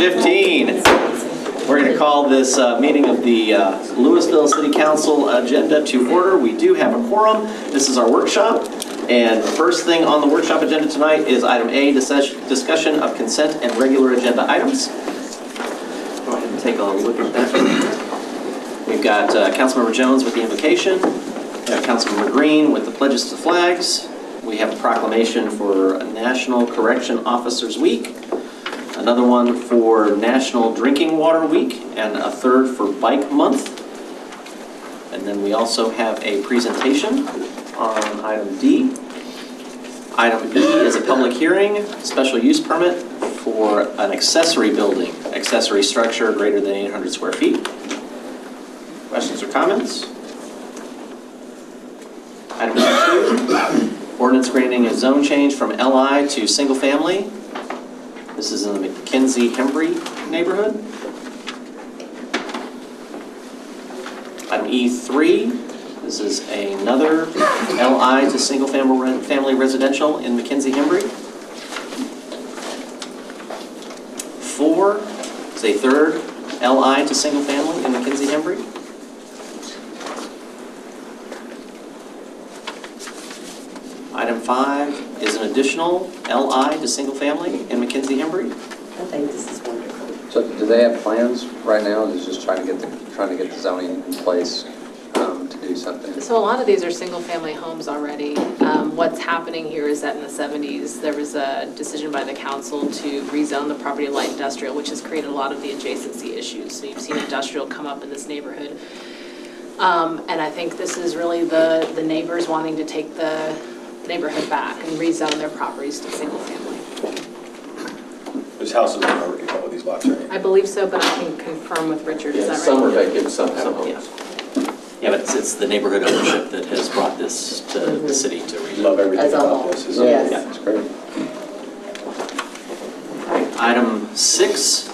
6:15. We're going to call this meeting of the Lewisville City Council agenda to order. We do have a quorum. This is our workshop. And the first thing on the workshop agenda tonight is item A, discussion of consent and regular agenda items. Go ahead and take a look at that. We've got Councilmember Jones with the invocation. We have Councilmember Green with the pledges to flags. We have a proclamation for National Correction Officers Week. Another one for National Drinking Water Week, and a third for Bike Month. And then we also have a presentation on item D. Item E is a public hearing, special use permit for an accessory building, accessory structure greater than 800 square feet. Questions or comments? Item 2, ordinance granting a zone change from LI to single family. This is in the McKenzie-Hembry neighborhood. Item E3, this is another LI to single family residential in McKenzie-Hembry. 4 is a third LI to single family in McKenzie-Hembry. Item 5 is an additional LI to single family in McKenzie-Hembry. I think this is wonderful. So do they have plans right now? Is just trying to get the zoning in place to do something? So a lot of these are single-family homes already. What's happening here is that in the 70s, there was a decision by the council to rezone the property light industrial, which has created a lot of the adjacency issues. So you've seen industrial come up in this neighborhood. And I think this is really the neighbors wanting to take the neighborhood back and rezone their properties to single-family. There's houses in already a couple of these lots, right? I believe so, but I can confirm with Richard. Is that right? Some are vacant, some have homes. Yeah, but it's the neighborhood ownership that has brought this to the city to rezone. Love everything As a about whole. this. Yes. Yeah. That's great. Item 6,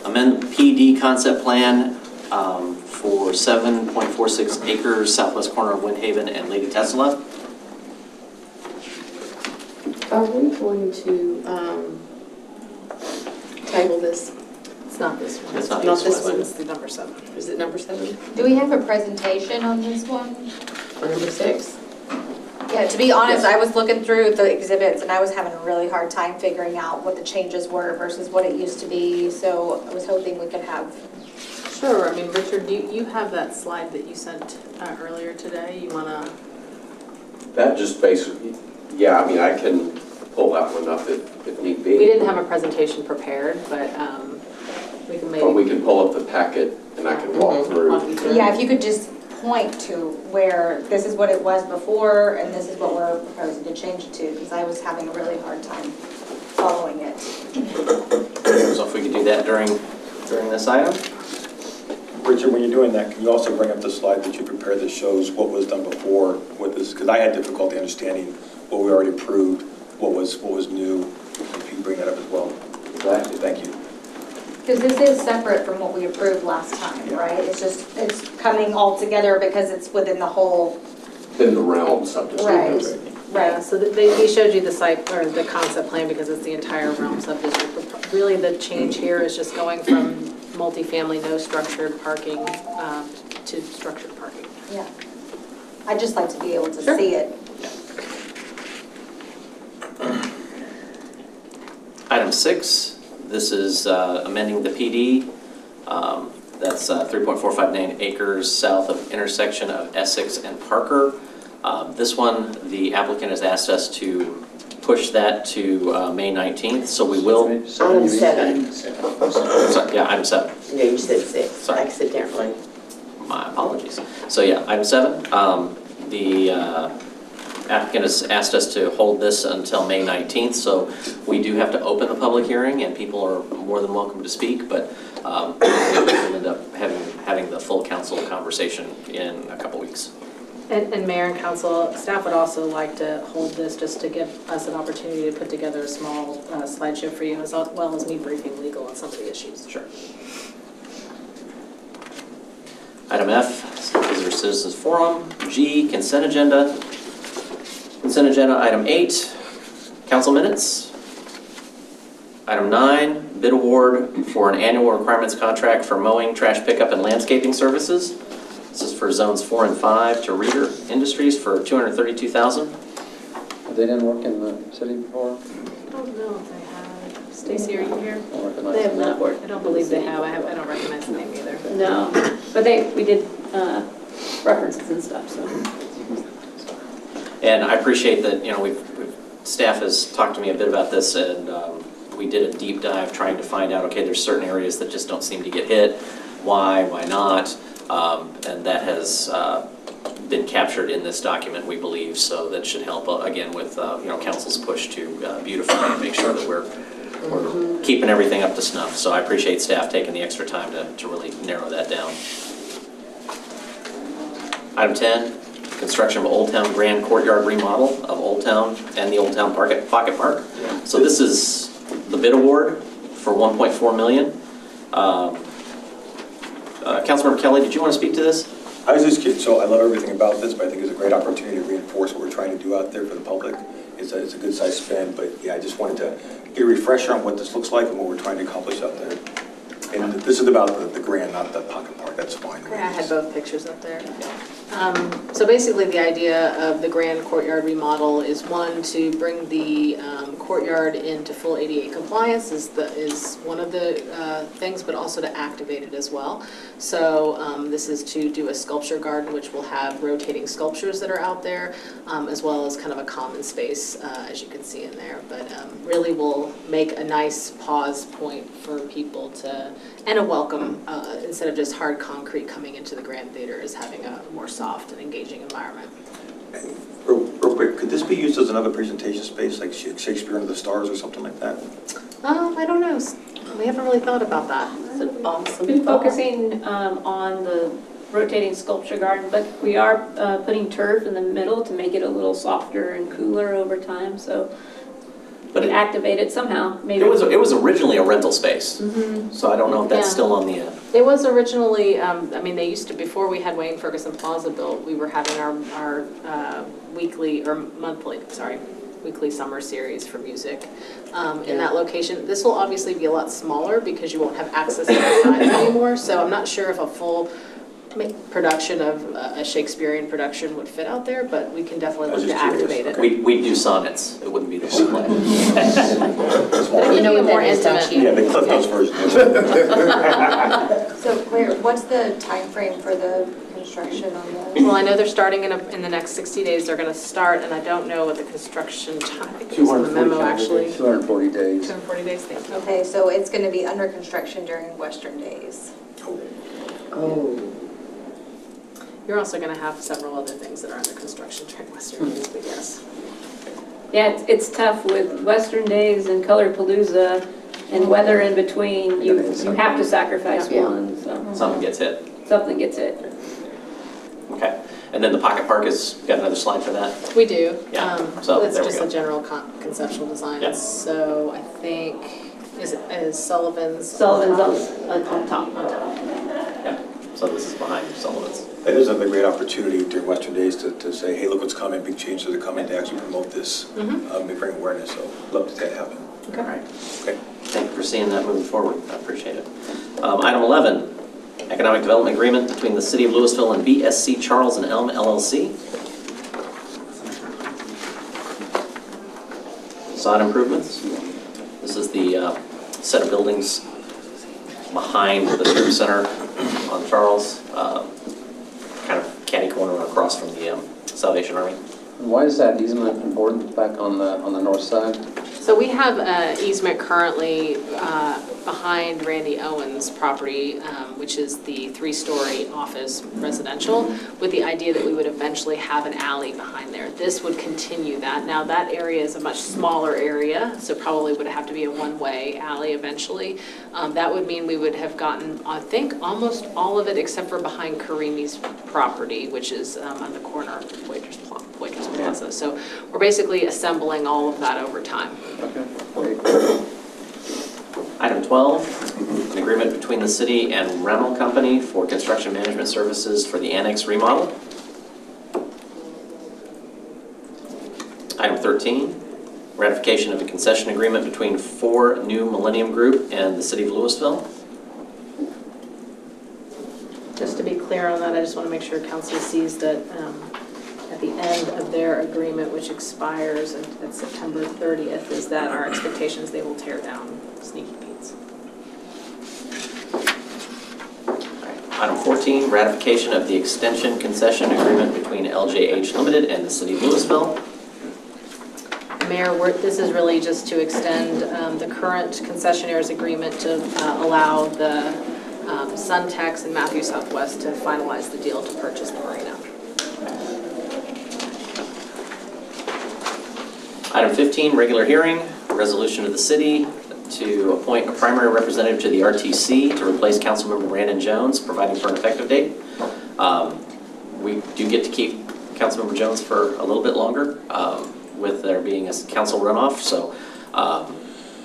amend PD concept plan for 7.46 acres southwest corner of Windhaven and Lady Tesla. Are we going to table this? It's not this one. It's not Not this this one. one. It's the number 7. Is it number 7 Do we have a presentation on this one? or number 6? Yeah, to be honest, I was looking through the exhibits and I was having a really hard time figuring out what the changes were versus what it used to be. So I was hoping we could have. Sure. I mean, Richard, you have that slide that you sent earlier today. You want to? That just basically, yeah, I mean, I can pull that one up if need be. We didn't have a presentation prepared, but we can maybe. Or we can pull up the packet and I can walk through. Yeah, if you could just point to where this is what it was before and this is what we're proposing to change it to, because I was having a really hard time following it. So if we could do that during this item. Richard, when you're doing that, can you also bring up the slide that you prepared that shows what was done before with this? Because I had difficulty understanding what we already approved, what was new. If you can bring that up as well. Exactly. Thank you. Because this is separate from what we approved last time, right? It's coming all together because it's within the whole. Within the realm subdistrict. Yeah, so he showed you the site or the concept plan because it's the entire realm subdistrict. But really, the change here is just going from multifamily, no structured parking to structured parking. Yeah. I'd just like to be able to Sure. see it. Item 6, this is amending the PD. That's 3.459 acres south of intersection of Essex and Parker. This one, the applicant has asked us to push that to May 19th, so we will. Item 7. Sorry, yeah, item 7. Yeah, you said 6. Sorry. Accidentally. My apologies. So yeah, item 7, the applicant has asked us to hold this until May 19th, so we do have to open the public hearing and people are more than welcome to speak, but we'll end up having the full council conversation in a couple weeks. And Mayor and Council, staff would also like to hold this just to give us an opportunity to put together a small slideshow for you, as well as me briefing legal on some of the issues. Sure. Item F is our Citizens Forum. G, consent agenda. Consent agenda, item 8, council minutes. Item 9, bid award for an annual requirements contract for mowing, trash pickup, and landscaping services. This is for zones 4 and 5 to Reader Industries for $232,000. They didn't work in the city before? I don't know if they have. Stacy, are you here? I don't recognize They have them. not worked. I don't believe they have. I don't recognize the name either. No, but we did references and stuff, so. And I appreciate that, staff has talked to me a bit about this, and we did a deep dive trying to find out, okay, there's certain areas that just don't seem to get hit. Why not? And that has been captured in this document, we believe, so that should help, again, with, council's push to beautify and make sure that we're keeping everything up to snuff. So I appreciate staff taking the extra time to really narrow that down. Item 10, construction of Old Town Grand Courtyard remodel of Old Town and the Old Town Pocket Park. So this is the bid award for $1.4 million. Councilmember Kelly, did you want to speak to this? I was just curious, so I love everything about this, but I think it's a great opportunity to reinforce what we're trying to do out there for the public. It's a good size spend, but yeah, I just wanted to get a refresher on what this looks like and what we're trying to accomplish out there. And this is about the Grand, not the Pocket Park, that's fine. Okay, I had both pictures up there. So basically, the idea of the Grand Courtyard remodel is, one, to bring the courtyard into full ADA compliance is one of the things, but also to activate it as well. So this is to do a sculpture garden, which will have rotating sculptures that are out there, as well as kind of a common space, as you can see in there. But really will make a nice pause point for people to, and a welcome, instead of just hard concrete coming into the Grand Theater, is having a more soft and engaging environment. Real quick, could this be used as another presentation space, like Shakespeare Under the Stars or something like that? I don't know. We haven't really thought about that. It's an awesome. Been focusing on the rotating sculpture garden, but we are putting turf in the middle to make it a little softer and cooler over time, so But we can activate it somehow, maybe. It was originally a rental space, so I don't know if that's Yeah. still on the. It was originally, they used to, before we had Wayne Ferguson Plaza built, we were having our weekly summer series for music in that location. This will obviously be a lot smaller because you won't have access to the sides anymore, so I'm not sure if a full production of a Shakespearean production would fit out there, but we can definitely look to activate it. We'd do sonnets, it wouldn't be the whole play. You know what more that is, don't intimate. you? Yeah, the Cliff Notes version. So Claire, what's the time frame for the construction on the? Well, I know they're starting in the next 60 days, they're gonna start, and I don't know what the construction time, I think it was in the memo, actually. 240 days. 240 days, thank you. Okay, so it's going to be under construction during Western Days. Oh. You're also gonna have several other things that are under construction during Western Days, but yes. Yeah, it's tough with Western Days and Colorpalooza and weather in between. You have to sacrifice one, so Something gets hit. something gets it. Okay. And then the Pocket Park has got another slide for that. We do. Yeah, so It's there we just go. a general conceptual design. Yeah. So I think, is Sullivan's? Sullivan's on top. Yeah. So this is behind Sullivan's. That is another great opportunity during Western Days to say, hey, look what's coming, big changes are coming, to actually promote this, and bring awareness, so love to see that happen. All right. Okay. Thank you for seeing that moving forward. I appreciate it. Item 11, Economic Development Agreement between the City of Lewisville and BSC Charles and Elm LLC. Sod improvements. This is the set of buildings behind the Service Center on Charles, kind of catty corner across from the Salvation Army. Why is that easement important back on the north side? So we have an easement currently behind Randy Owens' property, which is the 3-story office residential, with the idea that we would eventually have an alley behind there. This would continue that. Now that area is a much smaller area, so probably would have to be a one-way alley eventually. That would mean we would have gotten, I think, almost all of it except for behind Karimi's property, which is on the corner of Waitress Plaza. So we're basically assembling all of that over time. Okay, great. Item 12, an agreement between the city and Rental Company for construction management services for the annex remodel. Item 13, ratification of a concession agreement between 4 New Millennium Group and the City of Lewisville. Just to be clear on that, I just want to make sure council sees that at the end of their agreement, which expires at September 30th, is that our expectations they will tear down Sneaky Pete's. Item 14, ratification of the extension concession agreement between LJH Limited and the City of Lewisville. Mayor, this is really just to extend the current concessionaire's agreement to allow the Suntex and Matthew Southwest to finalize the deal to purchase the marina. Item 15, regular hearing, resolution of the city to appoint a primary representative to the RTC to replace Councilmember Brandon Jones, providing for an effective date. We do get to keep Councilmember Jones for a little bit longer with there being a council runoff. So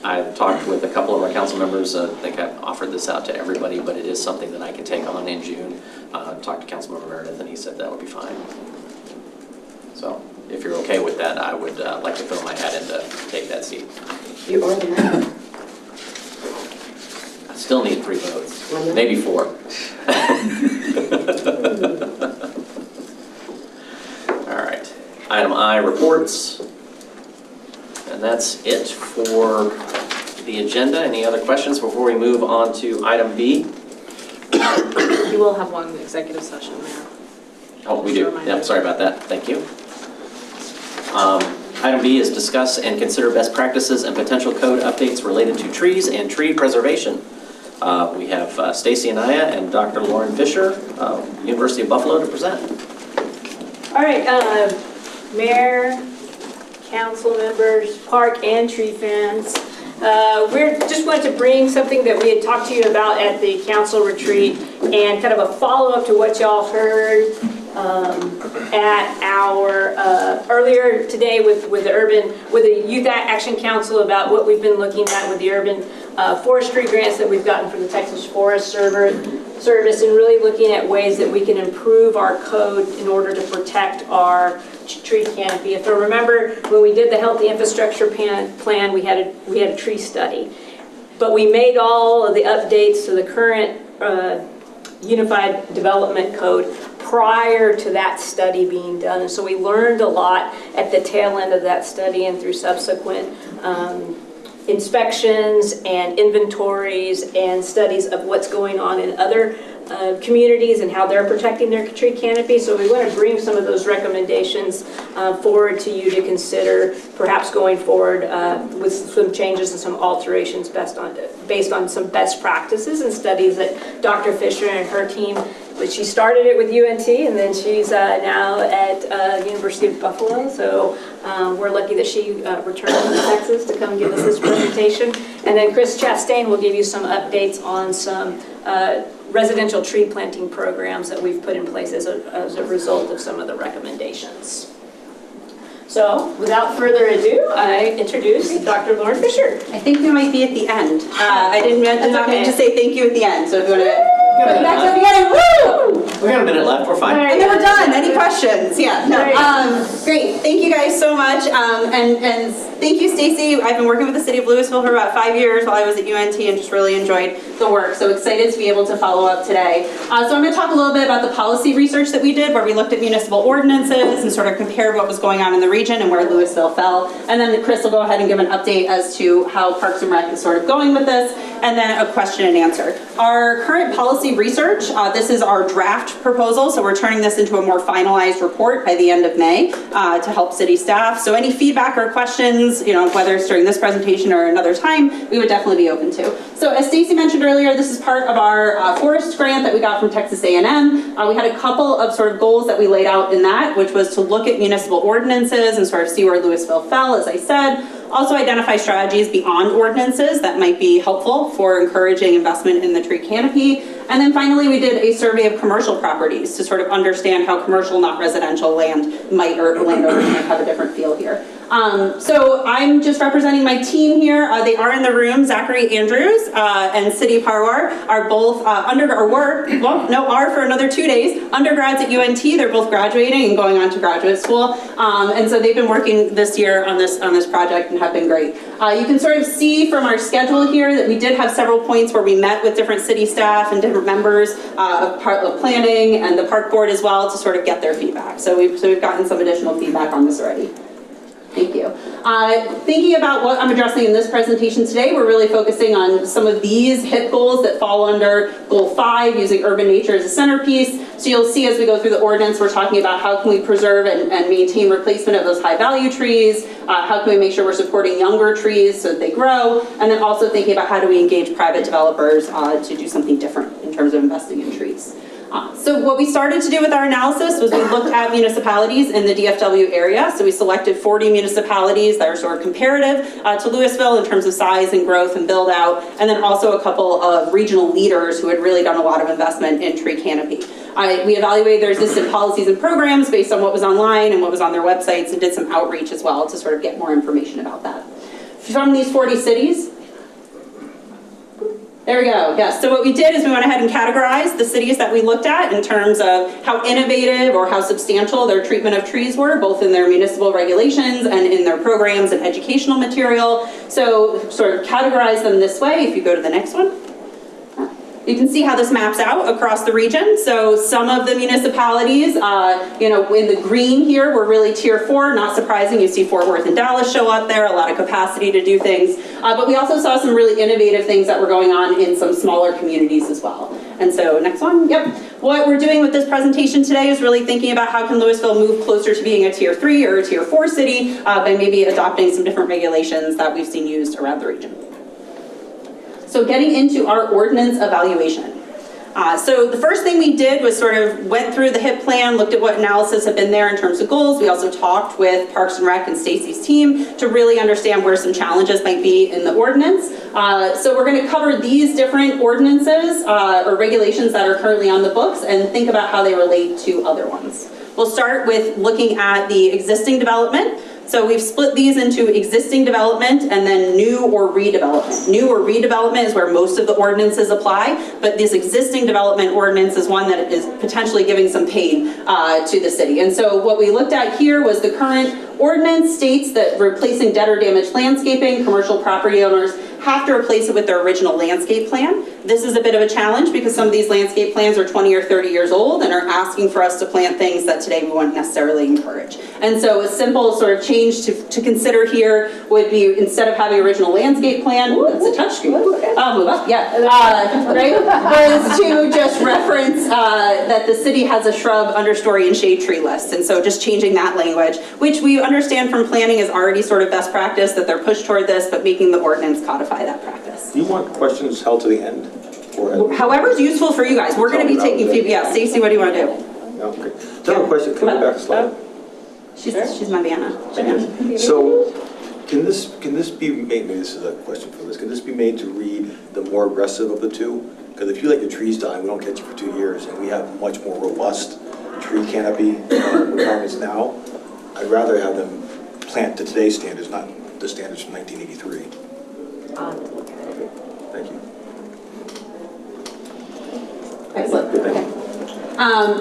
I've talked with a couple of our council members. I think I've offered this out to everybody, but it is something that I can take on in June. Talked to Councilmember Meredith, and he said that would be fine. So if you're okay with that, I would like to throw my hat in to take that seat. You are the man. I still need 3 votes, maybe 4. All right. Item I, reports. And that's it for the agenda. Any other questions before we move on to item B? You will have one executive session, Mayor. Oh, we do. Yep, sorry about that. Thank you. Item B is discuss and consider best practices and potential code updates related to trees and tree preservation. We have Stacy Anaya and Dr. Lauren Fisher, University of Buffalo, to present. All right, Mayor, council members, park and tree fans. We're just wanted to bring something that we had talked to you about at the council retreat and kind of a follow-up to what y'all heard at our earlier today with the Youth Action Council about what we've been looking at with the urban forestry grants that we've gotten from the Texas Forest Service, and really looking at ways that we can improve our code in order to protect our tree canopy. If you remember, when we did the healthy infrastructure plan, we had a tree study, but we made all of the updates to the current Unified Development Code prior to that study being done. And so we learned a lot at the tail end of that study and through subsequent inspections and inventories and studies of what's going on in other communities and how they're protecting their tree canopy. So we want to bring some of those recommendations forward to you to consider, perhaps going forward with some changes and some alterations based on some best practices and studies that Dr. Fisher and her team, but she started it with UNT, and then she's now at University of Buffalo. So we're lucky that she returned to Texas to come give us this presentation. And then Chris Chastain will give you some updates on some residential tree planting programs that we've put in place as a result of some of the recommendations. So without further ado, I introduce Dr. Lauren Fisher. I think we might be at the end. I did not mean to say thank you at the end, so if you want to go back to the beginning, woo! We got a minute left, we're fine. And then we're done. Any questions? Yeah. No. Great. Thank you guys so much. And thank you, Stacy. I've been working with the City of Lewisville for about 5 years while I was at UNT and just really enjoyed the work. So excited to be able to follow up today. So I'm going to talk a little bit about the policy research that we did, where we looked at municipal ordinances and sort of compared what was going on in the region and where Lewisville fell. And then Chris will go ahead and give an update as to how Parks and Rec is sort of going with this, and then a question and answer. Our current policy research, this is our draft proposal, so we're turning this into a more finalized report by the end of May to help city staff. So any feedback or questions, whether it's during this presentation or another time, we would definitely be open to. So as Stacy mentioned earlier, this is part of our forest grant that we got from Texas A&M. We had a couple of sort of goals that we laid out in that, which was to look at municipal ordinances and sort of see where Lewisville fell, as I said. Also identify strategies beyond ordinances that might be helpful for encouraging investment in the tree canopy. And then finally, we did a survey of commercial properties to sort of understand how commercial, not residential land might, or landowners might have a different feel here. So I'm just representing my team here. They are in the room. Zachary Andrews and Siddhi Parwar are both are for another 2 days, undergrads at UNT. They're both graduating and going on to graduate school. And so they've been working this year on this project and have been great. You can sort of see from our schedule here that we did have several points where we met with different city staff and different members of planning and the park board as well to sort of get their feedback. So we've gotten some additional feedback on this already. Thank you. Thinking about what I'm addressing in this presentation today, we're really focusing on some of these HIP goals that fall under Goal 5, using urban nature as a centerpiece. So you'll see as we go through the ordinance, we're talking about how can we preserve and maintain replacement of those high value trees, how can we make sure we're supporting younger trees so that they grow, and then also thinking about how do we engage private developers to do something different in terms of investing in trees. So what we started to do with our analysis was we looked at municipalities in the DFW area. So we selected 40 municipalities that are sort of comparative to Lewisville in terms of size and growth and build out, and then also a couple of regional leaders who had really done a lot of investment in tree canopy. We evaluated their existing policies and programs based on what was online and what was on their websites, and did some outreach as well to sort of get more information about that. From these 40 cities, there we go, yes. So what we did is we went ahead and categorized the cities that we looked at in terms of how innovative or how substantial their treatment of trees were, both in their municipal regulations and in their programs and educational material. So sort of categorize them this way. If you go to the next one. You can see how this maps out across the region. So some of the municipalities, in the green here, were really tier 4. Not surprising, you see Fort Worth and Dallas show up there, a lot of capacity to do things. But we also saw some really innovative things that were going on in some smaller communities as well. And so next one, yep. What we're doing with this presentation today is really thinking about how can Lewisville move closer to being a tier 3 or a tier 4 city by maybe adopting some different regulations that we've seen used around the region. So getting into our ordinance evaluation. So the first thing we did was sort of went through the HIP plan, looked at what analysis had been there in terms of goals. We also talked with Parks and Rec and Stacy's team to really understand where some challenges might be in the ordinance. So we're going to cover these different ordinances or regulations that are currently on the books and think about how they relate to other ones. We'll start with looking at the existing development. So we've split these into existing development and then new or redevelopment. New or redevelopment is where most of the ordinances apply, but this existing development ordinance is one that is potentially giving some pain to the city. And so what we looked at here was the current ordinance states that replacing dead or damaged landscaping, commercial property owners have to replace it with their original landscape plan. This is a bit of a challenge because some of these landscape plans are 20 or 30 years old and are asking for us to plant things that today we wouldn't necessarily encourage. And so a simple sort of change to consider here would be, instead of having original landscape plan, that's a touchscreen. Move up, yeah. Right? Was to just reference that the city has a shrub, understory, and shade tree list. And so just changing that language, which we understand from planning is already sort of best practice, that they're pushed toward this, but making the ordinance codify that practice. Do you want questions held to the end? However's useful for you guys. We're going to be taking feedback. Yeah, Stacy, what do you want to do? No, okay. Another question. Can we back a slide? She's my Vienna. So, can this be made? Maybe this is a question for Liz. Can this be made to read the more aggressive of the two? Because if you let your trees die, we don't catch you for 2 years, and we have much more robust tree canopy requirements now. I'd rather have them plant to today's standards, not the standards from 1983. Okay. Thank you. Excellent. Okay.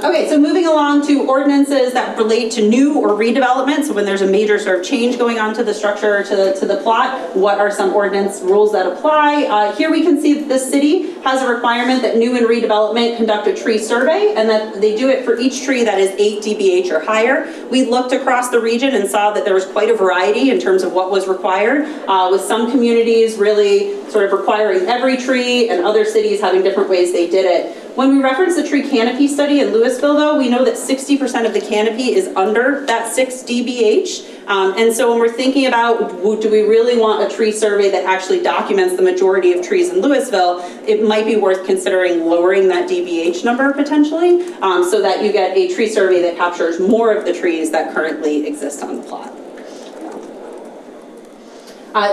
Okay, so moving along to ordinances that relate to new or redevelopment. So when there's a major sort of change going on to the structure, to the plot, what are some ordinance rules that apply? Here we can see that the city has a requirement that new and redevelopment conduct a tree survey, and that they do it for each tree that is 8 dBH or higher. We looked across the region and saw that there was quite a variety in terms of what was required, with some communities really sort of requiring every tree and other cities having different ways they did it. When we reference the tree canopy study in Lewisville, though, we know that 60% of the canopy is under that 6 dBH. And so when we're thinking about, do we really want a tree survey that actually documents the majority of trees in Lewisville, it might be worth considering lowering that dBH number potentially, so that you get a tree survey that captures more of the trees that currently exist on the plot.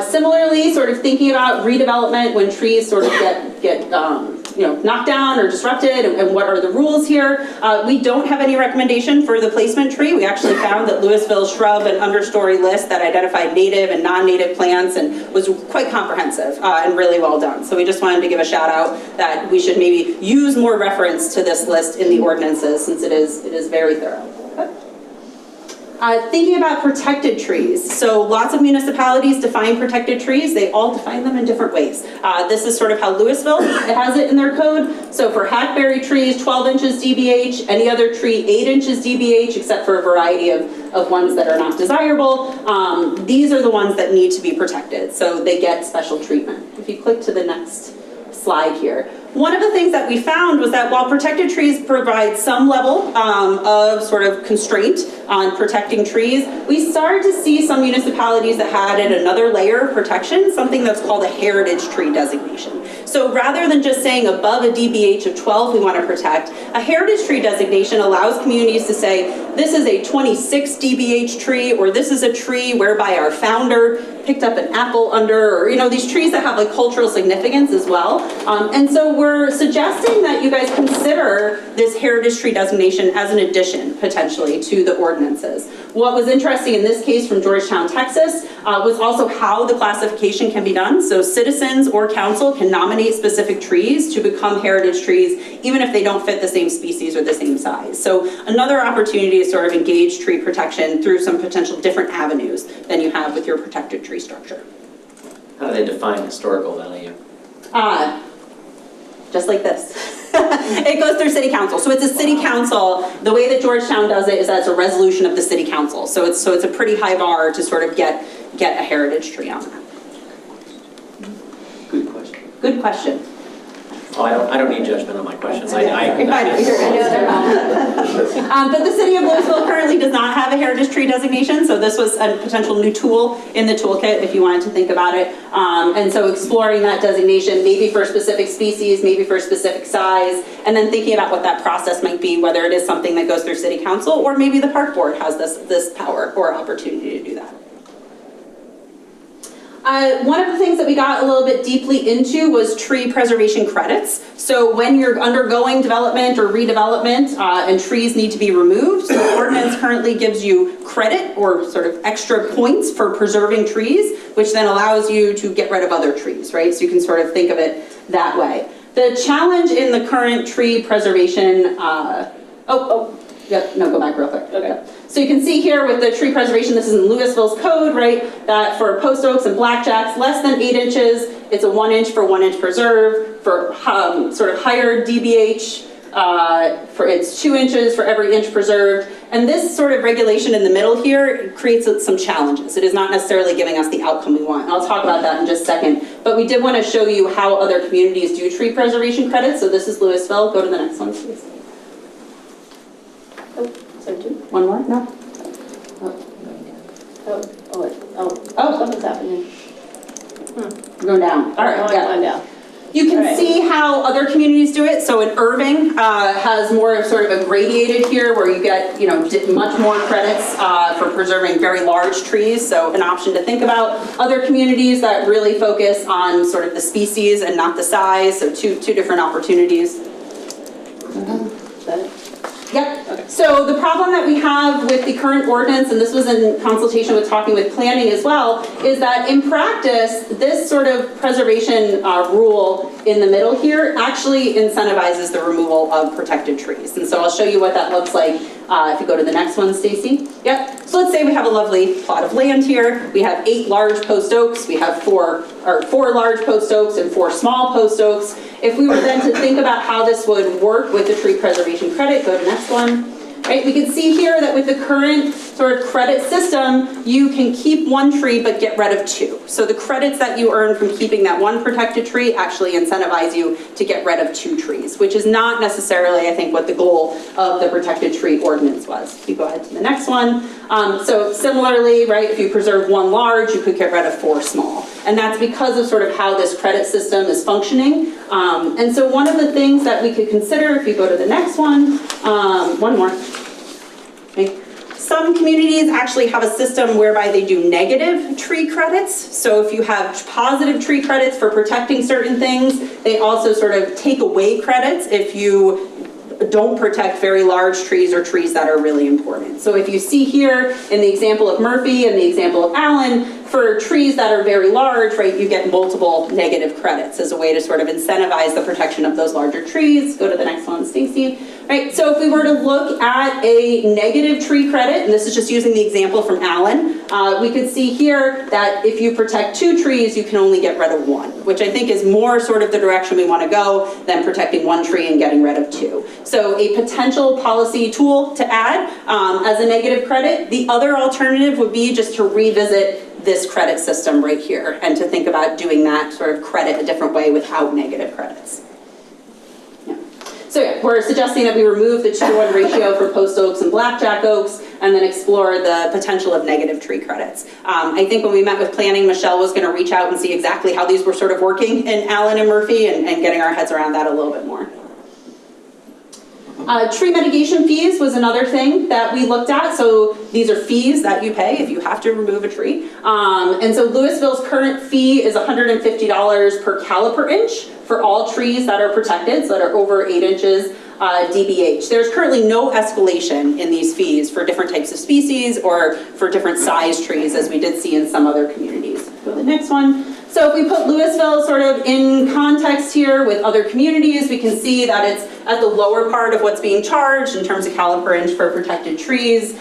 Similarly, sort of thinking about redevelopment when trees sort of get knocked down or disrupted, and what are the rules here. We don't have any recommendation for the placement tree. We actually found that Lewisville's shrub and understory list that identified native and non-native plants and was quite comprehensive and really well done. So we just wanted to give a shout out that we should maybe use more reference to this list in the ordinances, since it is very thorough. Thinking about protected trees. So lots of municipalities define protected trees. They all define them in different ways. This is sort of how Lewisville has it in their code. So for hackberry trees, 12 inches DBH, any other tree, 8 inches DBH, except for a variety of ones that are not desirable. These are the ones that need to be protected. So they get special treatment. If you click to the next slide here. One of the things that we found was that while protected trees provide some level of sort of constraint on protecting trees, we started to see some municipalities that had another layer of protection, something that's called a heritage tree designation. So rather than just saying above a DBH of 12 we want to protect, a heritage tree designation allows communities to say, this is a 26 DBH tree, or this is a tree whereby our founder picked up an apple under, or these trees that have like cultural significance as well. And so we're suggesting that you guys consider this heritage tree designation as an addition, potentially, to the ordinances. What was interesting in this case from Georgetown, Texas, was also how the classification can be done. So citizens or council can nominate specific trees to become heritage trees, even if they don't fit the same species or the same size. So another opportunity to sort of engage tree protection through some potential different avenues than you have with your protected tree structure. How do they define historical value? Just like this. It goes through city council. So it's a city council. The way that Georgetown does it is that it's a resolution of the city council. So it's a pretty high bar to sort of get a heritage tree on that. Good question. Good question. Oh, I don't need judgment on my questions. I But the city of Lewisville currently does not have a heritage tree designation, so this was a potential new tool in the toolkit if you wanted to think about it. And so exploring that designation, maybe for a specific species, maybe for a specific size, and then thinking about what that process might be, whether it is something that goes through city council, or maybe the park board has this power or opportunity to do that. One of the things that we got a little bit deeply into was tree preservation credits. So when you're undergoing development or redevelopment and trees need to be removed, the ordinance currently gives you credit or sort of extra points for preserving trees, which then allows you to get rid of other trees, right? So you can sort of think of it that way. The challenge in the current tree preservation, go back real quick. Okay. So you can see here with the tree preservation, this is in Lewisville's code, right? That for post oaks and blackjacks, less than 8 inches, it's a 1 inch for 1 inch preserve. For sort of higher DBH, it's 2 inches for every inch preserved. And this sort of regulation in the middle here creates some challenges. It is not necessarily giving us the outcome we want. And I'll talk about that in just a second. But we did want to show you how other communities do tree preservation credits. So this is Lewisville. Go to the next one, please. One more? No? Something's happening. We're going down. All right, Down. You can see how other communities do it. So in Irving has more of sort of a gradiated here where you get much more credits for preserving very large trees. So an option to think about. Other communities that really focus on sort of the species and not the size. So two different opportunities. Is that it? Yep. Okay. So the problem that we have with the current ordinance, and this was in consultation with talking with planning as well, is that in practice, this sort of preservation rule in the middle here actually incentivizes the removal of protected trees. And so I'll show you what that looks like if you go to the next one, Stacy. Yep. So let's say we have a lovely plot of land here. We have 8 large post oaks. We have 4 large post oaks and 4 small post oaks. If we were then to think about how this would work with the tree preservation credit, go to next one. Right, we can see here that with the current sort of credit system, you can keep 1 tree but get rid of 2. So the credits that you earn from keeping that 1 protected tree actually incentivize you to get rid of 2 trees, which is not necessarily, I think, what the goal of the protected tree ordinance was. If you go ahead to the next one. So similarly, right, if you preserve 1 large, you could get rid of 4 small. And that's because of sort of how this credit system is functioning. And so one of the things that we could consider, if you go to the next one, one more. Okay. Some communities actually have a system whereby they do negative tree credits. So if you have positive tree credits for protecting certain things, they also sort of take away credits if you don't protect very large trees or trees that are really important. So if you see here in the example of Murphy and the example of Allen, for trees that are very large, right, you get multiple negative credits as a way to sort of incentivize the protection of those larger trees. Go to the next one, Stacy. Right, so if we were to look at a negative tree credit, and this is just using the example from Allen, we could see here that if you protect 2 trees, you can only get rid of 1, which I think is more sort of the direction we want to go than protecting 1 tree and getting rid of 2. So a potential policy tool to add as a negative credit. The other alternative would be just to revisit this credit system right here and to think about doing that sort of credit a different way without negative credits. So yeah, we're suggesting that we remove the 2-to-1 ratio for post oaks and blackjack oaks and then explore the potential of negative tree credits. I think when we met with planning, Michelle was going to reach out and see exactly how these were sort of working in Allen and Murphy and getting our heads around that a little bit more. Tree mitigation fees was another thing that we looked at. So these are fees that you pay if you have to remove a tree. And so Lewisville's current fee is $150 per caliper inch for all trees that are protected, so that are over 8 inches DBH. There's currently no escalation in these fees for different types of species or for different size trees, as we did see in some other communities. Go to the next one. So if we put Lewisville sort of in context here with other communities, we can see that it's at the lower part of what's being charged in terms of caliper inch for protected trees.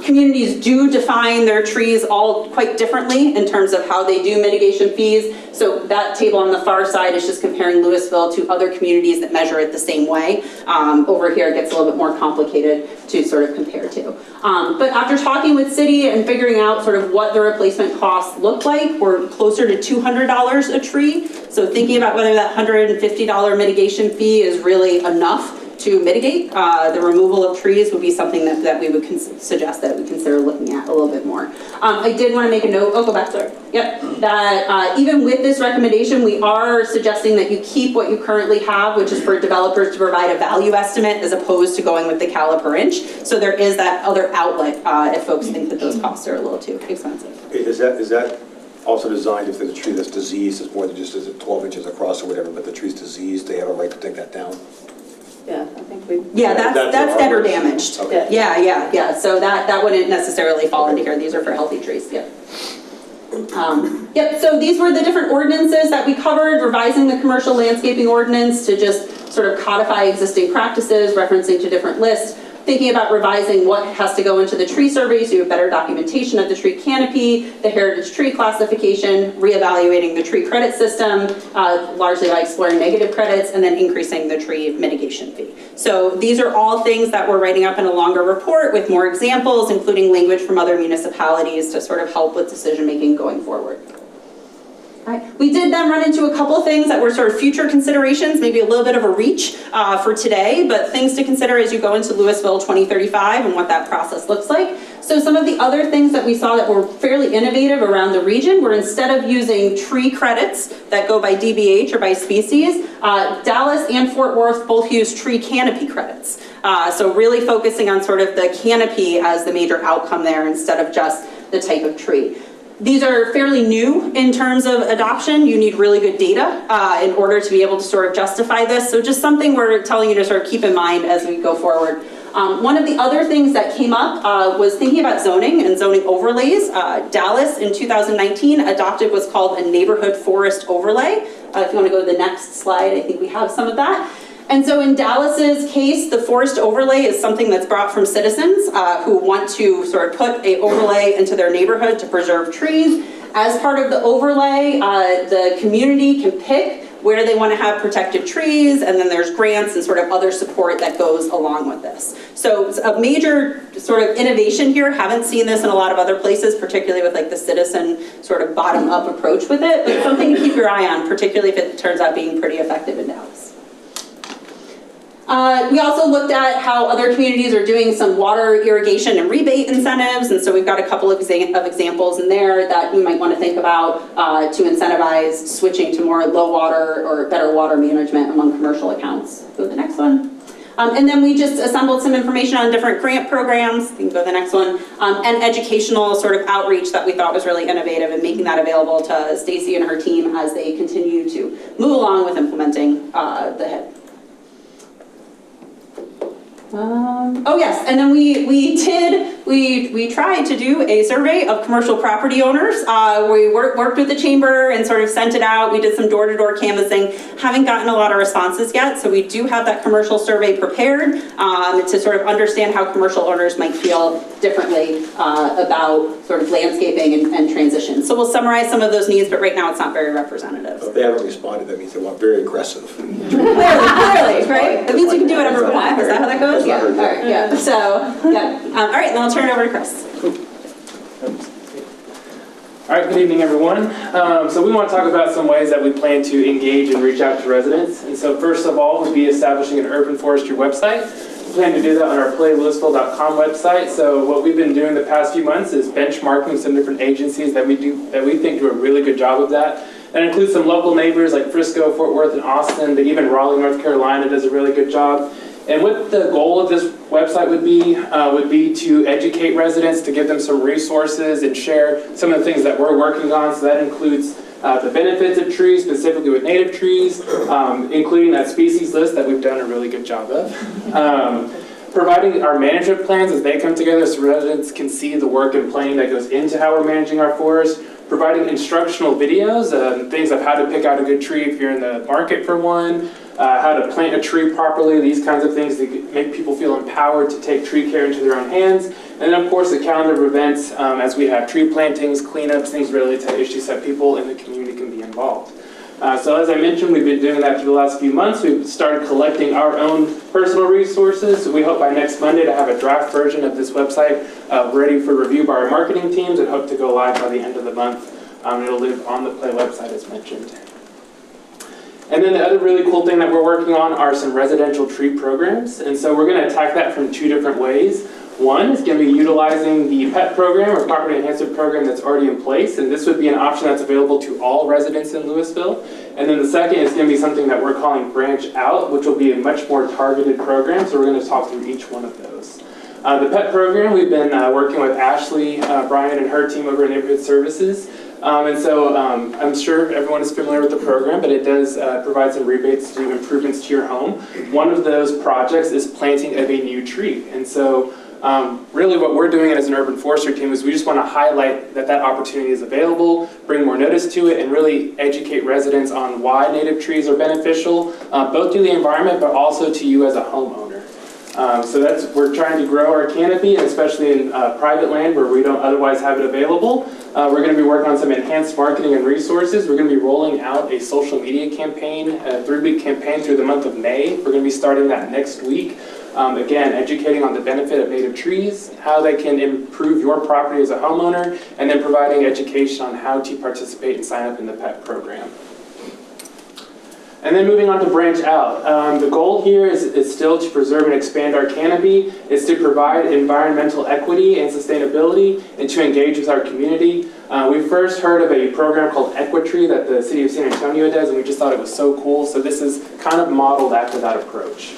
Communities do define their trees all quite differently in terms of how they do mitigation fees. So that table on the far side is just comparing Lewisville to other communities that measure it the same way. Over here it gets a little bit more complicated to sort of compare to. But after talking with city and figuring out sort of what the replacement costs look like, we're closer to $200 a tree. So thinking about whether that $150 mitigation fee is really enough to mitigate the removal of trees would be something that we would suggest that we consider looking at a little bit more. I did want to make a note, go back, sorry. Yep, that even with this recommendation, we are suggesting that you keep what you currently have, which is for developers to provide a value estimate as opposed to going with the caliper inch. So there is that other outlet if folks think that those costs are a little too expensive. Is that also designed if there's a tree that's diseased, it's more than just 12 inches across or whatever, but the tree's diseased, they have a right to take that down? Yeah, I think we. Yeah, that's dead or damaged. Okay. Yeah. So that wouldn't necessarily fall into here. These are for healthy trees. Yep. Yep. So these were the different ordinances that we covered. Revising the commercial landscaping ordinance to just sort of codify existing practices, referencing to different lists. Thinking about revising what has to go into the tree survey so you have better documentation of the tree canopy, the heritage tree classification, reevaluating the tree credit system, largely by exploring negative credits, and then increasing the tree mitigation fee. So these are all things that we're writing up in a longer report with more examples, including language from other municipalities to sort of help with decision making going forward. We did then run into a couple things that were sort of future considerations, maybe a little bit of a reach for today, but things to consider as you go into Lewisville 2035 and what that process looks like. So some of the other things that we saw that were fairly innovative around the region were instead of using tree credits that go by DBH or by species, Dallas and Fort Worth both use tree canopy credits. So really focusing on sort of the canopy as the major outcome there instead of just the type of tree. These are fairly new in terms of adoption. You need really good data in order to be able to sort of justify this. So just something we're telling you to sort of keep in mind as we go forward. One of the other things that came up was thinking about zoning and zoning overlays. Dallas in 2019 adopted what's called a neighborhood forest overlay. If you want to go to the next slide, I think we have some of that. And so in Dallas's case, the forest overlay is something that's brought from citizens who want to sort of put an overlay into their neighborhood to preserve trees. As part of the overlay, the community can pick where they want to have protected trees, and then there's grants and sort of other support that goes along with this. So it's a major sort of innovation here. Haven't seen this in a lot of other places, particularly with like the citizen sort of bottom-up approach with it, but something to keep your eye on, particularly if it turns out being pretty effective in Dallas. We also looked at how other communities are doing some water irrigation and rebate incentives, and so we've got a couple of examples in there that you might want to think about to incentivize switching to more low water or better water management among commercial accounts. Go to the next one. And then we just assembled some information on different grant programs, you can go to the next one, and educational sort of outreach that we thought was really innovative and making that available to Stacy and her team as they continue to move along with implementing the HIP. Oh yes, and then we tried to do a survey of commercial property owners. We worked with the chamber and sort of sent it out. We did some door-to-door canvassing. Haven't gotten a lot of responses yet, so we do have that commercial survey prepared to sort of understand how commercial owners might feel differently about sort of landscaping and transition. So we'll summarize some of those needs, but right now it's not very representative. If they haven't responded, that means they want very aggressive. Clearly, right? That means you can do whatever we want. Is that how that goes? Yeah. All right. Yeah. So, yeah. All right. Then I'll turn it over to Chris. All right. Good evening, everyone. So we want to talk about some ways that we plan to engage and reach out to residents. And so, first of all, we'll be establishing an urban forestry website. We plan to do that on our playlewisville.com website. So what we've been doing the past few months is benchmarking some different agencies that we think do a really good job of that. That includes some local neighbors like Frisco, Fort Worth, and Austin, but even Raleigh, North Carolina does a really good job. And what the goal of this website would be to educate residents, to give them some resources and share some of the things that we're working on. So that includes the benefits of trees, specifically with native trees, including that species list that we've done a really good job of. Providing our management plans as they come together so residents can see the work and planning that goes into how we're managing our forest. Providing instructional videos, things of how to pick out a good tree if you're in the market for one, how to plant a tree properly, these kinds of things to make people feel empowered to take tree care into their own hands. And then of course the calendar of events as we have tree plantings, cleanups, things related to issues that people in the community can be involved. So as I mentioned, we've been doing that for the last few months. We've started collecting our own personal resources. We hope by next Monday to have a draft version of this website ready for review by our marketing teams and hope to go live by the end of the month. It'll live on the Play website as mentioned. And then the other really cool thing that we're working on are some residential tree programs. And so we're going to attack that from two different ways. One is going to be utilizing the PET program or Property Enhancement Program that's already in place. And this would be an option that's available to all residents in Lewisville. And then the second is going to be something that we're calling Branch Out, which will be a much more targeted program. So we're going to talk through each one of those. The PET program, we've been working with Ashley, Brian, and her team over in Neighborhood Services. And so I'm sure everyone is familiar with the program, but it does provide some rebates to do improvements to your home. One of those projects is planting of a new tree. And so really what we're doing as an urban forestry team is we just want to highlight that that opportunity is available, bring more notice to it, and really educate residents on why native trees are beneficial, both to the environment, but also to you as a homeowner. So we're trying to grow our canopy, and especially in private land where we don't otherwise have it available. We're going to be working on some enhanced marketing and resources. We're going to be rolling out a social media campaign, a 3-week campaign through the month of May. We're going to be starting that next week. Again, educating on the benefit of native trees, how they can improve your property as a homeowner, and then providing education on how to participate and sign up in the PET program. And then moving on to Branch Out. The goal here is still to preserve and expand our canopy. It's to provide environmental equity and sustainability and to engage with our community. We first heard of a program called Equitree that the city of San Antonio does, and we just thought it was so cool. So this is kind of modeled after that approach.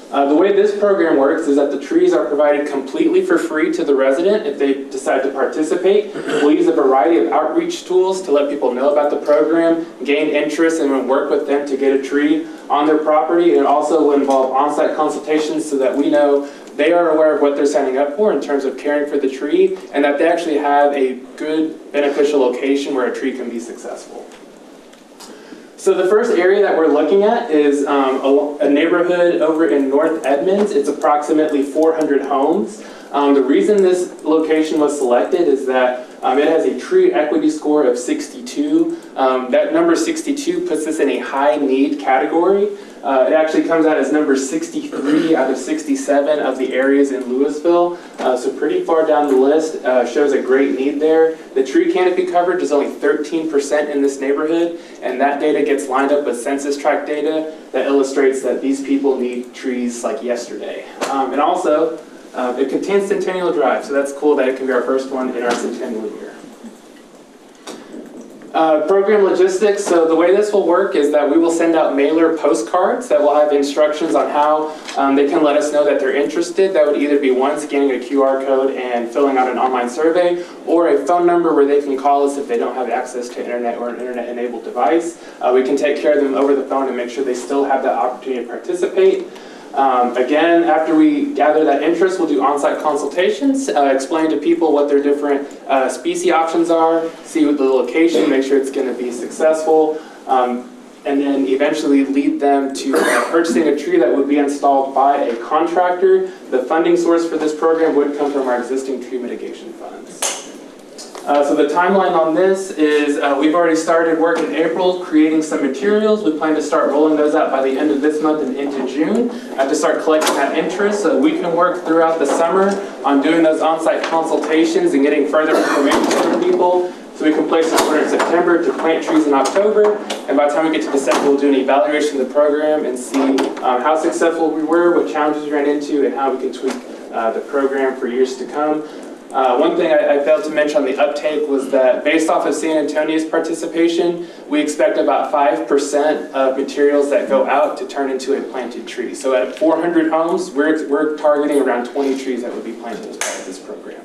The way this program works is that the trees are provided completely for free to the resident if they decide to participate. We'll use a variety of outreach tools to let people know about the program, gain interest, and work with them to get a tree on their property. And it also will involve on-site consultations so that we know they are aware of what they're signing up for in terms of caring for the tree, and that they actually have a good, beneficial location where a tree can be successful. So the first area that we're looking at is a neighborhood over in North Edmonds. It's approximately 400 homes. The reason this location was selected is that it has a tree equity score of 62. That number 62 puts us in a high need category. It actually comes out as number 63 out of 67 of the areas in Lewisville. So pretty far down the list, shows a great need there. The tree canopy coverage is only 13% in this neighborhood, and that data gets lined up with census tract data that illustrates that these people need trees like yesterday. And also, it contains Centennial Drive, so that's cool that it can be our first one in our centennial year. Program logistics, so the way this will work is that we will send out mailer postcards that will have instructions on how they can let us know that they're interested. That would either be one, scanning a QR code and filling out an online survey, or a phone number where they can call us if they don't have access to internet or an internet-enabled device. We can take care of them over the phone and make sure they still have that opportunity to participate. Again, after we gather that interest, we'll do on-site consultations, explain to people what their different species options are, see what the location, make sure it's going to be successful, and then eventually lead them to purchasing a tree that would be installed by a contractor. The funding source for this program would come from our existing tree mitigation funds. So the timeline on this is we've already started work in April creating some materials. We plan to start rolling those out by the end of this month and into June to start collecting that interest so we can work throughout the summer on doing those on-site consultations and getting further information from people so we can place an order in September to plant trees in October. And by the time we get to December, we'll do an evaluation of the program and see how successful we were, what challenges we ran into, and how we can tweak the program for years to come. One thing I failed to mention on the uptake was that based off of San Antonio's participation, we expect about 5% of materials that go out to turn into a planted tree. So at 400 homes, we're targeting around 20 trees that would be planted as part of this program.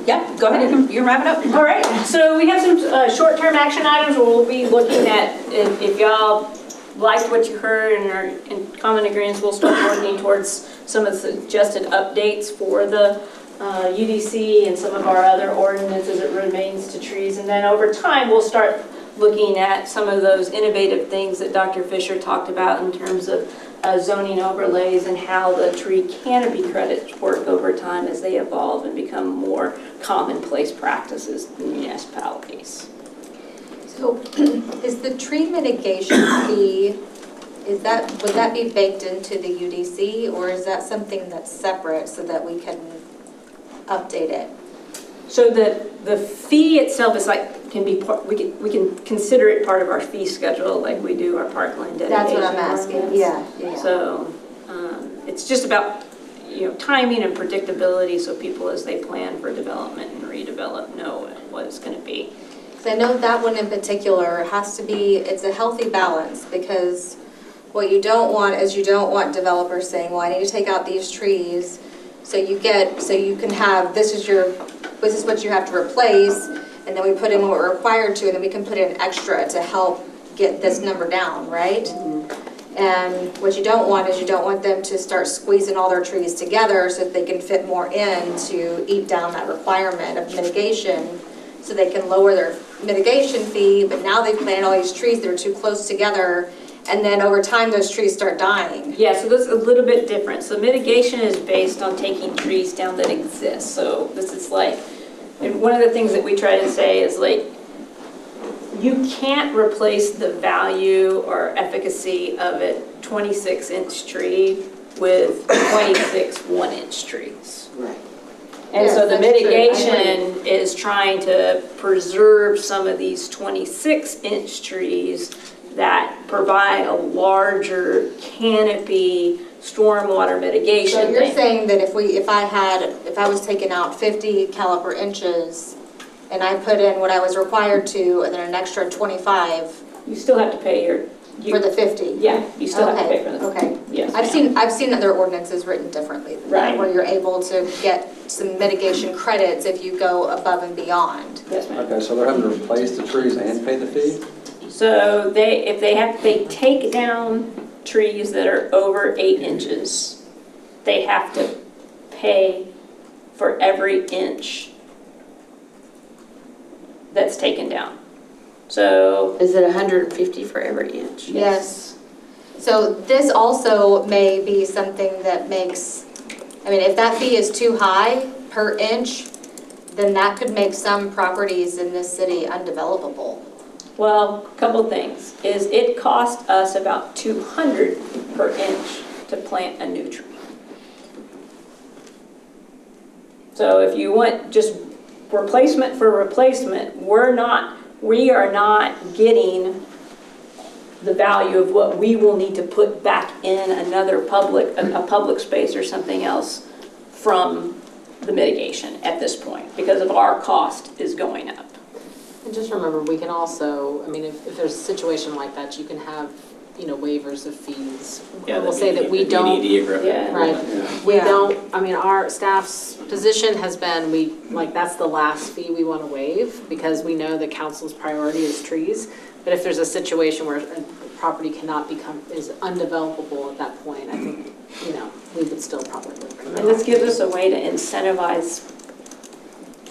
Yep, go ahead, you can wrap it up. All right, so we have some short-term action items where we'll be looking at, if y'all liked what you heard and are in common agreement, we'll start working towards some of the suggested updates for the UDC and some of our other ordinances as it remains to trees. And then over time, we'll start looking at some of those innovative things that Dr. Fisher talked about in terms of zoning overlays and how the tree canopy credits work over time as they evolve and become more commonplace practices in municipalities. So is the tree mitigation fee, would that be baked into the UDC, or is that something that's separate so that we can update it? So the fee itself is can be part, we can consider it part of our fee schedule like we do our parkland dedication. That's what I'm asking, yeah. So it's just about timing and predictability so people as they plan for development and redevelop know what it's going to be. So I know that one in particular has to be, it's a healthy balance, because what you don't want is you don't want developers saying, well, I need to take out these trees so you can have, this is what you have to replace, and then we put in what we're required to, and then we can put in extra to help get this number down, right? Mm-hmm. And what you don't want is you don't want them to start squeezing all their trees together so that they can fit more in to eat down that requirement of mitigation, so they can lower their mitigation fee, but now they've planted all these trees that are too close together, and then over time those trees start dying. Yeah, so this is a little bit different. So mitigation is based on taking trees down that exist. So this is and one of the things that we try to say is you can't replace the value or efficacy of a 26-inch tree with 26 1-inch trees. Right. And Yes, so the that's true. mitigation is trying to preserve some of these 26-inch trees that provide a larger canopy stormwater mitigation. So you're saying that if I was taking out 50 caliper inches and I put in what I was required to and then an extra 25. You still have to pay for the 50? Yeah, you still have to pay for the 50. Okay. Yes, I've seen other ordinances written differently than that, Right. where you're able to get some mitigation credits if you go above and beyond. Yes, ma'am. Okay, so they're having to replace the trees and pay the fee? So they take down trees that are over 8 inches, they have to pay for every inch that's taken down. So Is it 150 for every inch? Yes. So this also may be something that makes, if that fee is too high per inch, then that could make some properties in this city undevelopable. well, a couple things is it cost us about $200 per inch to plant a new tree. So if you want just replacement for replacement, we are not getting the value of what we will need to put back in another a public space or something else from the mitigation at this point because of our cost is going up. And just remember, we can also, I mean, if there's a situation like that, you can have, waivers of fees. Yeah, We'll say that we the don't. DD agreement. Yeah. Right. We don't, I mean, our staff's position has been, that's the last fee we want to waive because we know that council's priority is trees. But if there's a situation where a property is undevelopable at that point, I think, we would still probably bring that. And this gives us a way to incentivize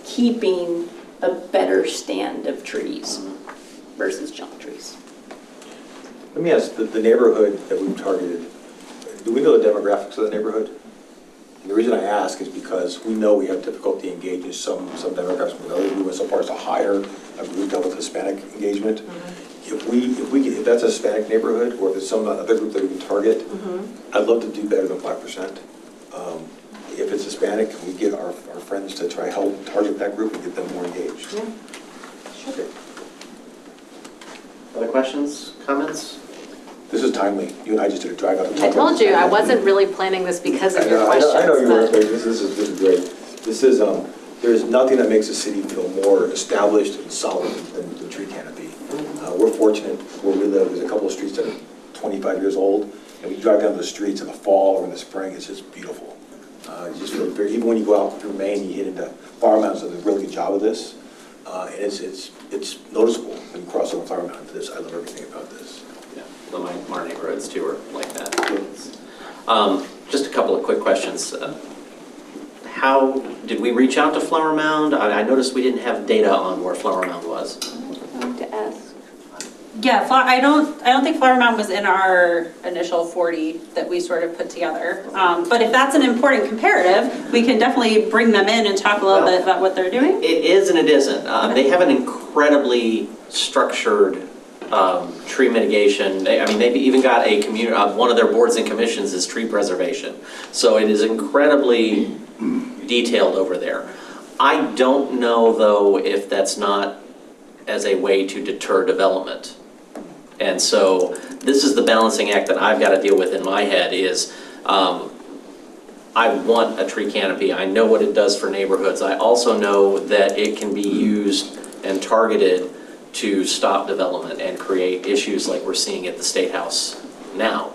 keeping a better stand of trees versus junk trees. Let me ask, the neighborhood that we've targeted, do we know the demographics of the neighborhood? And the reason I ask is because we know we have difficulty engaging some demographics with others. We went so far as to hire a group that with Hispanic engagement. If that's a Hispanic neighborhood, or if it's some other group that we can target, I'd love to do better than 5%. If it's Hispanic, we get our friends to try help target that group and get them more engaged. Yeah. Okay. Other questions, comments? This is timely. You and I just did a drive out. I told you, I wasn't really planning this because of your questions. I know you weren't, but- but this is great. This is, there's nothing that makes a city feel more established and solid than the tree canopy. We're fortunate where we live, there's a couple of streets that are 25 years old, and we drive down the streets in the fall or in the spring, it's just beautiful. You just feel very, even when you go out through Maine, you hit into Flower Mound's done a really good job of this. And it's noticeable when you cross over Flower Mound to this. I love everything about this. Yeah, our neighborhoods too are like that. Just a couple of quick questions. How did we reach out to Flower Mound? I noticed we didn't have data on where Flower Mound was. I'm going to ask. Yeah, I don't think Flower Mound was in our initial 40 that we sort of put together. But if that's an important comparative, we can definitely bring them in and talk a little bit about what they're doing. It is and it isn't. They have an incredibly structured tree mitigation. They've even got a community. One of their boards and commissions is tree preservation. So it is incredibly detailed over there. I don't know though if that's not as a way to deter development. And so this is the balancing act that I've got to deal with in my head is I want a tree canopy. I know what it does for neighborhoods. I also know that it can be used and targeted to stop development and create issues like we're seeing at the State House now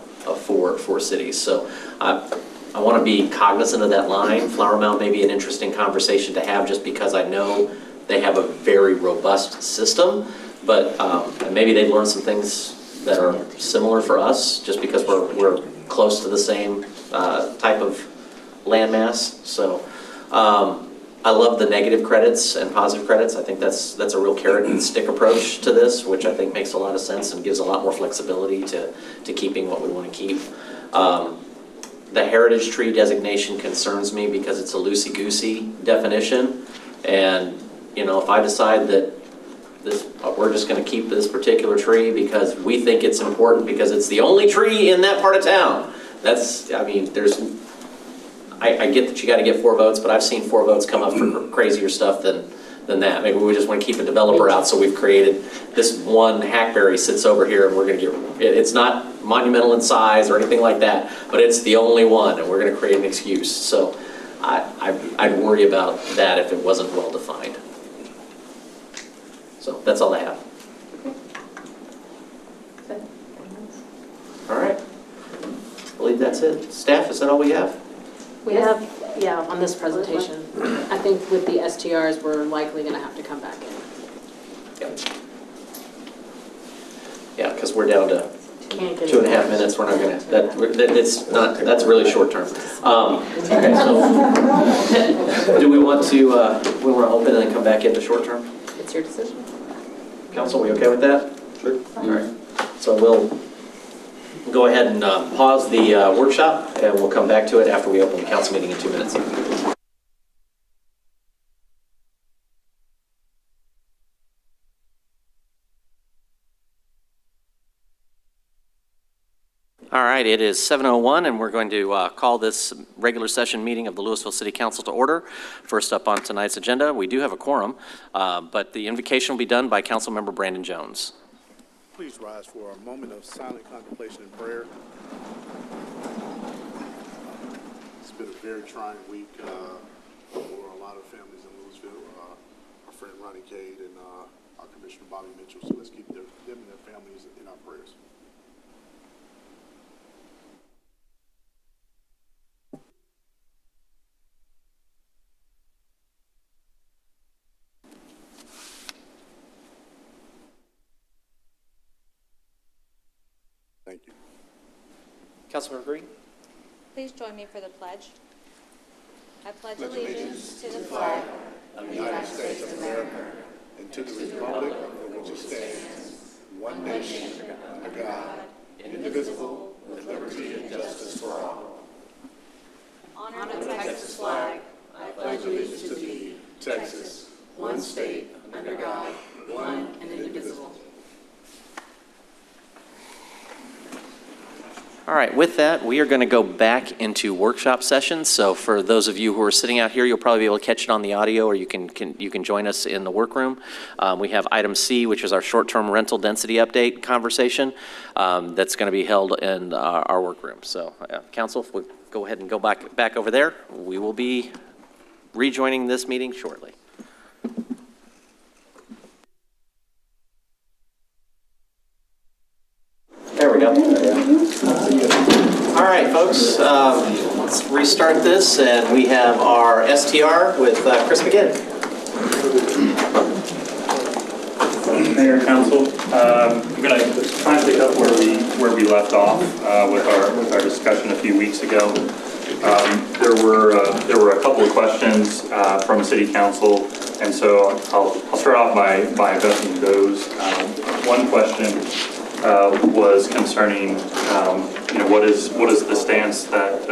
for cities. So I want to be cognizant of that line. Flower Mound may be an interesting conversation to have just because I know they have a very robust system, but maybe they've learned some things that are similar for us just because we're close to the same type of landmass. So I love the negative credits and positive credits. I think that's a real carrot and stick approach to this, which I think makes a lot of sense and gives a lot more flexibility to keeping what we want to keep. The heritage tree designation concerns me because it's a loosey-goosey definition, and if I decide that we're just going to keep this particular tree because we think it's important because it's the only tree in that part of town, I get that you got to get 4 votes, but I've seen 4 votes come up for crazier stuff than that. Maybe we just want to keep a developer out, so we've created this one hackberry sits over here, and we're going to it's not monumental in size or anything like that, but it's the only one, and we're going to create an excuse. So I'd worry about that if it wasn't well defined. So that's all I have. All right. I believe that's it. Staff, is that all we have? We have, on this presentation. I think with the STRs, we're likely going to have to come back in. Yeah, because we're down to Can't get 2.5 minutes. We're not going to, that's really short term. Okay, so do we want to open and then come back into short term? It's your decision. Council, we okay with that? Sure. All right. So we'll go ahead and pause the workshop, and we'll come back to it after we open the council meeting in 2 minutes. All right, it is 7:01, and we're going to call this regular session meeting of the Lewisville City Council to order. First up on tonight's agenda, we do have a quorum, but the invocation will be done by Councilmember Brandon Jones. Please rise for a moment of silent contemplation and prayer. It's been a very trying week for a lot of families in Lewisville. Our friend Ronnie Cade and our Commissioner Bobby Mitchell. So let's keep them and their families in our prayers. Thank you. Councilmember Green? Please join me for the pledge. I pledge allegiance to the flag Of the United States of America and to the republic for which it stands, one nation, under God, indivisible, with liberty and justice for all. honor the Texas flag. I pledge allegiance to thee, Texas, one state, under God, one and indivisible. All right, with that, we are going to go back into workshop sessions. So for those of you who are sitting out here, you'll probably be able to catch it on the audio, or you can join us in the workroom. We have item C, which is our short-term rental density update conversation. That's going to be held in our workroom. So council, if we go ahead and go back over there, we will be rejoining this meeting shortly. There we go. All right, folks, let's restart this, and we have our STR with Chris McGinn. Mayor, Council, I'm going to try and pick up where we left off with our discussion a few weeks ago. There were a couple of questions from the City Council, and so I'll start off by addressing those. One question was concerning, what is the stance that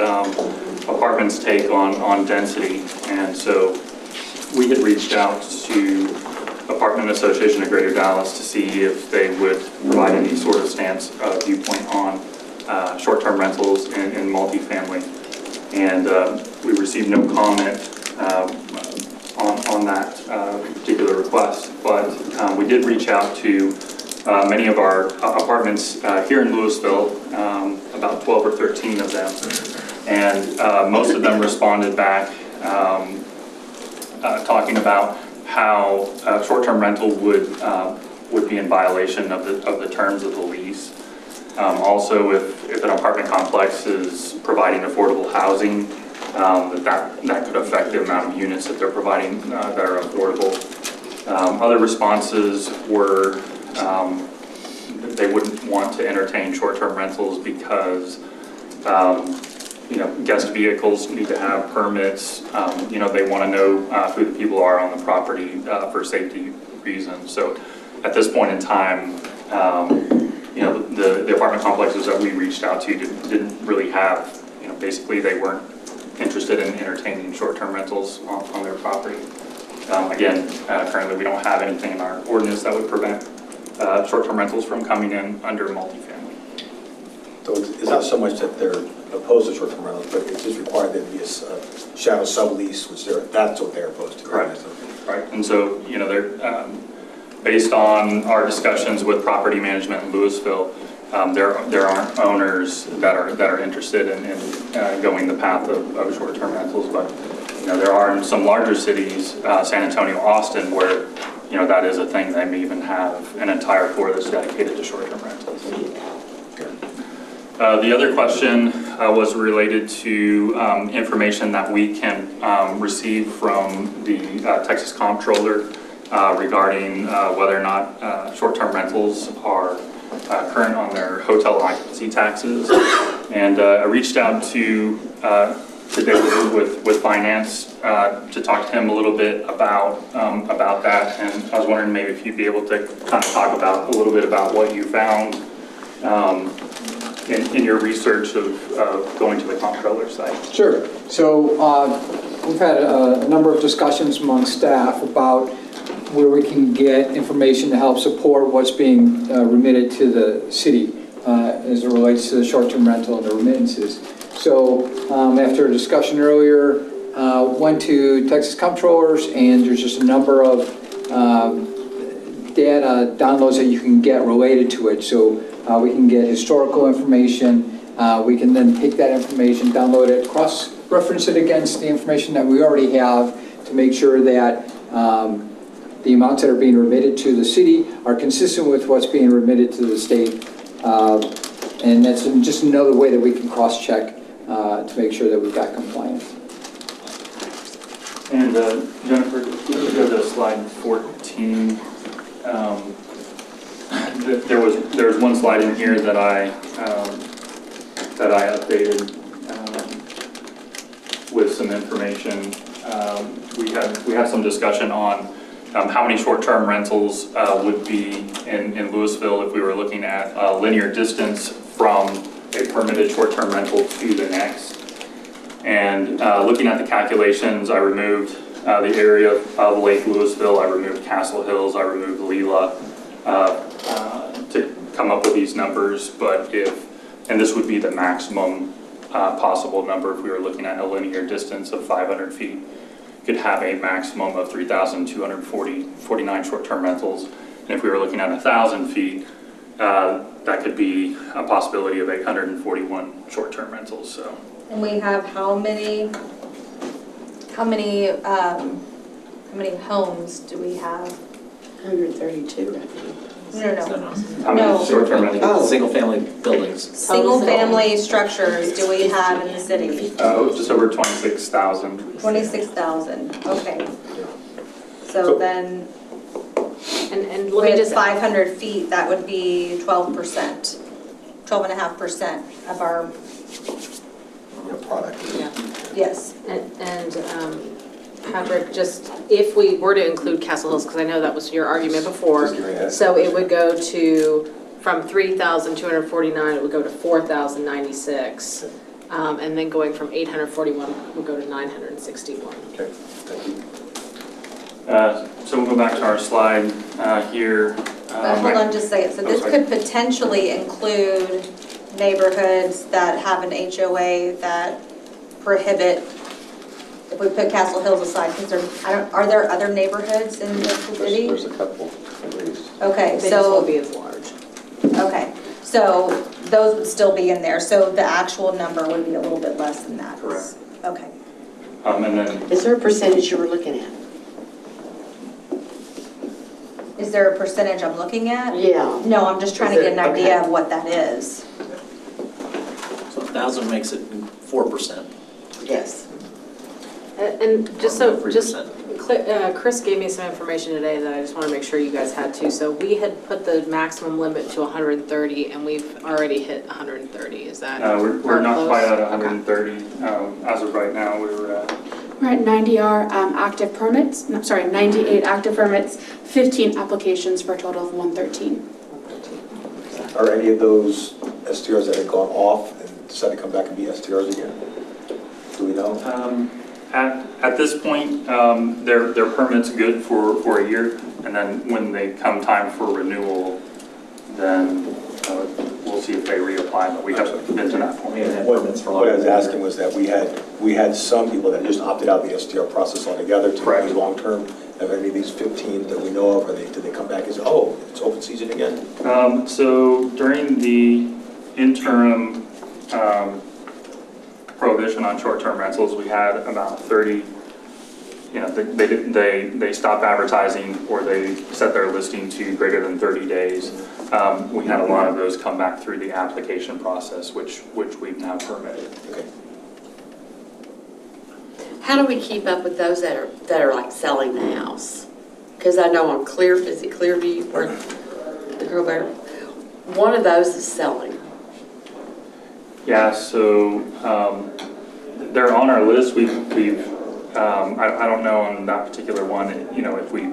apartments take on density, and so we had reached out to Apartment Association of Greater Dallas to see if they would provide any sort of stance viewpoint on short-term rentals in multifamily, and we received no comment on that particular request, but we did reach out to many of our apartments here in Lewisville, about 12 or 13 of them, and most of them responded back talking about how short-term rental would be in violation of the terms of the lease. Also, if an apartment complex is providing affordable housing, that could affect the amount of units that they're providing that are affordable. Other responses were they wouldn't want to entertain short-term rentals because guest vehicles need to have permits. They want to know who the people are on the property for safety reasons. So at this point in time, the apartment complexes that we reached out to didn't really have, basically they weren't interested in entertaining short-term rentals on their property. Again, currently we don't have anything in our ordinance that would prevent short-term rentals from coming in under multifamily. So it's not so much that they're opposed to short-term rentals, but it's just required that there be a shadow sublease, which that's what they're opposed to. Correct. Right. And so, they're based on our discussions with property management in Lewisville, there aren't owners that are interested in going the path of short-term rentals, but there are in some larger cities, San Antonio, Austin, where that is a thing. They may even have an entire floor that's dedicated to short-term rentals. The other question was related to information that we can receive from the Texas Comptroller regarding whether or not short-term rentals are current on their hotel occupancy taxes. And I reached out to David with finance to talk to him a little bit about that, and I was wondering maybe if you'd be able to kind of talk a little bit about what you found in your research of going to the comptroller's site. Sure. So we've had a number of discussions among staff about where we can get information to help support what's being remitted to the city as it relates to the short-term rental and the remittances. So after a discussion earlier, went to Texas Comptrollers, and there's just a number of data downloads that you can get related to it. So we can get historical information. We can then take that information, download it across reference it against the information that we already have to make sure that the amounts that are being remitted to the city are consistent with what's being remitted to the state. And that's just another way that we can cross-check to make sure that we've got compliance. And Jennifer, if you could go to slide 14. There was one slide in here that I updated with some information. We had some discussion on how many short-term rentals would be in Lewisville if we were looking at linear distance from a permitted short-term rental to the next. And looking at the calculations, I removed the area of Lake Lewisville, I removed Castle Hills, I removed Leela to come up with these numbers. But and this would be the maximum possible number if we were looking at a linear distance of 500 feet. Could have a maximum of 3,249 short-term rentals. And if we were looking at 1,000 feet, that could be a possibility of 841 short-term rentals. So. And we have how many homes do we have? 132, I think. No. How many short-term rentals? Oh. Single-family buildings. Single-family structures do we have in the city? Just over 26,000. 26,000, okay. So then, And let me with just 500 feet, that would be 12%, 12.5% of our, Product. yes. And Patrick, just if we were to include Castle Hills, because I know that was your argument before, so it would go to, from 3,249, it would go to 4,096. And then going from 841 would go to 961. Okay, thank you. So we'll go back to our slide here. Hold on just a second. So this could potentially include neighborhoods that have an HOA that prohibit, if we put Castle Hills aside, because are there other neighborhoods in the city? There's a couple, at least. Okay, They just so, won't be as large. okay, so those would still be in there. So the actual number would be a little bit less than that. Correct. Okay. And then Is there a percentage you were looking at? Is there a percentage I'm looking at? Yeah. No, I'm just trying to get an Okay. idea of what that is. So 1,000 makes it 4%. Yes. And just so, 3%. Chris gave me some information today that I just want to make sure you guys had too. So we had put the maximum limit to 130 and we've already hit 130. Is that we're not close? quite at 130 as of right now. We're at 90 are active permits, 98 active permits, 15 applications for a total of 113. Are any of those STRs that have gone off and decided to come back and be STRs again? Do we know? At this point, their permit's good for a year, and then when they come time for renewal, then we'll see if they reapply, but we haven't been to that point. What I was asking was that we had some people that just opted out of the STR process altogether to be long-term. Have any of these 15 that we know of, did they come back and say, oh, it's open season again? So during the interim prohibition on short-term rentals, we had about 30, they stopped advertising or they set their listing to greater than 30 days. We had a lot of those come back through the application process, which we've now permitted. Okay. How do we keep up with those that are like selling the house? Because I know on Clearview or the Girl Bear, one of those is selling. Yeah, so they're on our list. I don't know on that particular one, if we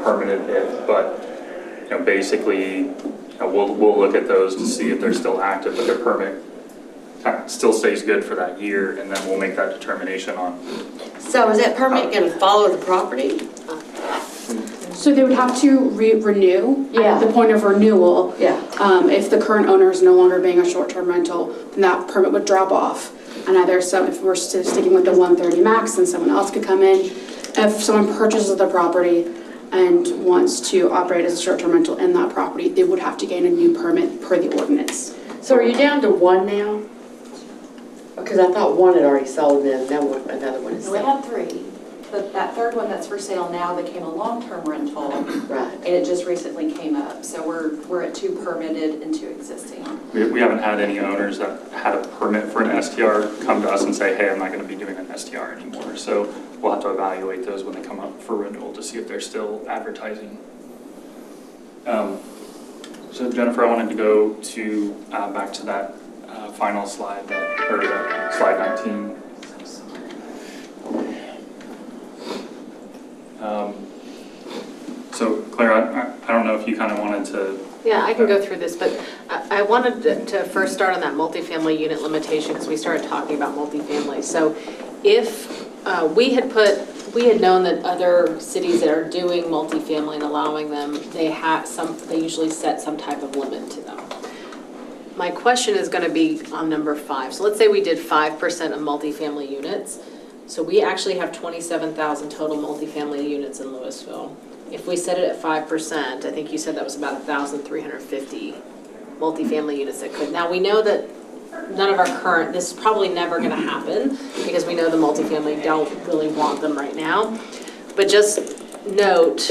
permitted it, but basically we'll look at those to see if they're still active, but their permit still stays good for that year, and then we'll make that determination on. So is that permit going to follow the property? So they would have to renew. Yeah. At the point of renewal, Yeah. If the current owner is no longer being a short-term rental, then that permit would drop off. And either if we're sticking with the 130 max, then someone else could come in. If someone purchases the property and wants to operate as a short-term rental in that property, they would have to gain a new permit per the ordinance. So are you down to one now? Because I thought one had already sold and now another one is We selling. have 3, but that third one that's for sale now became a long-term rental. Right. And it just recently came up, so we're at 2 permitted and 2 existing. We haven't had any owners that had a permit for an STR come to us and say, hey, I'm not going to be doing an STR anymore. So we'll have to evaluate those when they come up for renewal to see if they're still advertising. So Jennifer, I wanted to go to back to that final slide, or slide 19. So Claire, I don't know if you kind of wanted to. Yeah, I can go through this, but I wanted to first start on that multifamily unit limitation because we started talking about multifamily. So if we had known that other cities that are doing multifamily and allowing them, they usually set some type of limit to them. My question is going to be on number 5. So let's say we did 5% of multifamily units. So we actually have 27,000 total multifamily units in Lewisville. If we set it at 5%, I think you said that was about 1,350 multifamily units that could. Now we know that none of our current, this is probably never going to happen because we know the multifamily don't really want them right now. But just note,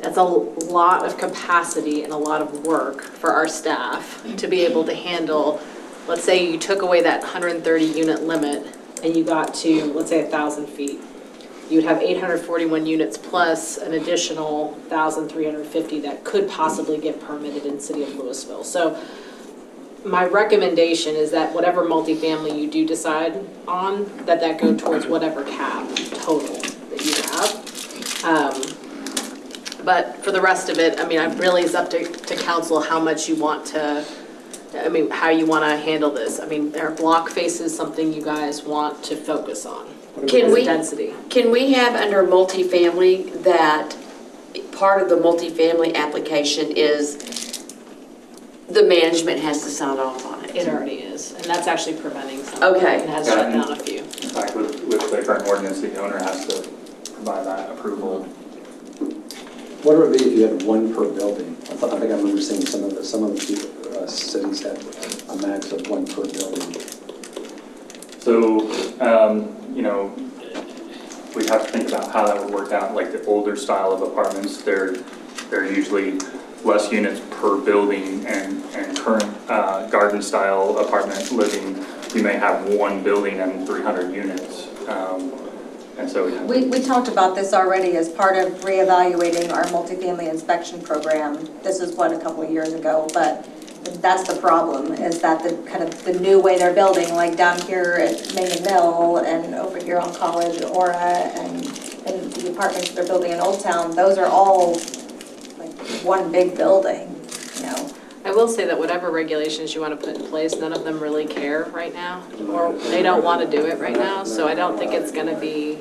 that's a lot of capacity and a lot of work for our staff to be able to handle. Let's say you took away that 130 unit limit and you got to, let's say, 1,000 feet. You'd have 841 units plus an additional 1,350 that could possibly get permitted in the city of Lewisville. So my recommendation is that whatever multifamily you do decide on, that go towards whatever cap total that you have. But for the rest of it, I mean, it really is up to council how much you want to, how you want to handle this. I mean, are block faces something you guys want to focus on? Density. Can we have under multifamily that part of the multifamily application is the management has to sign off on it? It already is, and that's actually preventing some. Okay. It has shut down a few. In fact, with the current ordinance, the owner has to provide that approval. What would it be if you had 1 per building? I think I remember seeing some of the cities had a max of 1 per building. So, we'd have to think about how that would work out. Like the older style of apartments, they're usually less units per building, and current garden style apartment living, we may have 1 building and 300 units. And so we talked about this already as part of reevaluating our multifamily inspection program. This is a couple of years ago, but that's the problem, is that the new way they're building, like down here at Main and Mill and over here on College and Aura and the apartments they're building in Old Town, those are all like 1 big building, I will say that whatever regulations you want to put in place, none of them really care right now, or they don't want to do it right now, so I don't think it's going to be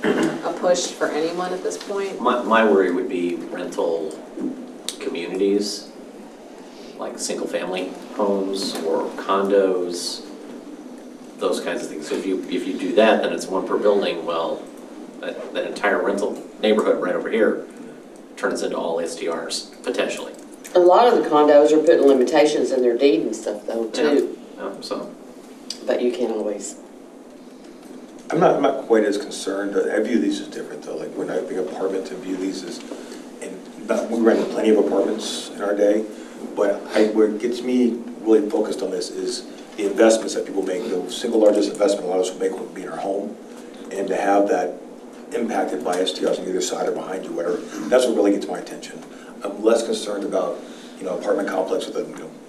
a push for anyone at this point. My worry would be rental communities, like single-family homes or condos, those kinds of things. So if you do that, then it's 1 per building. Well, that entire rental neighborhood right over here turns into all STRs, potentially. A lot of the condos are putting limitations in their deed and stuff though, too. Yeah, so. But you can't always. I'm not quite as concerned. I view these as different though. Like when I think apartments, I view these as, we rent plenty of apartments in our day, but what gets me really focused on this is the investments that people make. The single largest investment a lot of us will make would be in our home, and to have that impacted by STRs on either side or behind you, whatever, that's what really gets my attention. I'm less concerned about, apartment complex with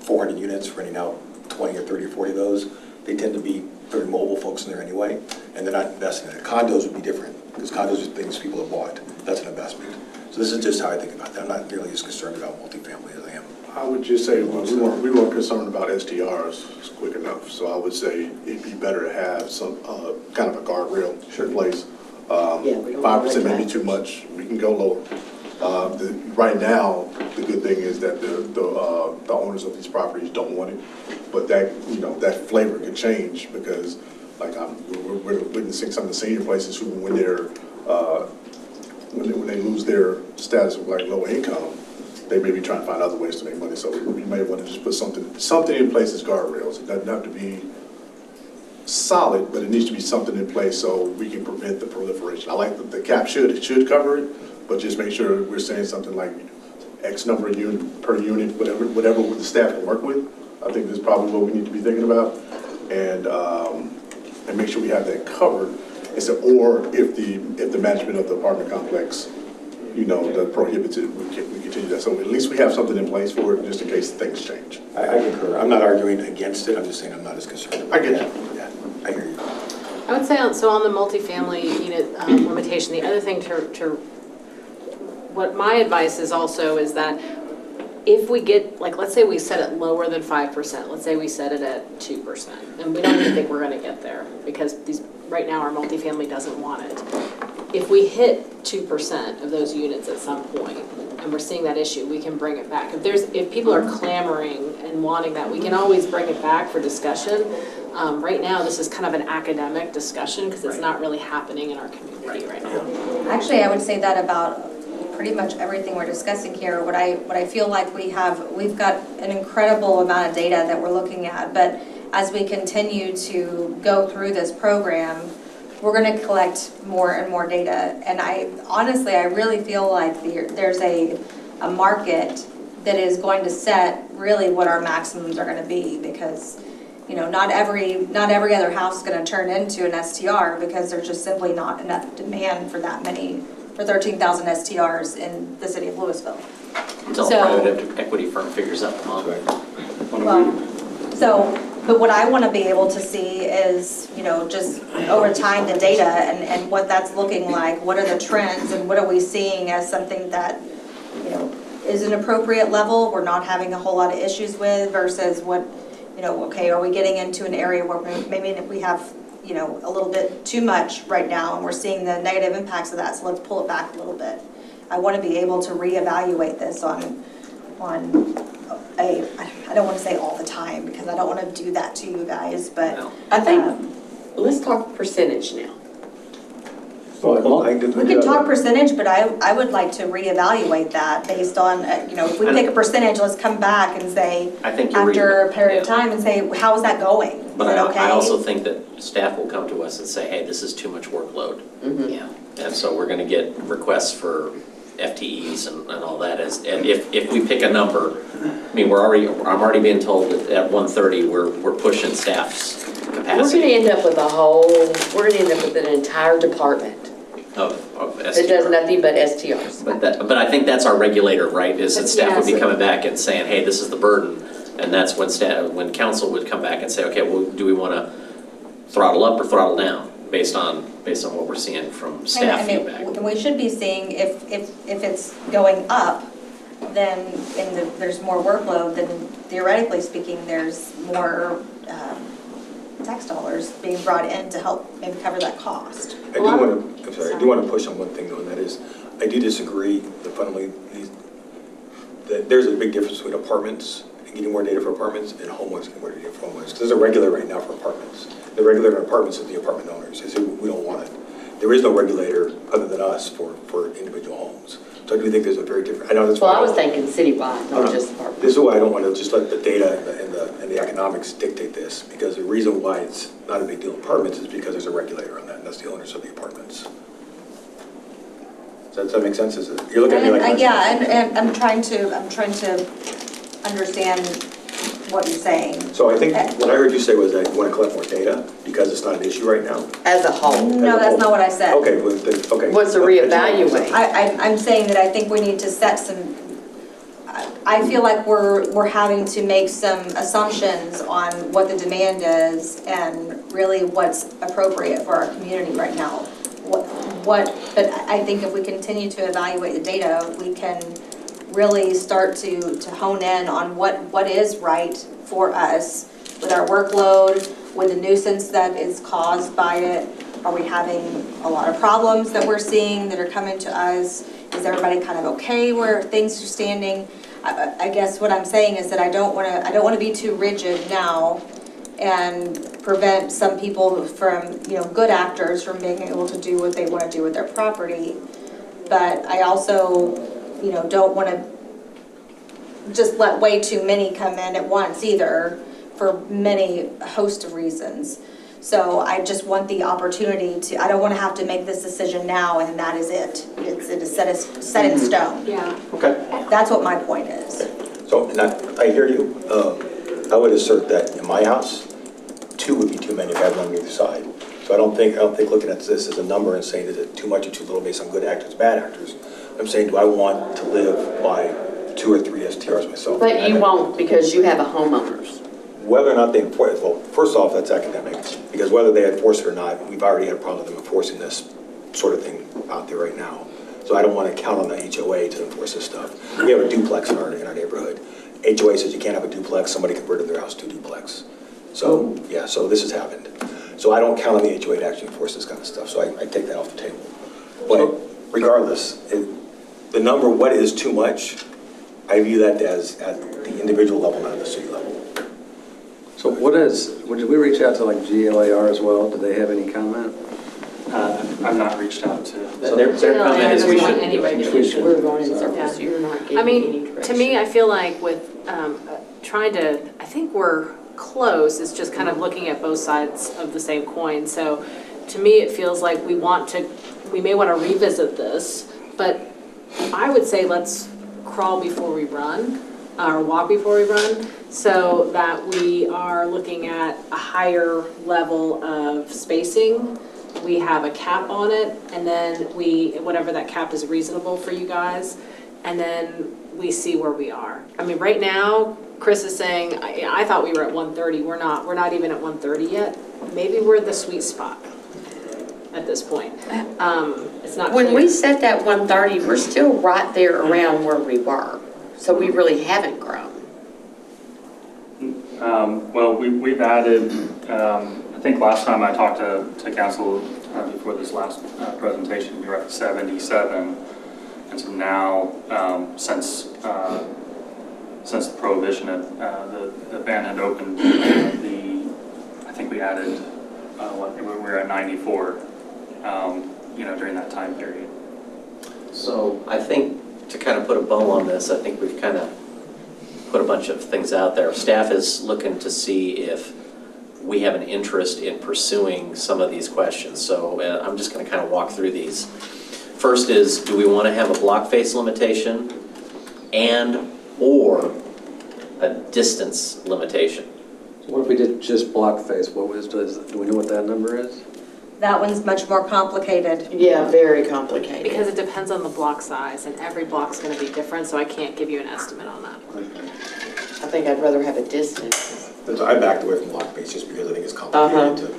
400 units, renting out 20 or 30 or 40 of those. They tend to be very mobile folks in there anyway, and they're not investing in it. Condos would be different, because condos are things people have bought. That's an investment. So this is just how I think about that. I'm not nearly as concerned about multifamily as I am. I would just say we weren't concerned about STRs quick enough, so I would say it'd be better to have some kind of a guardrail in place. 5% may be too much. We can go lower. Right now, the good thing is that the owners of these properties don't want it, but that flavor could change because, like, we're witnessing some of the senior places who, when they lose their status of like low income, they may be trying to find other ways to make money. So we may want to just put something in place as guardrails. It doesn't have to be solid, but it needs to be something in place so we can prevent the proliferation. I like the cap should cover it, but just make sure we're saying something like X number of per unit, whatever the staff can work with. I think that's probably what we need to be thinking about, and make sure we have that covered. Or if the management of the apartment complex, that prohibits it, we continue that. So at least we have something in place for it, just in case things change. I concur. I'm not arguing against it. I'm just saying I'm not as concerned. I get you. Yeah, I hear you. I would say, on the multifamily unit limitation, the other thing what my advice is also is that if we get, let's say we set it lower than 5%, let's say we set it at 2%, and we don't even think we're going to get there because right now our multifamily doesn't want it. If we hit 2% of those units at some point, and we're seeing that issue, we can bring it back. If people are clamoring and wanting that, we can always bring it back for discussion. Right now, this is kind of an academic discussion because it's not really happening in our community right now. Actually, I would say that about pretty much everything we're discussing here. What I feel like we've got an incredible amount of data that we're looking at, but as we continue to go through this program, we're going to collect more and more data. And I really feel like there's a market that is going to set really what our maximums are going to be, because not every other house is going to turn into an STR because there's just simply not enough demand for that many, for 13,000 STRs in the city of Lewisville. Until a private equity firm figures out the model. But what I want to be able to see is, just over time, the data and what that's looking like. What are the trends and what are we seeing as something that, is an appropriate level we're not having a whole lot of issues with versus what, okay, are we getting into an area where maybe we have, a little bit too much right now and we're seeing the negative impacts of that, so let's pull it back a little bit. I want to be able to reevaluate this on I don't want to say all the time because I don't want to do that to you guys, but I think let's talk percentage now. We can talk percentage, but I would like to reevaluate that based on, if we take a percentage, let's come back and say, after a period of time and say, how is that going? But I also think that staff will come to us and say, hey, this is too much workload. Yeah. And so we're going to get requests for FTEs and all that. And if we pick a number, I mean, I'm already being told that at 130 we're pushing staff's capacity. We're going to end up with an entire department of STR. It does nothing but STRs. But I think that's our regulator, right? Is that staff would be coming back and saying, hey, this is the burden, and that's when council would come back and say, okay, well, do we want to throttle up or throttle down based on what we're seeing from staff feedback? We should be seeing if it's going up, then there's more workload, then theoretically speaking, there's more tax dollars being brought in to help maybe cover that cost. I do want to push on one thing though, and that is, I do disagree that fundamentally that there's a big difference between apartments and getting more data for apartments and homeowners getting more data for homeowners. Because there's a regulator right now for apartments. The regulator in apartments is the apartment owners. They say we don't want it. There is no regulator other than us for individual homes. So I do think there's a very different. I know that's. Well, I was thinking citywide, not just apartments. This is why I don't want to just let the data and the economics dictate this, because the reason why it's not a big deal in apartments is because there's a regulator on that, and that's the owners of the apartments. Does that make sense? You're looking at me like and I'm trying to understand what you're saying. So I think what I heard you say was that you want to collect more data because it's not an issue right now. As a whole. No, that's not what I said. Okay, well, then, okay. What's to reevaluate? I'm saying that I think we need to set some. I feel like we're having to make some assumptions on what the demand is and really what's appropriate for our community right now. But I think if we continue to evaluate the data, we can really start to hone in on what is right for us with our workload, with the nuisance that is caused by it. Are we having a lot of problems that we're seeing that are coming to us? Is everybody kind of okay where things are standing? I guess what I'm saying is that I don't want to be too rigid now and prevent some people from, good actors from being able to do what they want to do with their property. But I also, don't want to just let way too many come in at once either, for a host of reasons. So I just want the opportunity to, I don't want to have to make this decision now and that is it. It is set in stone. Yeah. Okay. That's what my point is. So, and I hear you. I would assert that in my house, 2 would be too many if I had one on either side. So I don't think looking at this as a number and saying, is it too much or too little based on good actors, bad actors? I'm saying, do I want to live by 2 or 3 STRs myself? But you won't because you have a homeowners. Whether or not they enforce it, well, first off, that's academic, because whether they enforce it or not, we've already had a problem with them enforcing this sort of thing out there right now. So I don't want to count on the HOA to enforce this stuff. We have a duplex in our neighborhood. HOA says you can't have a duplex, somebody converted their house to a duplex. So, yeah, so this has happened. So I don't count on the HOA to actually enforce this kind of stuff, so I take that off the table. But regardless, the number, what is too much, I view that as at the individual level, not at the city level. So did we reach out to like GLAR as well? Did they have any comment? I've not reached out to. Their comment is we should. We're going in circles, so you're not getting I any mean, direction. to me, I feel like with trying to, I think we're close, it's just kind of looking at both sides of the same coin. So to me, it feels like we may want to revisit this, but I would say let's crawl before we run, or walk before we run, so that we are looking at a higher level of spacing. We have a cap on it, and then whatever that cap is reasonable for you guys, and then we see where we are. I mean, right now, Chris is saying, I thought we were at 130. We're not even at 130 yet. Maybe we're the sweet spot at this point. It's not When clear. we set that 130, we're still right there around where we were. So we really haven't grown. Well, we've added, I think last time I talked to council before this last presentation, we were at 77. And so now, since the prohibition, the ban had opened, I think we added, we were at 94, during that time period. So I think to kind of put a bow on this, I think we've kind of put a bunch of things out there. Staff is looking to see if we have an interest in pursuing some of these questions. So I'm just going to kind of walk through these. First is, do we want to have a block face limitation or a distance limitation? So what if we did just block face? Do we know what that number is? That one's much more complicated. Yeah, very complicated. Because it depends on the block size, and every block's going to be different, so I can't give you an estimate on that. I think I'd rather have a distance. I backed away from block face just because I think it's complicated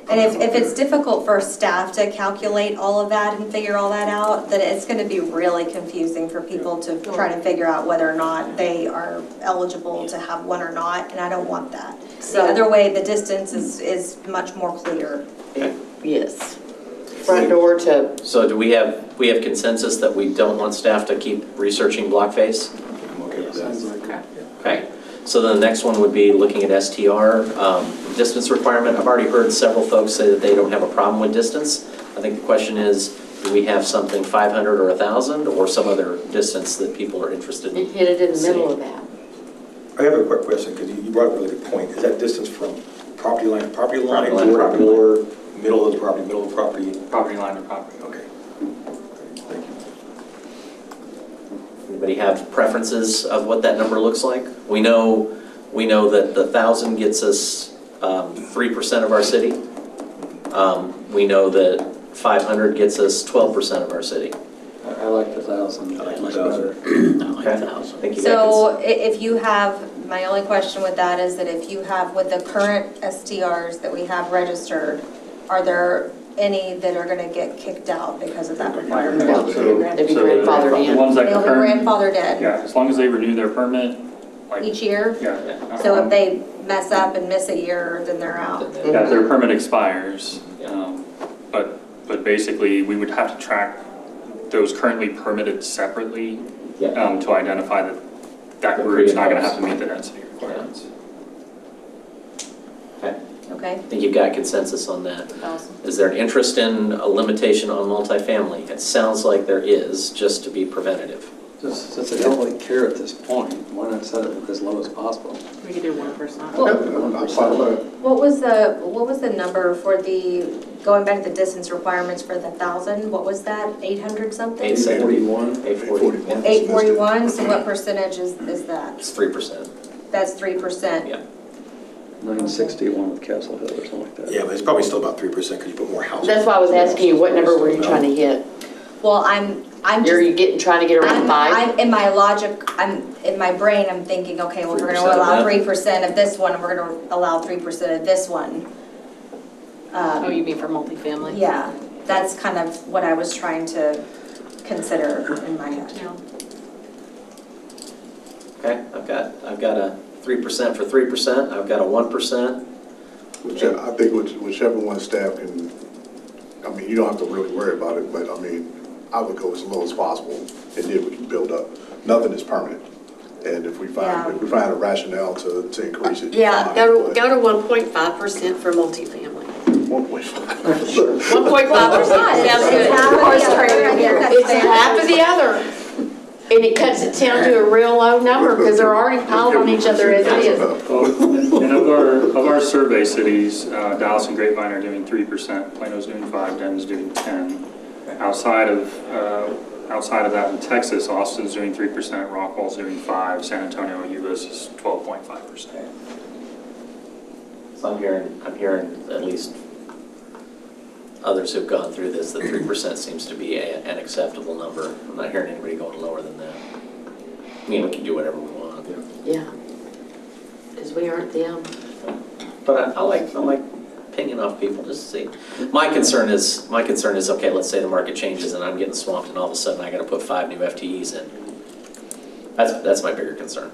And if it's difficult for staff to calculate all of that and figure all that out, then it's going to be really confusing for people to try to figure out whether or not they are eligible to have one or not, and I don't want that. The other way, the distance is much more clear. Yes. Front door to... So do we have consensus that we don't want staff to keep researching block face? I'm okay with that. Okay. So then the next one would be looking at STR, distance requirement. I've already heard several folks say that they don't have a problem with distance. I think the question is, do we have something 500 or 1,000 or some other distance that people are interested in? Hit it in the middle of that. I have a quick question, because you brought up a really good point. Is that distance from property line to property line, Property line to door to property door, middle of the property, middle of the property? Property line to property. Okay. Thank you. Anybody have preferences of what that number looks like? We know that the 1,000 gets us 3% of our city. We know that 500 gets us 12% of our city. I like the 1,000. I like much 1,000. better. Okay. Thank you. So if you have, my only question with that is that if you have, with the current STRs that we have registered, are there any that are going to get kicked out because of that requirement? They'd be grandfathered in. The ones that They'll be grandfathered in yeah, as long as they renew their permit. each year? Yeah. So if they mess up and miss a year, then they're out? Yeah, their permit expires, but basically, we would have to track those currently permitted separately to identify that group's not going to have to meet the density requirements. Okay. I think you've got consensus on that. Awesome. Is there an interest in a limitation on multifamily? It sounds like there is, just to be preventative. Just since they don't really care at this point, why not set it as low as possible? We could do 1%. I'm fine with that. What was the number for going back to the distance requirements for the 1,000? What was that, 800 something? 841. 841. 841, so what percentage is that? It's 3%. That's 3%? Yeah. 961 with Castle Hill or something like that. Yeah, but it's probably still about 3% because you put more houses. That's why I was asking you, what number were you trying to hit? Well, I'm You're just, trying to get around 5? I'm, in my logic, in my brain, I'm thinking, okay, well, we're 3% gonna allow of 3% of this one, and we're gonna allow 3% of this one. Oh, you mean for multifamily? Yeah, that's kind of what I was trying to consider in my head. Okay, I've got a 3% for 3%, I've got a 1%. I think whichever one staff can, I mean, you don't have to really worry about it, but I mean, I would go as low as possible, and then we can build up. Nothing is permanent, and if we find a rationale to increase it. Yeah, fine, go but- to 1.5% for multifamily. 1.5. 1.5% sounds good. It's half of the other. And it cuts it down to a real low number because they're already piled on each other as it is. And of our survey cities, Dallas and Grapevine are doing 3%, Plano's doing 5%, Denton's doing 10%. Outside of that in Texas, Austin's doing 3%, Rockwall's doing 5%, San Antonio, US is 12.5%. So I'm hearing at least others who've gone through this, that 3% seems to be an acceptable number. I'm not hearing anybody going lower than that. I mean, we can do whatever we want. Yeah, because we aren't them. But I like pinging off people just to see. My concern is, okay, let's say the market changes and I'm getting swamped and all of a sudden I gotta put 5 new FTEs in. That's my bigger concern.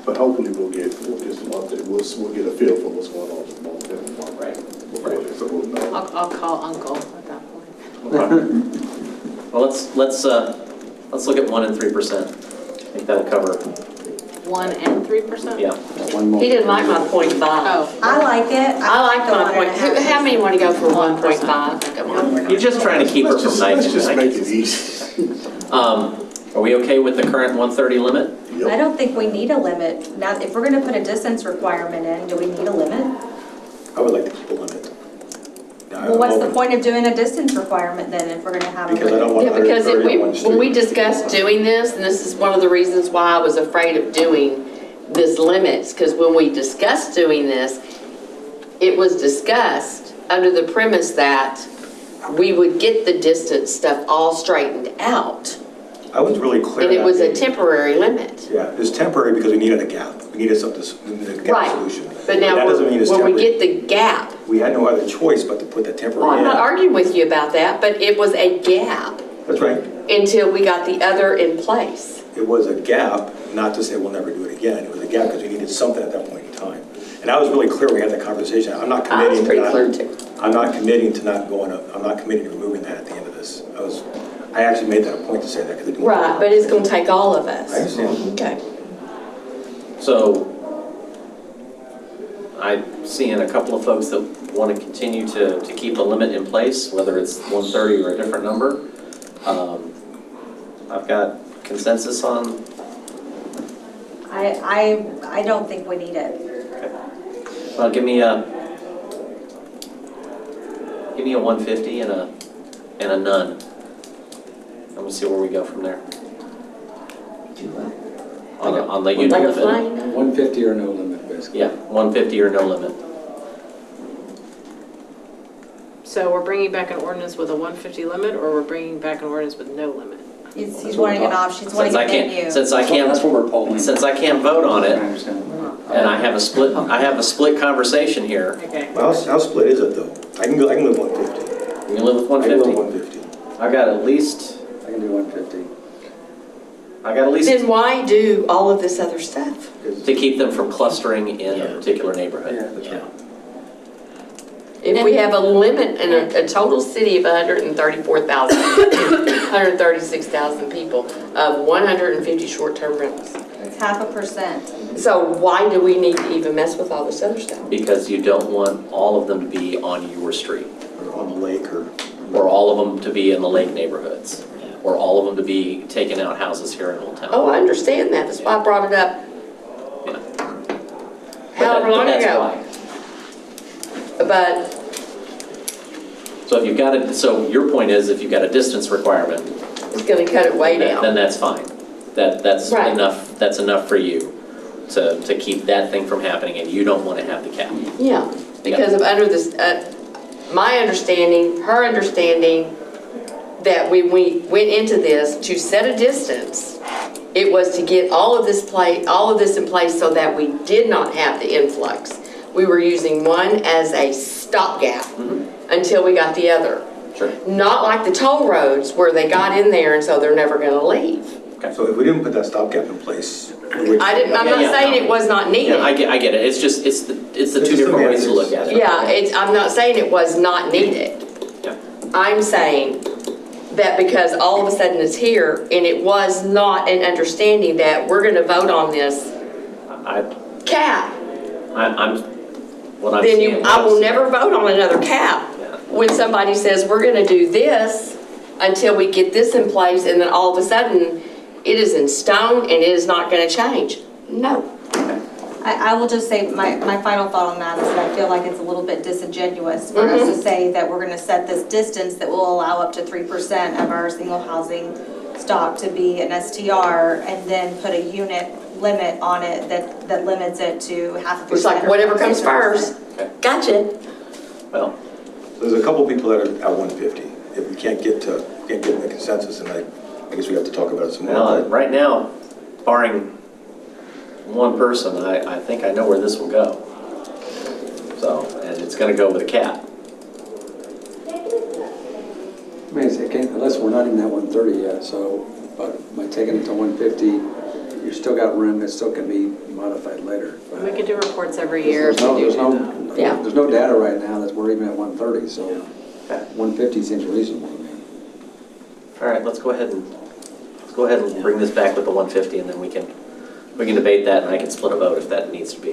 But hopefully we'll get some update, we'll get a feel for what's going on with the market. Right. So we'll know. I'll call Uncle at that point. Well, let's look at 1% and 3%. I think that'll cover. 1 and 3%? Yeah. One more. He didn't like my 0.5. Oh. I like it. I like my point. 1.5. How many want to go for 1.5? Come on. You're just trying to keep her from 90. Let's just make it easy. Are we okay with the current 130 limit? I don't think we need a limit. Now, if we're gonna put a distance requirement in, do we need a limit? I would like to keep a limit. Well, what's the point of doing a distance requirement then if we're gonna have a Because I don't limit? want Yeah, because 130 on one when we street. discussed doing this, and this is one of the reasons why I was afraid of doing this limits, because when we discussed doing this, it was discussed under the premise that we would get the distance stuff all straightened out. I was really clear. And it that was a day. temporary limit. Yeah, it's temporary because we needed a gap. We needed something, we needed a gap Right. solution. But now, that doesn't mean it's when we temporary. get the gap, We had no other choice but to put that temporary well, I'm in. not arguing with you about that, but it was a gap That's right. until we got the other in place. It was a gap, not to say we'll never do it again. It was a gap because we needed something at that point in time. And I was really clear when we had that conversation. I'm not I was committing to pretty not. clear too. I'm not committing to not going up. I'm not committing to removing that at the end of this. I actually made that a point to say that because it didn't. Right, but it's gonna take all of us. I understand. Okay. So I'm seeing a couple of folks that want to continue to keep the limit in place, whether it's 130 or a different number. I've got consensus on. I don't think we need it. Well, give me a 150 and a none. And we'll see where we go from there. On the unit Like a limit. flying? 150 or no limit, basically. Yeah, 150 or no limit. So we're bringing back an ordinance with a 150 limit, or we're bringing back an ordinance with no limit? He's wanting an option, he's wanting a menu. Since I That's what we're polling. can't vote on I it, understand. and I have a split conversation here. Okay. Well, how split is it though? I can live 150. You can live with I can live 150? 150. I've got at least, I can do 150. Then why do all of this other stuff? to keep them from clustering in a particular neighborhood. Yeah, that's right. If we have a limit in a total city of 136,000 people of 150 short-term rentals. It's 0.5%. So why do we need to even mess with all this other stuff? Because you don't want all of them to be on your street, Or on the lake or. or all of them to be in the lake neighborhoods. or all of them to be taken out houses here in Old Town. Oh, I understand that, that's why I brought it up however long ago. But, So if you've got it, so your point is if you've got a distance requirement, it's gonna cut it way then down. that's fine. That's Right. enough for you to keep that thing from happening, and you don't want to have the cap. Yeah, because of under this, my understanding, her understanding, that when we went into this to set a distance, it was to get all of this in place so that we did not have the influx. We were using one as a stopgap until we got the other. Sure. Not like the toll roads where they got in there and so they're never gonna leave. So if we didn't put that stopgap in place. I'm not saying it was not needed. Yeah, I get it. It's just, it's the two different ways to look at it. Yeah, I'm not saying it was not needed. Yeah. I'm saying that because all of a sudden it's here and it was not an understanding that we're gonna vote on this cap, What I'm then seeing I will is- never vote on another cap. When somebody says, we're gonna do this until we get this in place, and then all of a sudden, it is in stone and it is not gonna change. No. I will just say, my final thought on that is that I feel like it's a little bit disingenuous for us to say that we're gonna set this distance that will allow up to 3% of our single housing stock to be an STR, and then put a unit limit on it that limits it to 0.5%. It's like whatever comes first. Gotcha. Well, There's a couple people that are at 150. If we can't get a consensus, and I guess we have to talk about it some more. well, right now, barring one person, I think I know where this will go. So, and it's gonna go with a cap. I mean, unless we're not in that 130 yet, so, but by taking it to 150, you still got room, it still can be modified later. But We can do reports every year. There's Yeah. no data right now that we're even at 130, so 150 seems reasonable to me. All right, let's go ahead and bring this back with the 150, and then we can debate that, and I can split a vote if that needs to be.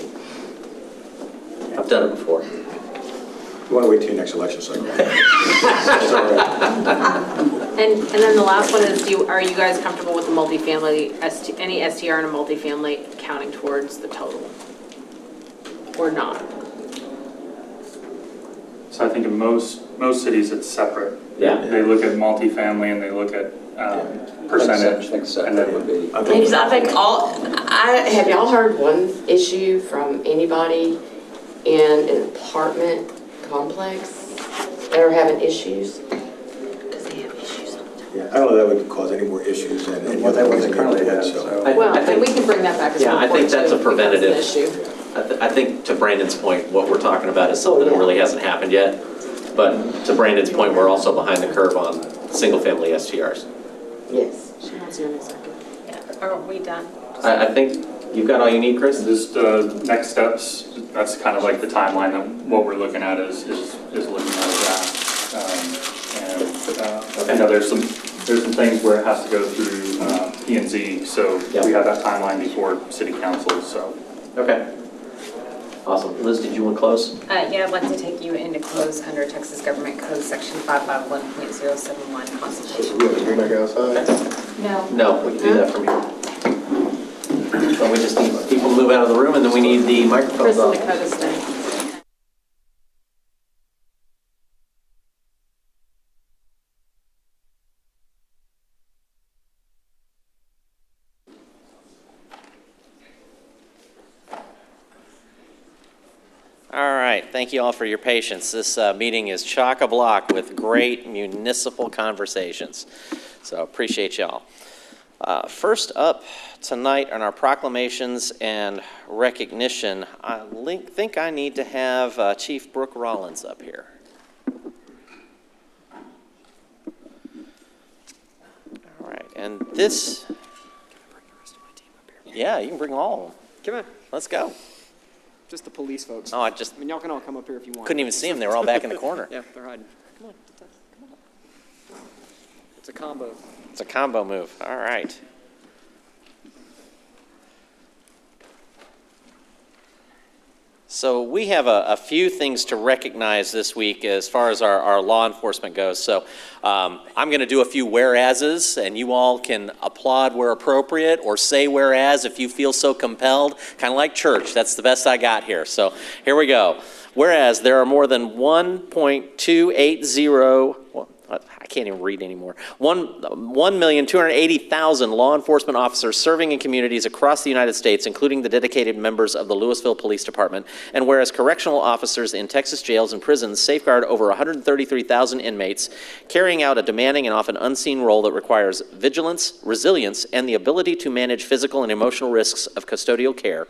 I've done it before. You want to wait till your next election cycle. And then the last one is, are you guys comfortable with the multifamily, any STR in a multifamily counting towards the total? Or not? So I think in most cities it's separate. Yeah. They look at multifamily and they look at percentage. I think so. And That then would be. Because I think have y'all heard one issue from anybody in an apartment complex that are having issues? Because they have issues all the time. Yeah, I don't know that would cause any more issues than any Well, other that ones was in currently neighborhood, had, so. so. Well, I and think- we can bring that back as a Yeah, I report think that's a too, because it's an preventative. issue. I think to Brandon's point, what we're talking about is something that really hasn't happened yet. But to Brandon's point, we're also behind the curve on single-family STRs. Yes. She wants you in a second. Yeah. Are we done? I think you've got all you need, Chris? Just next steps, that's kind of like the timeline that what we're looking at is looking at that. You know, there's some things where it has to go through P&Z, so we have that timeline before city council, so. Okay. Awesome. Liz, did you want to close? Yeah, I'd like to take you into close under Texas Government Code Section 551.071 consultation. We have to bring back outside? No. No, we can do that from here. So we just need people to move out of the room, and then we need the microphones Chris and off. Dakota stay. All right, thank you all for your patience. This meeting is chock-a-block with great municipal conversations, so appreciate y'all. First up tonight on our proclamations and recognition, I think I need to have Chief Brooke Rollins up here. All right, and this, yeah, you can bring all of them. Come on. Let's go. Just the police folks. Oh, I mean, y'all can all come up here if you want. couldn't even see them. They were all back in the corner. Yeah, they're hiding. Come on. It's a combo. It's a combo move. All right. So we have a few things to recognize this week as far as our law enforcement goes. So I'm going to do a few whereases, and you all can applaud where appropriate or say whereas if you feel so compelled, kind of like church. That's the best I got here. So here we go. Whereas there are more than 1.280, well, I can't even read anymore, 1,280,000 law enforcement officers serving in communities across the United States, including the dedicated members of the Lewisville Police Department. And whereas correctional officers in Texas jails and prisons safeguard over 133,000 inmates, carrying out a demanding and often unseen role that requires vigilance, resilience, and the ability to manage physical and emotional risks of custodial care.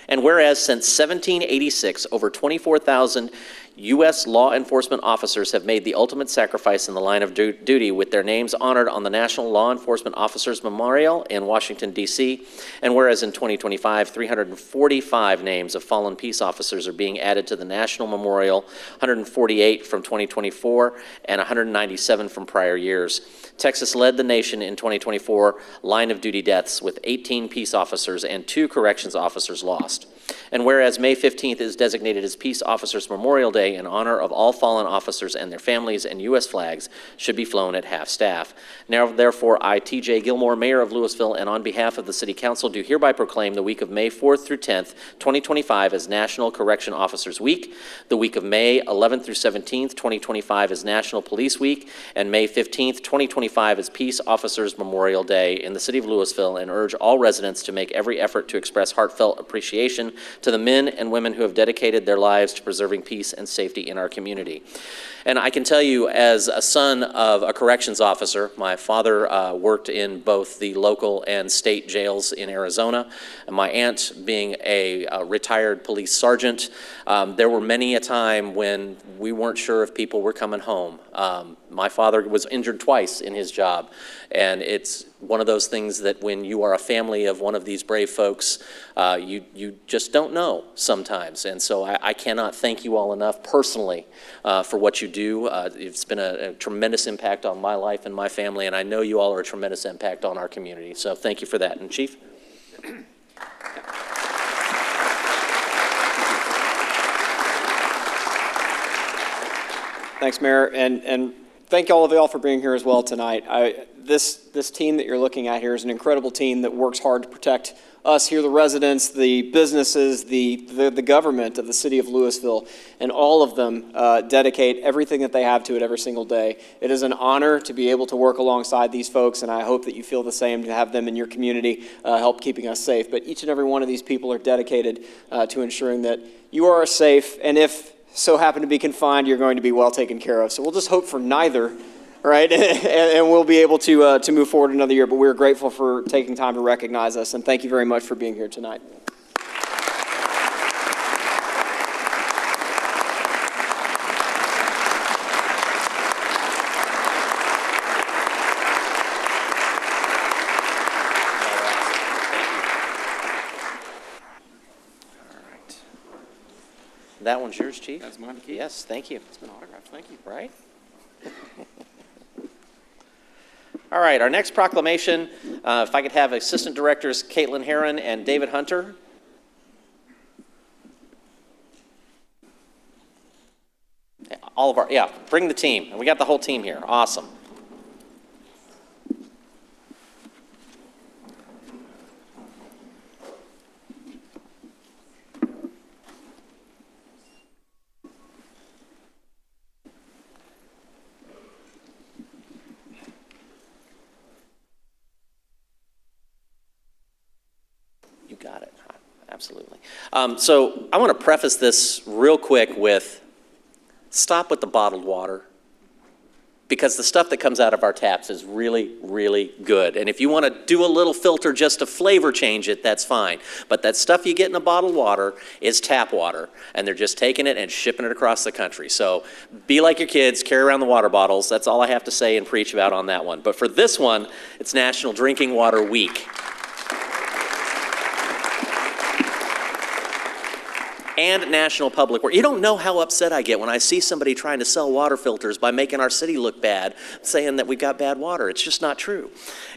And whereas since 1786, over 24,000 U.S. law enforcement officers have made the ultimate sacrifice in the line of duty, with their names honored on the National Law Enforcement Officers Memorial in Washington, D.C. And whereas in 2025, 345 names of fallen peace officers are being added to the National Memorial, 148 from 2024 and 197 from prior years. Texas led the nation in 2024 line of duty deaths with 18 peace officers and 2 corrections officers lost. And whereas May 15th is designated as Peace Officers Memorial Day in honor of all fallen officers and their families, and U.S. flags should be flown at half-staff. Now, therefore, I, T.J. Gilmore, Mayor of Lewisville, and on behalf of the City Council, do hereby proclaim the week of May 4th through 10th, 2025 as National Correction Officers Week, the week of May 11th through 17th, 2025 as National Police Week, and May 15th, 2025 as Peace Officers Memorial Day in the City of Lewisville, and urge all residents to make every effort to express heartfelt appreciation to the men and women who have dedicated their lives to preserving peace and safety in our community. And I can tell you, as a son of a corrections officer, my father worked in both the local and state jails in Arizona, and my aunt being a retired police sergeant, there were many a time when we weren't sure if people were coming home. My father was injured twice in his job, and it's one of those things that when you are a family of one of these brave folks, you just don't know sometimes. And so I cannot thank you all enough personally for what you do. It's been a tremendous impact on my life and my family, and I know you all are a tremendous impact on our community. So thank you for that. And Chief? Thanks, Mayor, and thank all of y'all for being here as well tonight. This team that you're looking at here is an incredible team that works hard to protect us here, the residents, the businesses, the government of the city of Lewisville, and all of them dedicate everything that they have to it every single day. It is an honor to be able to work alongside these folks, and I hope that you feel the same, to have them in your community help keeping us safe. But each and every one of these people are dedicated to ensuring that you are safe, and if so happen to be confined, you're going to be well taken care of. So we'll just hope for neither, right? and we'll be able to move forward another year. But we're grateful for taking time to recognize us, and thank you very much for being here tonight. That one's yours, Chief? That's mine to keep. Yes, thank you. It's been autographed. Thank you. Right? All right, our next proclamation, if I could have Assistant Directors Caitlin Herron and David Hunter. All of our, yeah, bring the team. We got the whole team here. Awesome. You got it. Absolutely. So I want to preface this real quick with stop with the bottled water, because the stuff that comes out of our taps is really, really good. And if you want to do a little filter just to flavor change it, that's fine. But that stuff you get in a bottled water is tap water, and they're just taking it and shipping it across the country. So be like your kids, carry around the water bottles. That's all I have to say and preach about on that one. But for this one, it's National Drinking Water Week. And National Public Works. You don't know how upset I get when I see somebody trying to sell water filters by making our city look bad, saying that we've got bad water. It's just not true.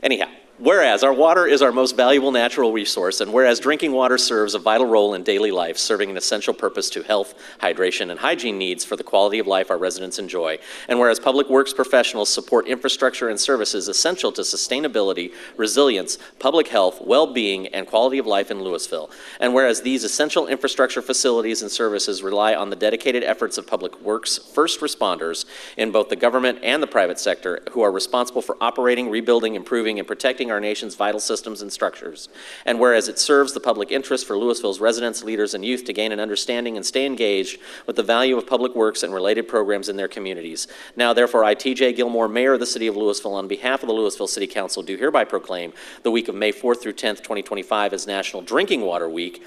Anyhow, Whereas our water is our most valuable natural resource, and whereas drinking water serves a vital role in daily life, serving an essential purpose to health, hydration, and hygiene needs for the quality of life our residents enjoy, and whereas public works professionals support infrastructure and services essential to sustainability, resilience, public health, well-being, and quality of life in Lewisville, and whereas these essential infrastructure facilities and services rely on the dedicated efforts of public works first responders in both the government and the private sector who are responsible for operating, rebuilding, improving, and protecting our nation's vital systems and structures. And whereas it serves the public interest for Lewisville's residents, leaders, and youth to gain an understanding and stay engaged with the value of public works and related programs in their communities. Now, therefore, I, T.J. Gilmore, Mayor of the City of Lewisville, on behalf of the Lewisville City Council, do hereby proclaim the week of May 4th through 10th, 2025 as National Drinking Water Week,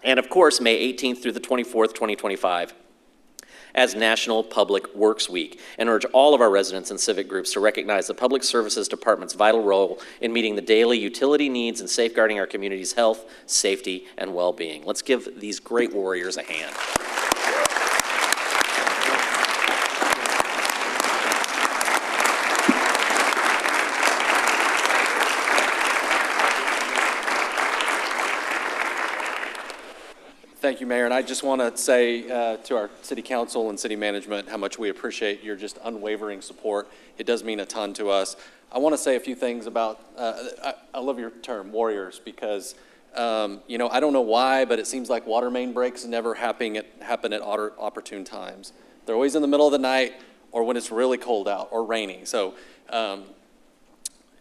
and of course, May 18th through the 24th, 2025 as National Public Works Week, and urge all of our residents and civic groups to recognize the Public Services Department's vital role in meeting the daily utility needs and safeguarding our community's health, safety, and well-being. Let's give these great warriors a hand. Thank you, Mayor. And I just want to say to our city council and city management how much we appreciate your just unwavering support. It does mean a ton to us. I want to say a few things about, I love your term, warriors, because, you know, I don't know why, but it seems like water main breaks never happen at opportune times. They're always in the middle of the night or when it's really cold out or raining. So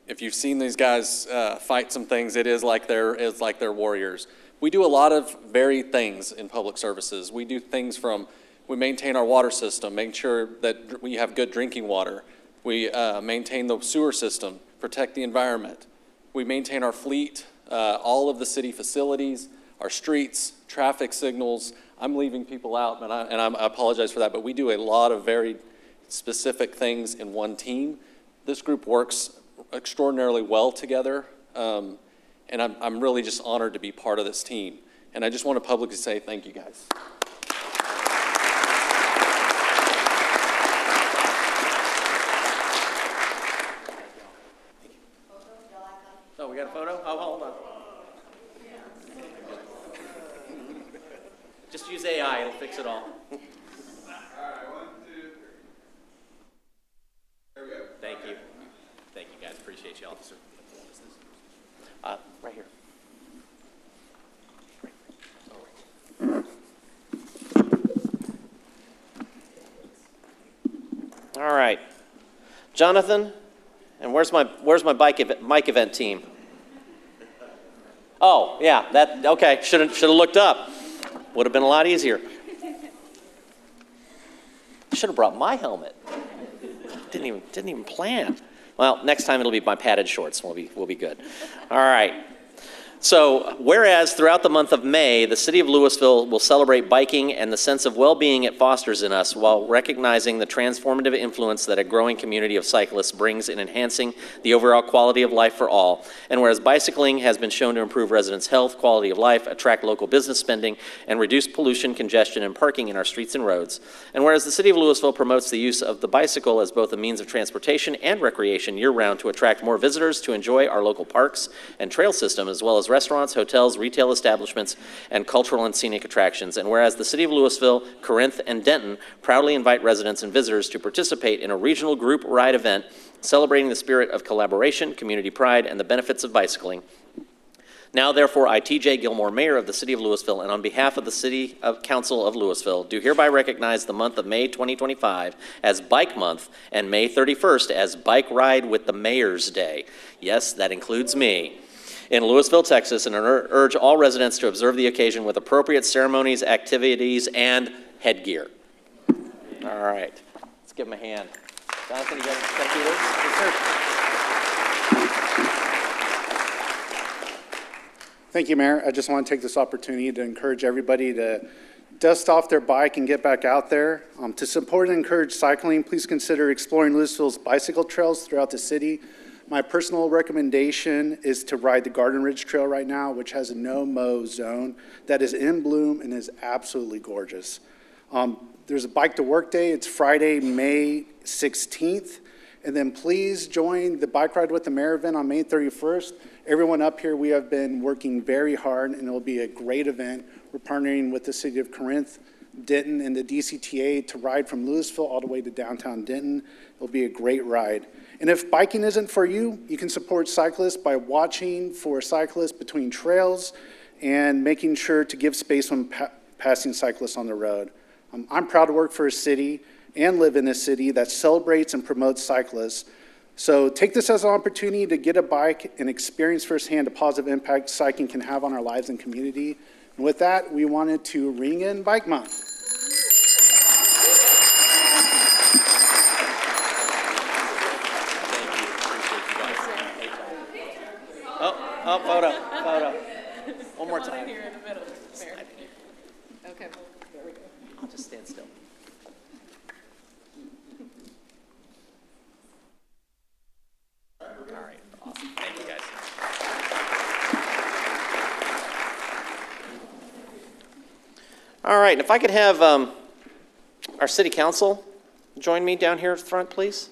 if you've seen these guys fight some things, it's like they're warriors. We do a lot of varied things in public services. We do things from, we maintain our water system, making sure that we have good drinking water. We maintain the sewer system, protect the environment. We maintain our fleet, all of the city facilities, our streets, traffic signals. I'm leaving people out, and I apologize for that, but we do a lot of very specific things in one team. This group works extraordinarily well together. And I'm really just honored to be part of this team. And I just want to publicly say thank you, guys. Oh, we got a photo? Oh, hold on. Just use AI, it'll fix it all. All right, 1, 2, 3. There we go. Thank you. Thank you, guys. Appreciate you, officer. Right here. All right, Jonathan, and where's my mic event team? Oh, yeah, okay. Should have looked up. Would have been a lot easier. Should have brought my helmet. Didn't even plan. Well, next time it'll be my padded shorts. We'll be good. All right. So, whereas throughout the month of May, the city of Lewisville will celebrate biking and the sense of well-being it fosters in us while recognizing the transformative influence that a growing community of cyclists brings in enhancing the overall quality of life for all. And whereas bicycling has been shown to improve residents' health, quality of life, attract local business spending, and reduce pollution, congestion, and parking in our streets and roads. And whereas the city of Lewisville promotes the use of the bicycle as both a means of transportation and recreation year-round to attract more visitors to enjoy our local parks and trail system, as well as restaurants, hotels, retail establishments, and cultural and scenic attractions. And whereas the city of Lewisville, Corinth, and Denton proudly invite residents and visitors to participate in a regional group ride event celebrating the spirit of collaboration, community pride, and the benefits of bicycling. Now, therefore, I, T.J. Gilmore, Mayor of the City of Lewisville, and on behalf of the City Council of Lewisville, do hereby recognize the month of May 2025 as Bike Month and May 31st as Bike Ride with the Mayor's Day. Yes, that includes me. In Lewisville, Texas, and urge all residents to observe the occasion with appropriate ceremonies, activities, and headgear. All right, let's give him a hand. Jonathan, you got to do this? Yes, sir. Thank you, Mayor. I just want to take this opportunity to encourage everybody to dust off their bike and get back out there. To support and encourage cycling, please consider exploring Lewisville's bicycle trails throughout the city. My personal recommendation is to ride the Garden Ridge Trail right now, which has a no-mow zone that is in bloom and is absolutely gorgeous. There's a Bike to Work Day. It's Friday, May 16th, And then please join the Bike Ride with the Mayor event on May 31st. Everyone up here, we have been working very hard, and it will be a great event. We're partnering with the city of Corinth, Denton, and the DCTA to ride from Lewisville all the way to downtown Denton. It'll be a great ride. And if biking isn't for you, you can support cyclists by watching for cyclists between trails and making sure to give space when passing cyclists on the road. I'm proud to work for a city and live in a city that celebrates and promotes cyclists. So take this as an opportunity to get a bike and experience firsthand the positive impact cycling can have on our lives and community. And with that, we wanted to ring in Bike Month. Oh, photo. One more time. Here in the middle. Okay. There we go. I'll just stand still. All right, awesome. Thank you, guys. All right, and if I could have our city council join me down here at the front, please.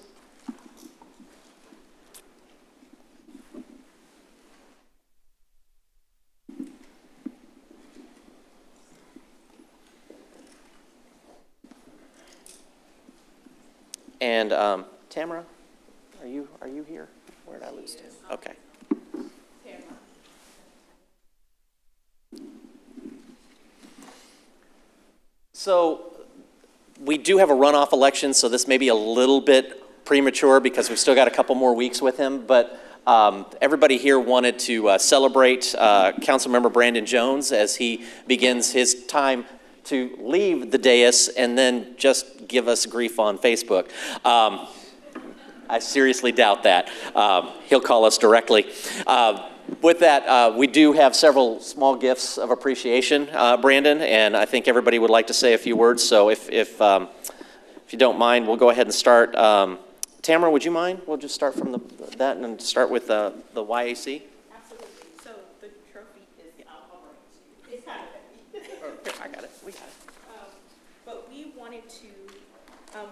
And Tamara, are you here? Where did I lose Tim? Okay. So we do have a runoff election, so this may be a little bit premature because we've still got a couple more weeks with him. But everybody here wanted to celebrate Councilmember Brandon Jones as he begins his time to leave the dais and then just give us grief on Facebook. I seriously doubt that. He'll call us directly. With that, we do have several small gifts of appreciation, Brandon, and I think everybody would like to say a few words. So if you don't mind, we'll go ahead and start. Tamara, would you mind? We'll just start from that and start with the YAC. Absolutely. So the trophy is already. It's not. I got it. We got it. But we wanted to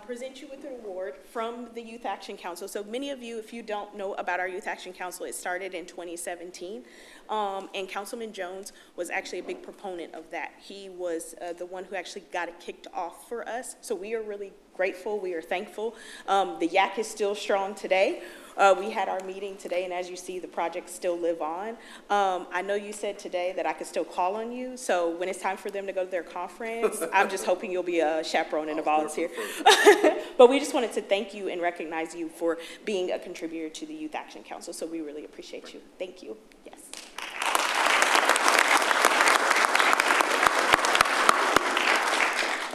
present you with an award from the Youth Action Council. So many of you, if you don't know about our Youth Action Council, it started in 2017. And Councilman Jones was actually a big proponent of that. He was the one who actually got it kicked off for us. So we are really grateful. We are thankful. The YAC is still strong today. We had our meeting today, and as you see, the projects still live on. I know you said today that I could still call on you, so when it's time for them to go to their conference, I'm just hoping you'll be a chaperone and a volunteer. But we just wanted to thank you and recognize you for being a contributor to the Youth Action Council, so we really appreciate you. Thank you. Yes.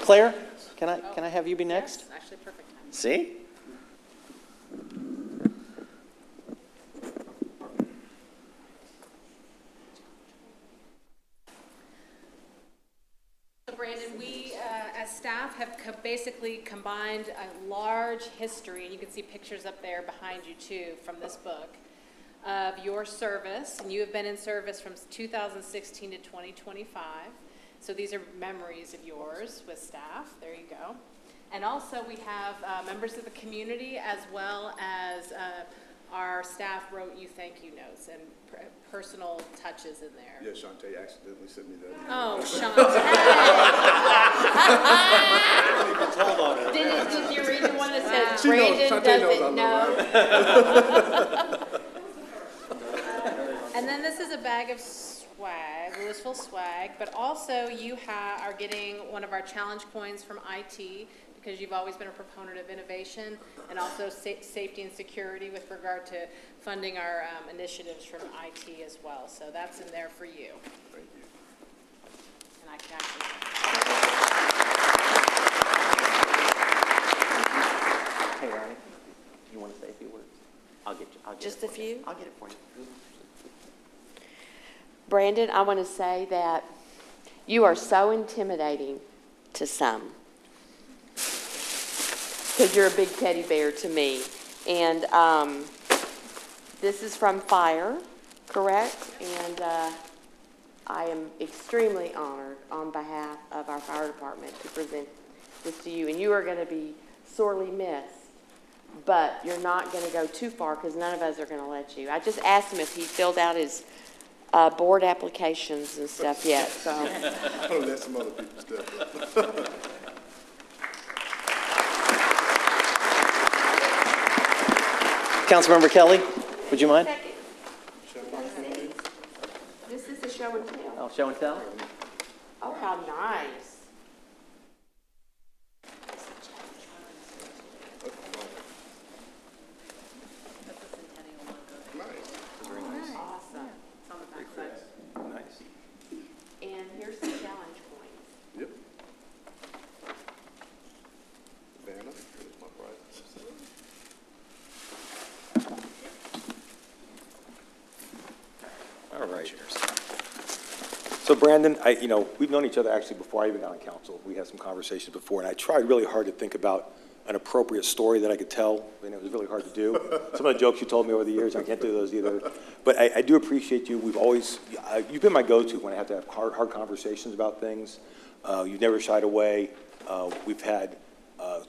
Claire, can I have you be next? Yes, actually perfect time. See? Brandon, we as staff have basically combined a large history, and you can see pictures up there behind you too from this book, of your service. And you have been in service from 2016 to 2025. So these are memories of yours with staff. There you go. And also we have members of the community as well as our staff wrote you thank you notes and personal touches in there. Yeah, Shantae accidentally sent me that. Oh, Shantae. Did you read the one that says Brandon doesn't know? And then this is a bag of swag, Lewisville swag, but also you are getting one of our challenge coins from IT, because you've always been a proponent of innovation and also safety and security with regard to funding our initiatives from IT as well. So that's in there for you. Thank you. And I can actually... Hey, Ronnie, you want to say a few words? I'll get Just a few? I'll get it for you. Brandon, I want to say that you are so intimidating to some, because you're a big teddy bear to me. And this is from Fire, correct? And I am extremely honored on behalf of our fire department to present this to you. And you are going to be sorely missed but you're not gonna go too far because none of us are gonna let you. I just asked him if he filled out his board applications and stuff yet, so. I'm gonna let some other people step. Councilmember Kelly, would you mind? This is the show and tell. Oh, show and tell? Oh, how nice. Awesome. Nice. And here's the challenge coins. Yep. Vanna, here's my prize. All right. So Brandon, we've known each other actually before I even got on council. We had some conversations before, and I tried really hard to think about an appropriate story that I could tell, and it was really hard to do. Some of the jokes you told me over the years, I can't do those either. But I do appreciate you. You've been my go-to when I have to have hard conversations about things. You've never shied away. We've had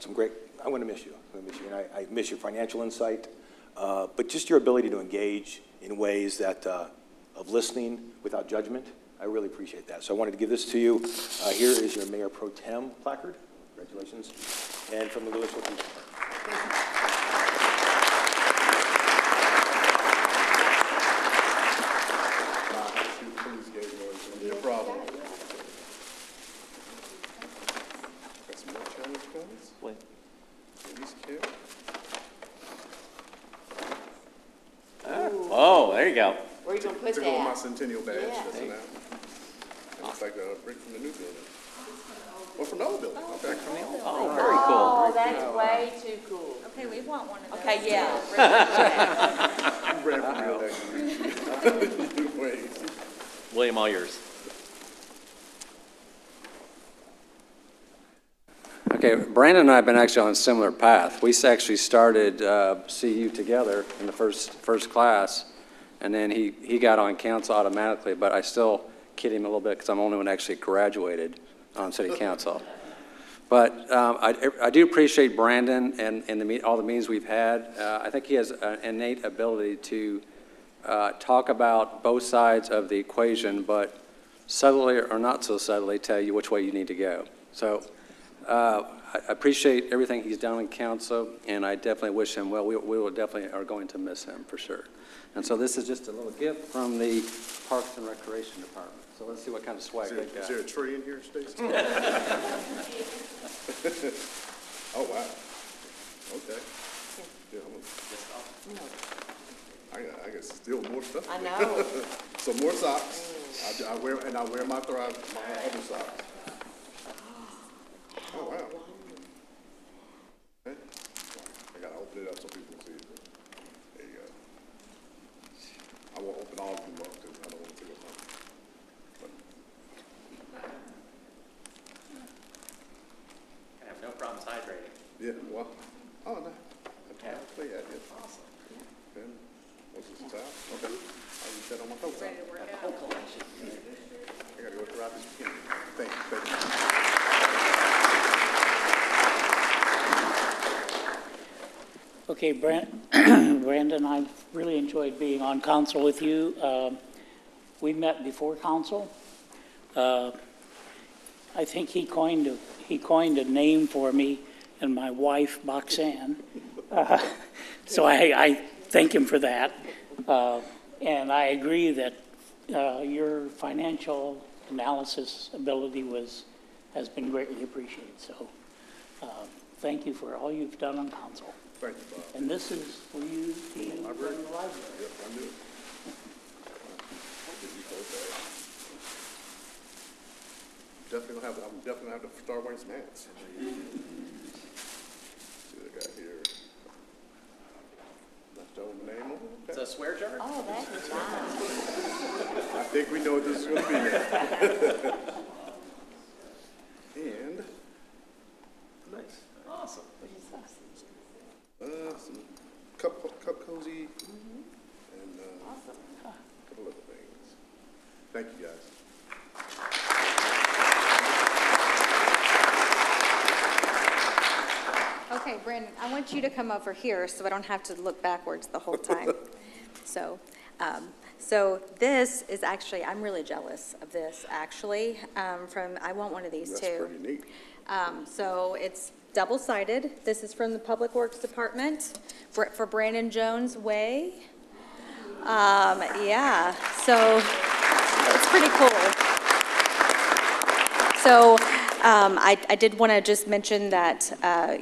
some great, I'm going to miss you. And I miss your financial insight, but just your ability to engage in ways that, of listening without judgment. I really appreciate that. So I wanted to give this to you. Here is your Mayor Pro Tem placard. Congratulations. And from the Lewisville Police Department. Please give me it's gonna be a problem. Got some more challenge coins? Wait. These here. Oh, there you go. Where are you gonna put To go with my that? centennial badge, Yeah. that's an app. And it's like a brick from the new building. Or from the old building, okay. Oh, very cool. Oh, that's way too cool. Okay, we want one of those. Okay, yeah. You ran for reelection. Wait. William, all yours. Okay, Brandon and I have been actually on a similar path. We actually started CU together in the first class, and then he got on council automatically, but I still kid him a little bit because I'm the only one that actually graduated on city council. But I do appreciate Brandon and all the meetings we've had. I think he has an innate ability to talk about both sides of the equation, but subtly or not so subtly tell you which way you need to go. So I appreciate everything he's done in council, and I definitely wish him well. We will definitely are going to miss him for sure. And so this is just a little gift from the Parks and Recreation Department. So let's see what kind of swag they got. Is there a tree in here, Stacy? Oh, wow. Okay. Yeah, I got still more stuff. I know. Some more socks. I wear my Thrive, my other socks. Oh, wow. Okay. I gotta open it up so people can see it. There you go. I won't open all of them up because I don't want to take up time. I have no problems hydrating. Yeah, well, oh, no. I can't play at it. Awesome. Okay. What's this towel? Okay. I'll use that on my coat. Ready to work out. I gotta go throughout this weekend. Thank you. Okay, Brandon, I've really enjoyed being on council with you. We met before council. I think he coined a name for me and my wife, Boxan. So I thank him for that. And I agree that your financial analysis ability has been greatly appreciated. So thank you for all you've done on council. Thank you, Bob. And this is for you being Library? in the library. Yep, I knew it. I'm definitely gonna have to start wearing some hats. See what I got here. Left over the name on it. It's a swear jar? Oh, that is nice. I think we know what this is gonna be now. And, Nice. Awesome. some cup cozy, and, a couple other things. Thank you, guys. Okay, Brandon, I want you to come over here so I don't have to look backwards the whole time. So, so this is actually, I'm really jealous of this, actually. I want one of these too. That's pretty neat. So it's double-sided. This is from the Public Works Department for Brandon Jones Way. Yeah, so it's pretty cool. So I did want to just mention that,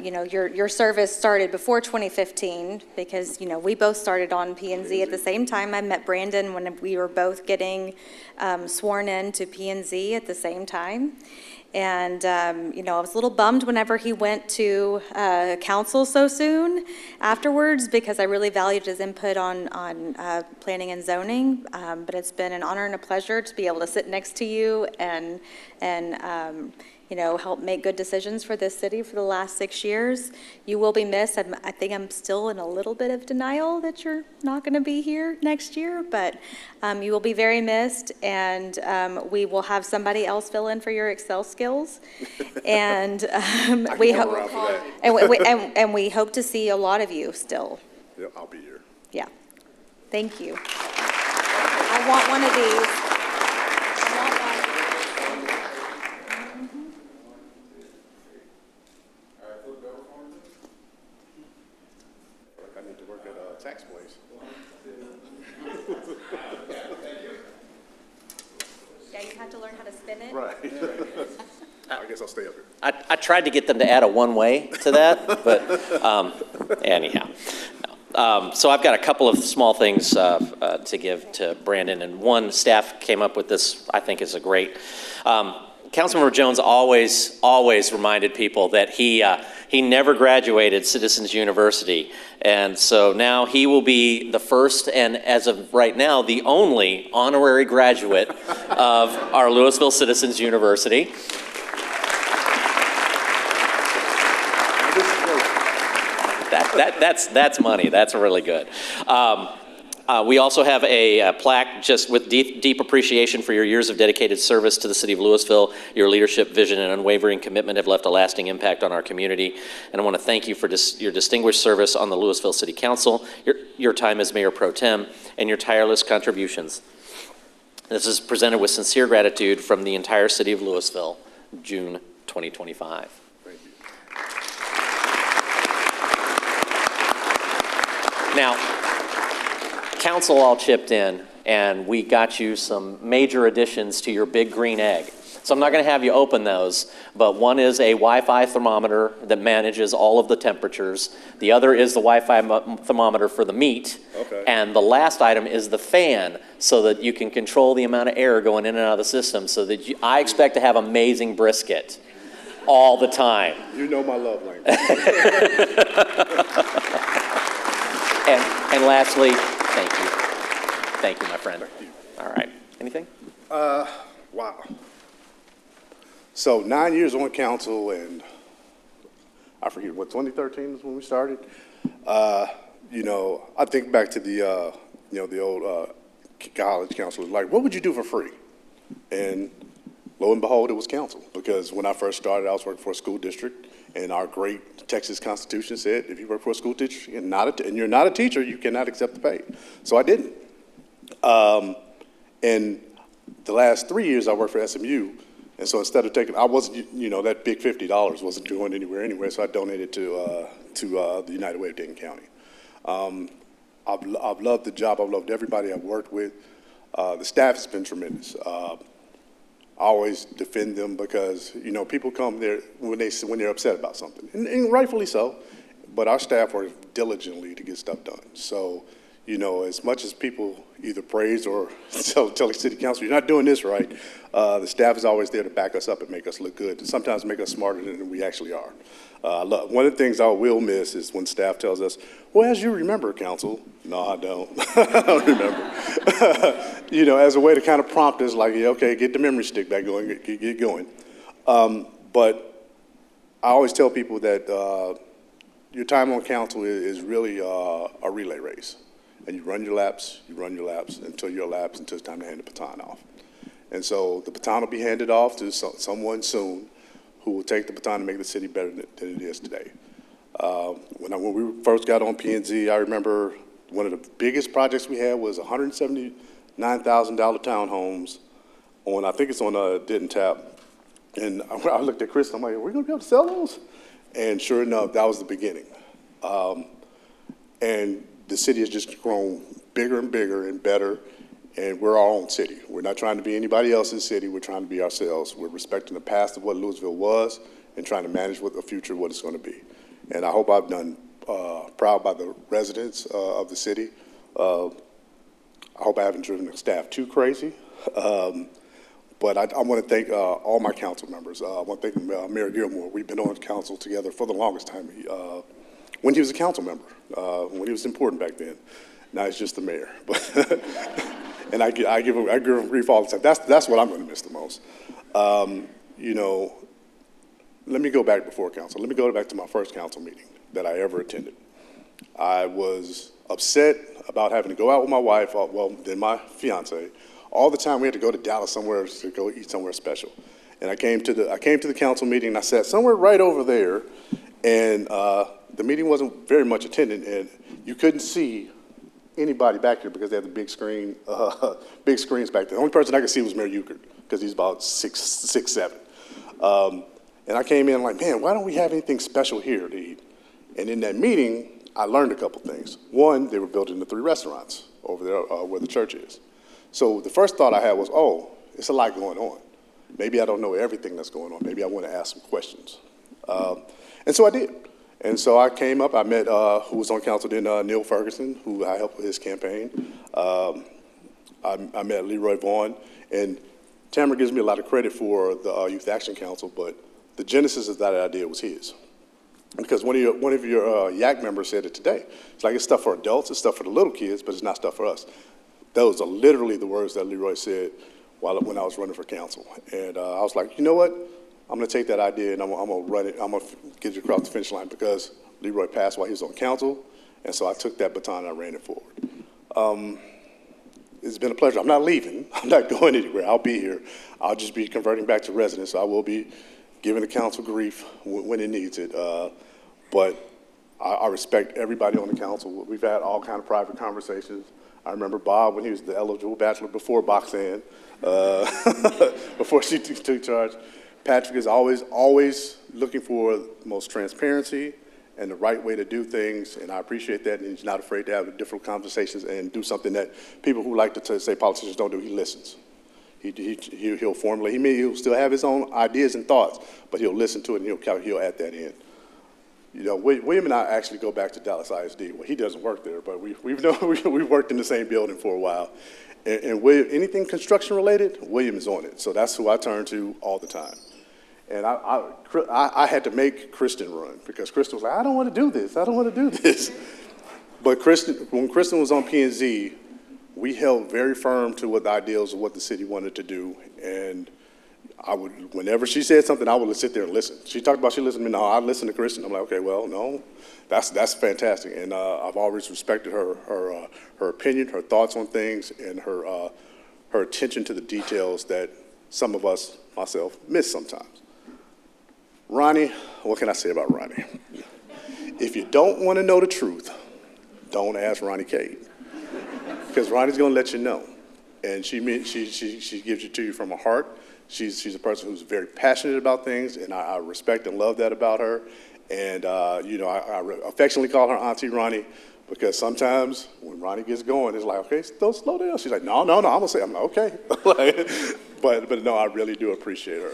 you know, your service started before 2015 because, you know, we both started on P&Z at the same time. I met Brandon when we were both getting sworn in to P&Z at the same time. And, you know, I was a little bummed whenever he went to council so soon afterwards because I really valued his input on planning and zoning. But it's been an honor and a pleasure to be able to sit next to you and you know, help make good decisions for this city for the last 6 years. You will be missed. I think I'm still in a little bit of denial that you're not going to be here next year, but you will be very missed, and we will have somebody else fill in for your Excel skills. And we hope, and we hope to see a lot of you still. Yeah, I'll be here. Yeah. Thank you. I want one of these. I need to work at a tax place. Yeah, you have to learn how to spin it. Right. I guess I'll stay up here. I tried to get them to add a one-way to that, but anyhow. No. So I've got a couple of small things to give to Brandon, and one, staff came up with this, I think is a great. Councilmember Jones always reminded people that he never graduated Citizens University, and so now he will be the first and, as of right now, the only honorary graduate of our Lewisville Citizens University. That's money. That's really good. We also have a plaque just with deep appreciation for your years of dedicated service to the city of Lewisville. Your leadership, vision, and unwavering commitment have left a lasting impact on our community. And I want to thank you for your distinguished service on the Lewisville City Council, your time as Mayor Pro Tem, and your tireless contributions. This is presented with sincere gratitude from the entire city of Lewisville, June 2025. Now, council all chipped in, and we got you some major additions to your big green egg. So I'm not going to have you open those, but one is a Wi-Fi thermometer that manages all of the temperatures. The other is the Wi-Fi thermometer for the meat. Okay. And the last item is the fan, so that you can control the amount of air going in and out of the system, so that I expect to have amazing brisket all the time. You know my love language. And lastly, thank you. Thank you, my friend. Thank you. All right. Anything? Wow. So 9 years on council, and I forget what, 2013 is when we started. You know, I think back to the, you know, the old college council was like, what would you do for free? And lo and behold, it was council, because when I first started, I was working for a school district, and our great Texas Constitution said, if you work for a school teacher and you're not a teacher, you cannot accept the pay. So I didn't. And the last 3 years I worked for SMU, and so instead of taking, I wasn't, you know, that big $50 wasn't going anywhere anyway, so I donated to the United Way of Dayton County. I've loved the job. I've loved everybody I've worked with. The staff has been tremendous. I always defend them because, you know, people come there when they're upset about something, and rightfully so, but our staff works diligently to get stuff done. So, you know, as much as people either praise or tell the city council, you're not doing this right, the staff is always there to back us up and make us look good, and sometimes make us smarter than we actually are. One of the things I will miss is when staff tells us, well, as you remember, council. No, I don't. I don't remember. You know, as a way to kind of prompt us, like, yeah, okay, get the memory stick back going, get going. But I always tell people that your time on council is really a relay race. And you run your laps until you're elapsed, until it's time to hand the baton off. And so the baton will be handed off to someone soon who will take the baton and make the city better than it is today. When we first got on P&Z, I remember one of the biggest projects we had was $179,000 townhomes on, I think it's on Denton Tap. And I looked at Chris, and I'm like, are we going to be able to sell those? And sure enough, that was the beginning. And the city has just grown bigger and bigger and better, and we're our own city. We're not trying to be anybody else's city. We're trying to be ourselves. We're respecting the past of what Lewisville was and trying to manage what the future, what it's going to be. And I hope I've done proud by the residents of the city. I hope I haven't driven the staff too crazy. But I want to thank all my council members. I want to thank Mayor Gilmore. We've been on council together for the longest time. When he was a council member, when he was important back then. Now he's just the mayor. But and I give him grief all the time. That's what I'm going to miss the most. You know, let me go back before council. Let me go back to my first council meeting that I ever attended. I was upset about having to go out with my wife, well, then my fiance. All the time we had to go to Dallas somewhere to go eat somewhere special. And I came to the council meeting and I sat somewhere right over there, and the meeting wasn't very much attended, and you couldn't see anybody back there because they had the big screens back there. The only person I could see was Mayor Euchard because he's about 6'7". And I came in like, man, why don't we have anything special here to eat? And in that meeting, I learned a couple things. One, they were building the 3 restaurants over there where the church is. So the first thought I had was, oh, it's a lot going on. Maybe I don't know everything that's going on. Maybe I want to ask some questions. And so I did. And so I came up, I met who was on council then, Neil Ferguson, who I helped with his campaign. I met Leroy Vaughn. And Tamara gives me a lot of credit for the Youth Action Council, but the genesis of that idea was his. Because one of your YAC members said it today. It's like it's stuff for adults, it's stuff for the little kids, but it's not stuff for us. Those are literally the words that Leroy said when I was running for council. And I was like, you know what? I'm going to take that idea and I'm going to run it. I'm going to get it across the finish line because Leroy passed while he was on council. And so I took that baton and I ran it forward. It's been a pleasure. I'm not leaving. I'm not going anywhere. I'll be here. I'll just be converting back to residence. I will be giving the council grief when it needs it. But I respect everybody on the council. We've had all kind of private conversations. I remember Bob when he was the eligible bachelor before Boxan, before she took charge. Patrick is always looking for the most transparency and the right way to do things, and I appreciate that, and he's not afraid to have different conversations and do something that people who like to say politicians don't do. He listens. He'll formulate. He'll still have his own ideas and thoughts, but he'll listen to it and he'll add that in. You know, William and I actually go back to Dallas ISD. Well, he doesn't work there, but we've worked in the same building for a while. And William, anything construction related, William is on it. So that's who I turn to all the time. And I had to make Kristen run because Kristen was like, I don't want to do this. I don't want to do this. But when Kristen was on P&Z, we held very firm to what the ideals of what the city wanted to do. And whenever she said something, I would sit there and listen. She talked about she listened to me. No, I listen to Kristen. I'm like, okay, well, no, that's fantastic. And I've always respected her opinion, her thoughts on things, and her attention to the details that some of us, myself, miss sometimes. Ronnie, what can I say about Ronnie? If you don't want to know the truth, don't ask Ronnie Cade, because Ronnie's going to let you know. And she gives it to you from her heart. She's a person who's very passionate about things, and I respect and love that about her. And, you know, I affectionately call her Auntie Ronnie because sometimes when Ronnie gets going, it's like, okay, slow down. She's like, no, I'm going to say, I'm like, okay. but no, I really do appreciate her.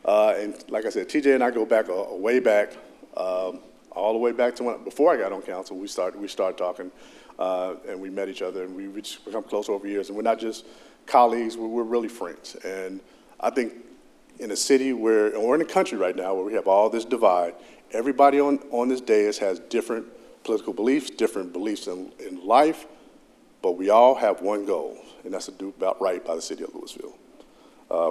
And like I said, TJ and I go back way back, all the way back to before I got on council. We started talking, and we met each other, and we become close over years. And we're not just colleagues; we're really friends. And I think in a city or in a country right now where we have all this divide, everybody on this dais has different political beliefs, different beliefs in life, but we all have one goal, and that's to do about right by the city of Lewisville.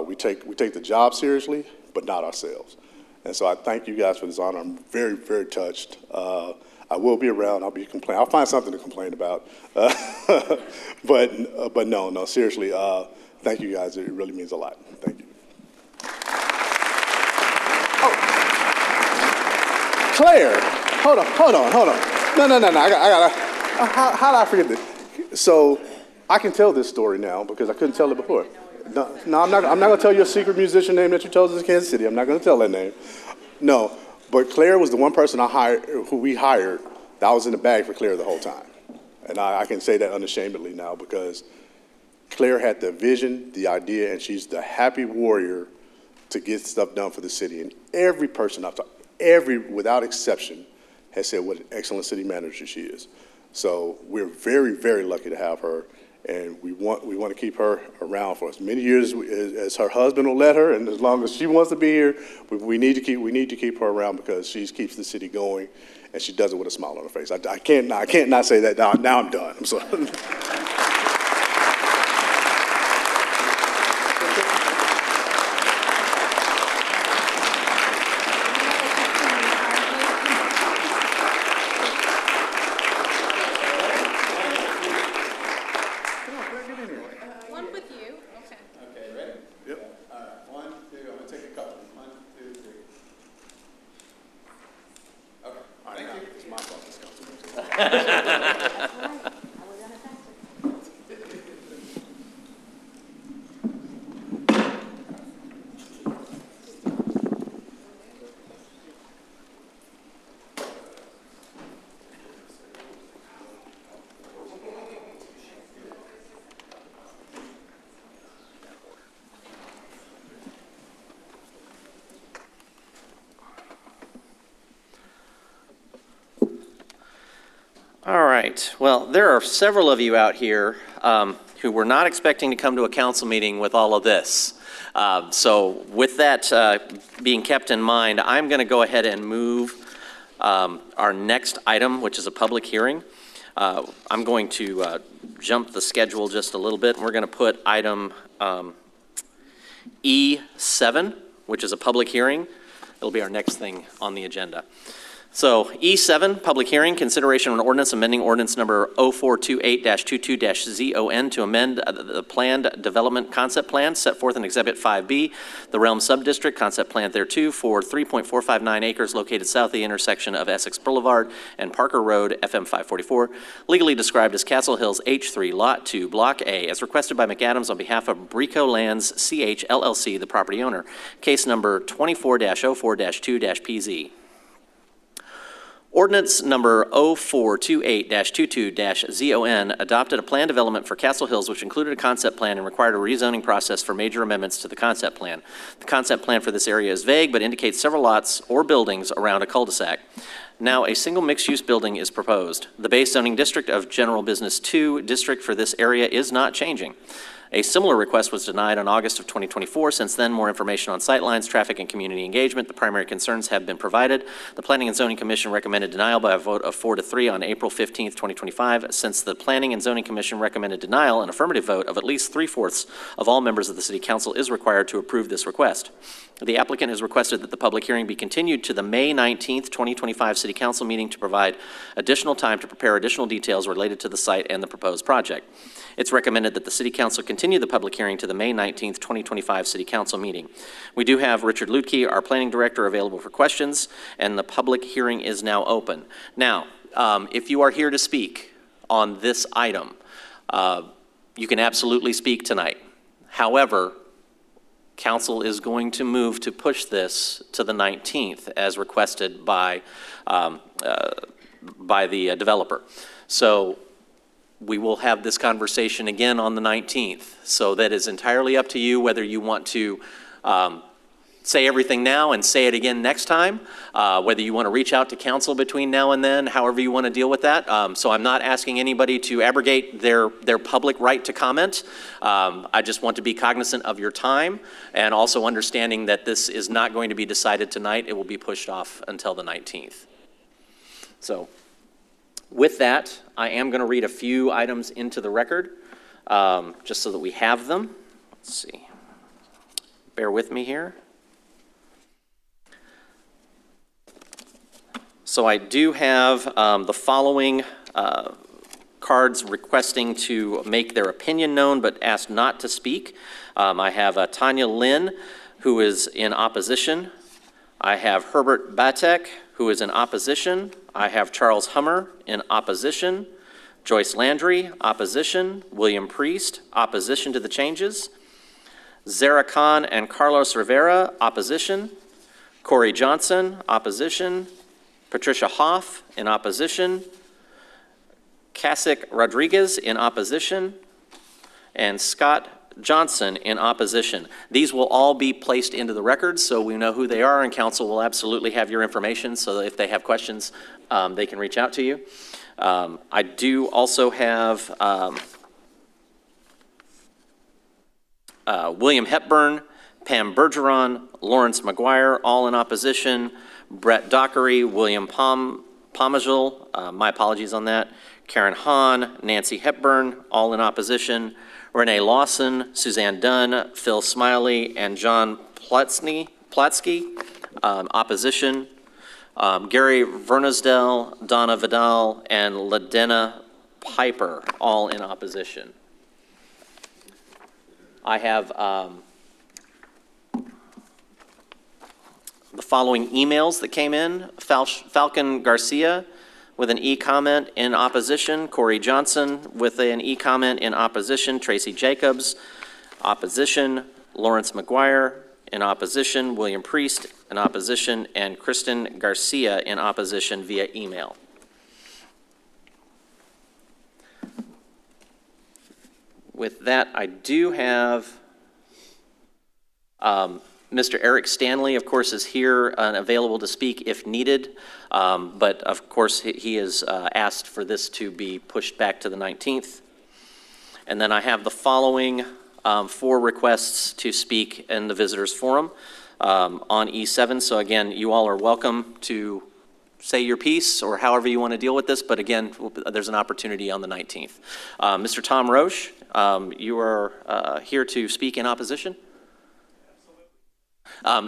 We take the job seriously, but not ourselves. And so I thank you guys for this honor. I'm very, very touched. I will be around. I'll find something to complain about. But no, seriously, thank you guys. It really means a lot. Thank you. Claire. hold on. No. I gotta, how did I forget this? So I can tell this story now because I couldn't tell it before. No, I'm not gonna tell you a secret musician name that you told us in Kansas City. I'm not gonna tell that name. No, but Claire was the one person who we hired that was in the bag for Claire the whole time. And I can say that unashamedly now because Claire had the vision, the idea, and she's the happy warrior to get stuff done for the city. And every person I've talked, without exception, has said what an excellent city manager she is. So we're very, very lucky to have her, and we want to keep her around for as many years as her husband will let her, and as long as she wants to be here. We need to keep her around because she keeps the city going, and she does it with a smile on her face. I can't not say that. Now I'm done. I'm sorry. All right. Well, there are several of you out here who were not expecting to come to a council meeting with all of this. So with that being kept in mind, I'm going to go ahead and move our next item, which is a public hearing. I'm going to jump the schedule just a little bit. We're going to put item E7, which is a public hearing. It'll be our next thing on the agenda. So E7, public hearing, consideration of an ordinance amending ordinance number 0428-22-ZON to amend the planned development concept plan set forth in Exhibit 5B, the Realm Subdistrict concept plan thereto for 3.459 acres located south of the intersection of Essex Boulevard and Parker Road, FM 544, legally described as Castle Hills H3, Lot 2, Block A, as requested by McAdams on behalf of Brico Lands CH LLC, the property owner. Case number 24-04-2-PZ. Ordinance number 0428-22-ZON adopted a plan development for Castle Hills which included a concept plan and required a rezoning process for major amendments to the concept plan. The concept plan for this area is vague but indicates several lots or buildings around a cul-de-sac. Now a single mixed-use building is proposed. The base zoning district of General Business 2 district for this area is not changing. A similar request was denied on August of 2024. Since then, more information on sightlines, traffic, and community engagement. The primary concerns have been provided. The Planning and Zoning Commission recommended denial by a vote of 4-3 on April 15th, 2025. Since the Planning and Zoning Commission recommended denial, an affirmative vote of at least 3/4 of all members of the City Council is required to approve this request. The applicant has requested that the public hearing be continued to the May 19th, 2025 City Council meeting to provide additional time to prepare additional details related to the site and the proposed project. It's recommended that the City Council continue the public hearing to the May 19th, 2025 City Council meeting. We do have Richard Lutke, our Planning Director, available for questions, and the public hearing is now open. Now, if you are here to speak on this item, you can absolutely speak tonight. However, Council is going to move to push this to the 19th as requested by the developer. So we will have this conversation again on the 19th. So that is entirely up to you whether you want to say everything now and say it again next time, whether you want to reach out to council between now and then, however you want to deal with that. So I'm not asking anybody to abrogate their public right to comment. I just want to be cognizant of your time and also understanding that this is not going to be decided tonight. It will be pushed off until the 19th. So with that, I am going to read a few items into the record, just so that we have them. Let's see. Bear with me here. So I do have the following cards requesting to make their opinion known but asked not to speak. I have Tanya Lynn, who is in opposition. I have Herbert Batek, who is in opposition. I have Charles Hummer in opposition. Joyce Landry, opposition. William Priest, opposition to the changes. Zara Khan and Carlos Rivera, opposition. Corey Johnson, opposition. Patricia Hoff, in opposition. Kasich Rodriguez, in opposition. And Scott Johnson, in opposition. These will all be placed into the record so we know who they are, and council will absolutely have your information so that if they have questions, they can reach out to you. I do also have William Hepburn, Pam Bergeron, Lawrence McGuire, all in opposition. Brett Dockery, William Pomagil, my apologies on that. Karen Hahn, Nancy Hepburn, all in opposition. Renee Lawson, Suzanne Dunn, Phil Smiley, and John Platsky, opposition. Gary Vernasdell, Donna Vidal, and Ladena Piper, all in opposition. I have the following emails that came in. Falcon Garcia with an e-comment in opposition. Corey Johnson with an e-comment in opposition. Tracy Jacobs, opposition. Lawrence McGuire in opposition. William Priest in opposition. And Kristen Garcia in opposition via email. With that, I do have Mr. Eric Stanley, of course, is here and available to speak if needed, but of course he has asked for this to be pushed back to the 19th. And then I have the following 4 requests to speak in the visitors forum on E7. So again, you all are welcome to say your piece or however you want to deal with this, but again, there's an opportunity on the 19th. Mr. Tom Roche, you are here to speak in opposition.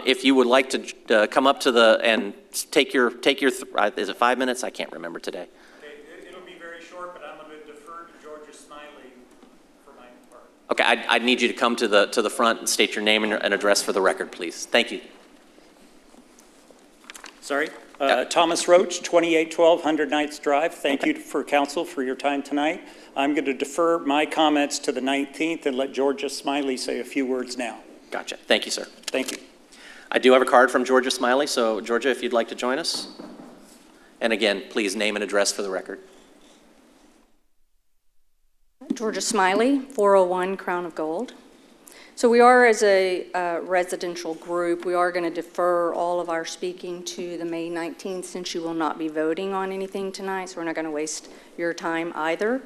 If you would like to come up to the and take your is it 5 minutes? I can't remember today. Okay, it'll be very short, but I'm going to defer to Georgia Smiley for my part. Okay, I'd need you to come to the front and state your name and address for the record, please. Thank you. Sorry. Thomas Roach, 2812 100 Knights Drive. Thank you for council for your time tonight. I'm going to defer my comments to the 19th and let Georgia Smiley say a few words now. Gotcha. Thank you, sir. Thank you. I do have a card from Georgia Smiley, so Georgia, if you'd like to join us. And again, please name and address for the record. Georgia Smiley, 401 Crown of Gold. So we are, as a residential group, we are going to defer all of our speaking to the May 19th since you will not be voting on anything tonight, so we're not going to waste your time either.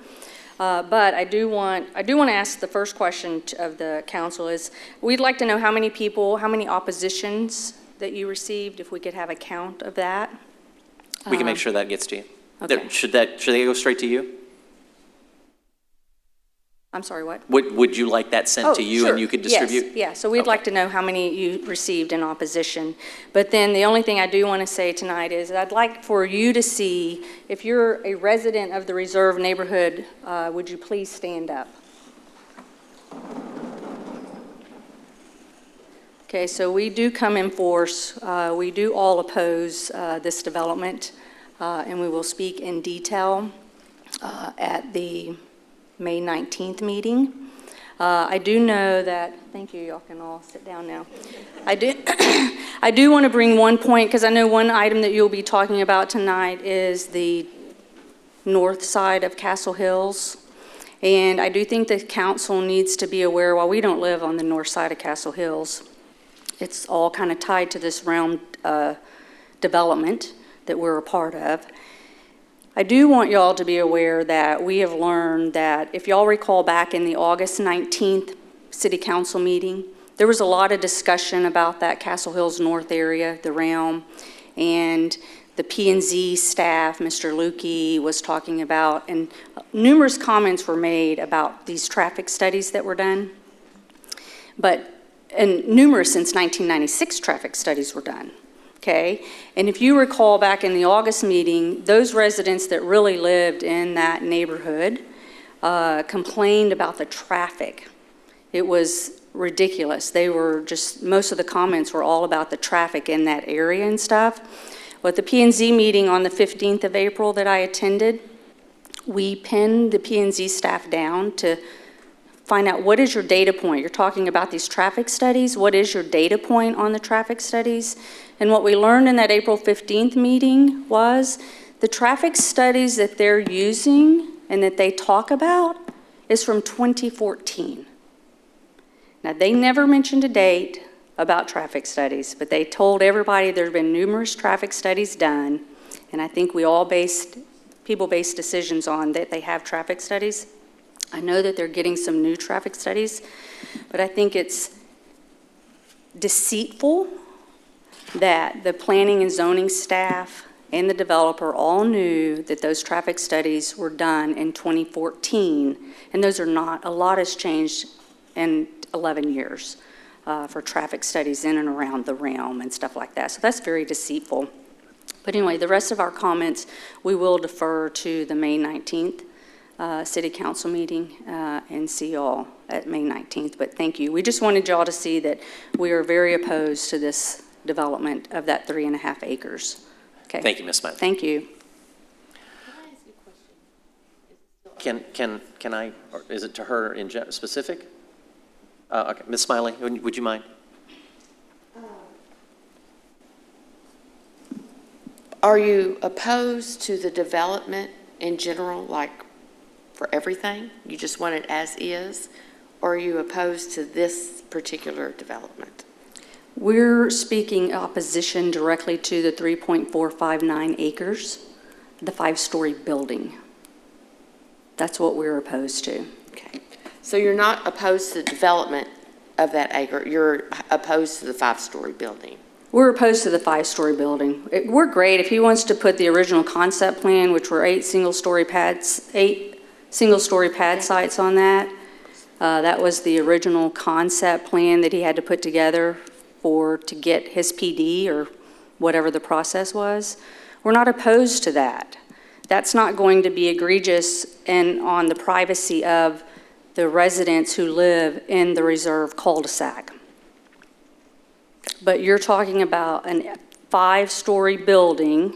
But I do want to ask the first question of the council is, we'd like to know how many people, how many oppositions that you received, if we could have a count of that. We can make sure that gets to you. Okay. Should they go straight to you? I'm sorry, what? Would you like that sent to you sure. and you could distribute? Yes, yeah, so we'd like to know how many you received in opposition. But then the only thing I do want to say tonight is I'd like for you to see, if you're a resident of the reserve neighborhood, would you please stand up? Okay, so we do come in force. We do all oppose this development, and we will speak in detail at the May 19th meeting. I do know that, thank you, y'all can all sit down now. I do want to bring one point, because I know one item that you'll be talking about tonight is the north side of Castle Hills. And I do think the council needs to be aware, while we don't live on the north side of Castle Hills, it's all kind of tied to this round development that we're a part of. I do want y'all to be aware that we have learned that, if y'all recall back in the August 19th City Council meeting, there was a lot of discussion about that Castle Hills North area, the realm, and the P&Z staff, Mr. Lukey, was talking about, and numerous comments were made about these traffic studies that were done. And numerous since 1996 traffic studies were done. Okay, and if you recall back in the August meeting, those residents that really lived in that neighborhood complained about the traffic. It was ridiculous. They were just, most of the comments were all about the traffic in that area and stuff. Well, at the P&Z meeting on the 15th of April that I attended, we pinned the P&Z staff down to find out what is your data point. You're talking about these traffic studies. What is your data point on the traffic studies? And what we learned in that April 15th meeting was the traffic studies that they're using and that they talk about is from 2014. Now, they never mentioned a date about traffic studies, but they told everybody there have been numerous traffic studies done, and I think we all people base decisions on that they have traffic studies. I know that they're getting some new traffic studies, but I think it's deceitful that the planning and zoning staff and the developer all knew that those traffic studies were done in 2014, and those are not, a lot has changed in 11 years for traffic studies in and around the realm and stuff like that. So that's very deceitful. But anyway, the rest of our comments, we will defer to the May 19th City Council meeting and see y'all at May 19th. But thank you. We just wanted y'all to see that we are very opposed to this development of that 3.5 acres. Okay. Thank you, Ms. Smiley. Thank you. Can I, or is it to her in specific? Okay, Ms. Smiley, would you mind? Are you opposed to the development in general, like for everything? You just want it as is? Or are you opposed to this particular development? We're speaking opposition directly to the 3.459 acres, the 5-story building. That's what we're opposed to. Okay. So you're not opposed to the development of that acre, you're opposed to the 5-story building? We're opposed to the 5-story building. We're great if he wants to put the original concept plan, which were 8 single-story pad sites on that. That was the original concept plan that he had to put together to get his PD or whatever the process was. We're not opposed to that. That's not going to be egregious and on the privacy of the residents who live in the reserve cul-de-sac. But you're talking about a 5-story building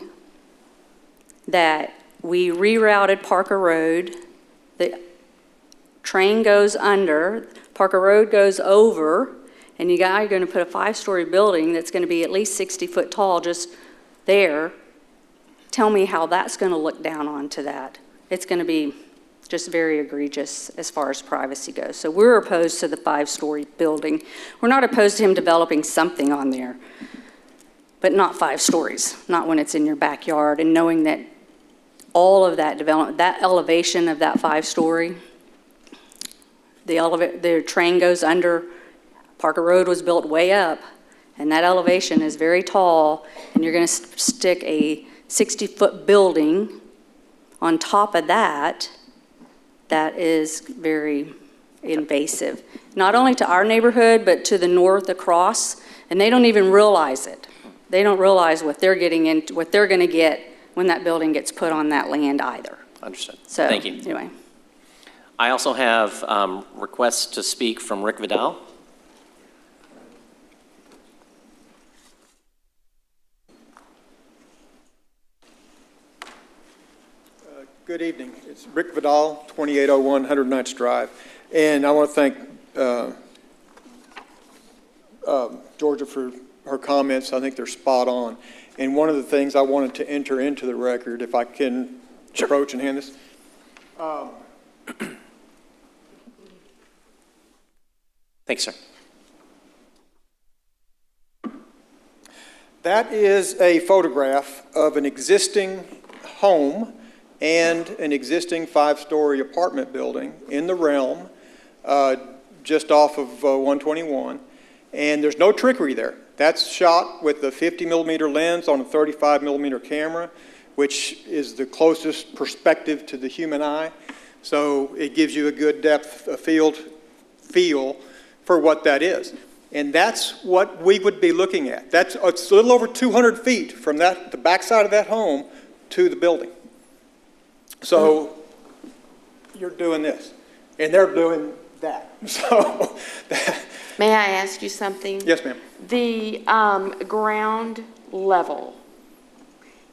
that we rerouted Parker Road. The train goes under, Parker Road goes over, and you're going to put a 5-story building that's going to be at least 60 foot tall just there. Tell me how that's going to look down onto that. It's going to be just very egregious as far as privacy goes. So we're opposed to the 5-story building. We're not opposed to him developing something on there, but not 5 stories, not when it's in your backyard, and knowing that all of that development, that elevation of that 5-story, the train goes under, Parker Road was built way up, and that elevation is very tall, and you're going to stick a 60-foot building on top of that. That is very invasive, not only to our neighborhood, but to the north across, and they don't even realize it. They don't realize what they're getting into, what they're going to get when that building gets put on that land either. Understood. So, thank you. Anyway. I also have requests to speak from Rick Vidal. Good evening. It's Rick Vidal, 2801 109th Drive. And I want to thank Georgia for her comments. I think they're spot on. And one of the things I wanted to enter into the record, if I can approach and hand this. Thanks, sir. That is a photograph of an existing home and an existing 5-story apartment building in the realm, just off of 121. And there's no trickery there. That's shot with a 50mm lens on a 35mm camera, which is the closest perspective to the human eye. So it gives you a good depth of field feel for what that is. And that's what we would be looking at. It's a little over 200 feet from the backside of that home to the building. So you're doing this, and they're doing that. So may I ask you something? Yes, ma'am. The ground level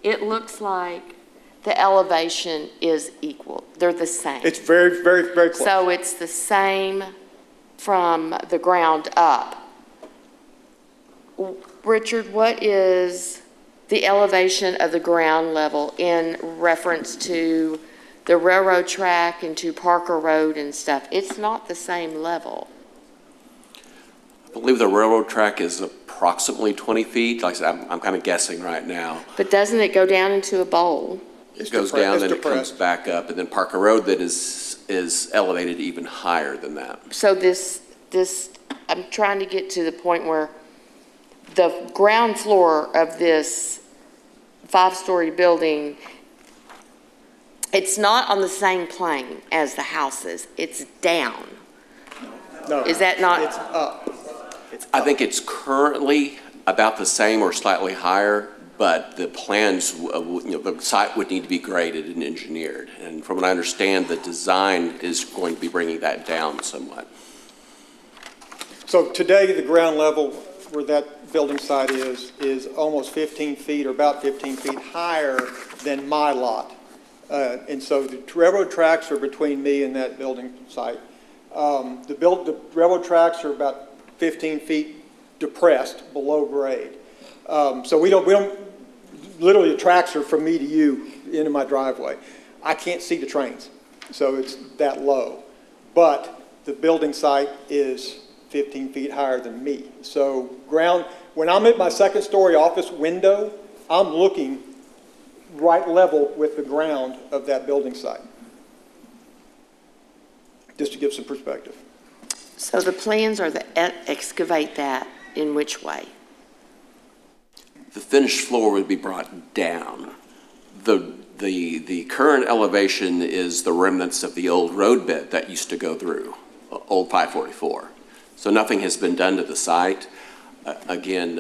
it looks like the elevation is equal. They're the same. It's very, very, very close. So it's the same from the ground up. Richard, what is the elevation of the ground level in reference to the railroad track and to Parker Road and stuff? It's not the same level. I believe the railroad track is approximately 20 feet. Like I said, I'm kind of guessing right now. But doesn't it go down into a bowl? It goes down, then it comes back up, and then Parker Road that is elevated even higher than that. So this, I'm trying to get to the point where the ground floor of this 5-story building, it's not on the same plane as the houses. It's down. No. Is that not? It's up. I think it's currently about the same or slightly higher, but the plans, the site would need to be graded and engineered. And from what I understand, the design is going to be bringing that down somewhat. So today, the ground level where that building site is almost 15 feet or about 15 feet higher than my lot. And so the railroad tracks are between me and that building site. The railroad tracks are about 15 feet depressed below grade. So we don't, literally the tracks are from me to you into my driveway. I can't see the trains, so it's that low. But the building site is 15 feet higher than me. So when I'm at my second story office window, I'm looking right level with the ground of that building site. Just to give some perspective. So the plans are to excavate that in which way? The finished floor would be brought down. The current elevation is the remnants of the old road bed that used to go through, old 544. So nothing has been done to the site. Again,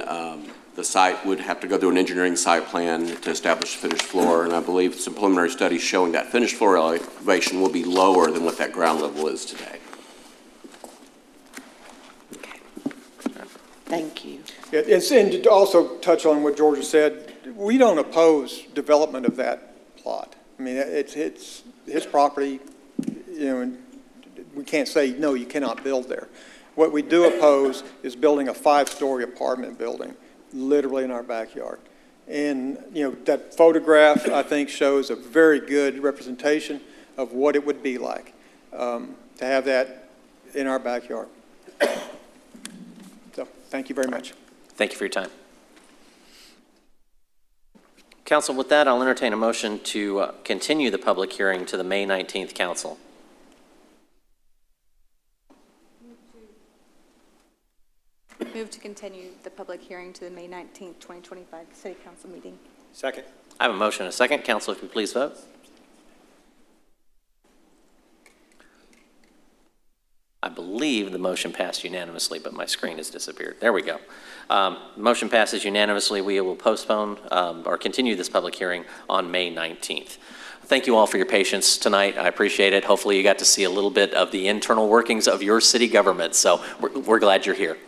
the site would have to go through an engineering site plan to establish a finished floor, and I believe some preliminary studies showing that finished floor elevation will be lower than what that ground level is today. Thank you. Yeah, and to also touch on what Georgia said, we don't oppose development of that plot. I mean, it's his property, and we can't say, no, you cannot build there. What we do oppose is building a 5-story apartment building, literally in our backyard. And, that photograph, I think, shows a very good representation of what it would be like to have that in our backyard. So, thank you very much. Thank you for your time. Council, with that, I'll entertain a motion to continue the public hearing to the May 19th council. Move to continue the public hearing to the May 19th, 2025 City Council meeting. Second. I have a motion and a second. Council, if you please vote. I believe the motion passed unanimously, but my screen has disappeared. There we go. Motion passes unanimously. We will postpone or continue this public hearing on May 19th. Thank you all for your patience tonight. I appreciate it. Hopefully you got to see a little bit of the internal workings of your city government. So we're glad you're here.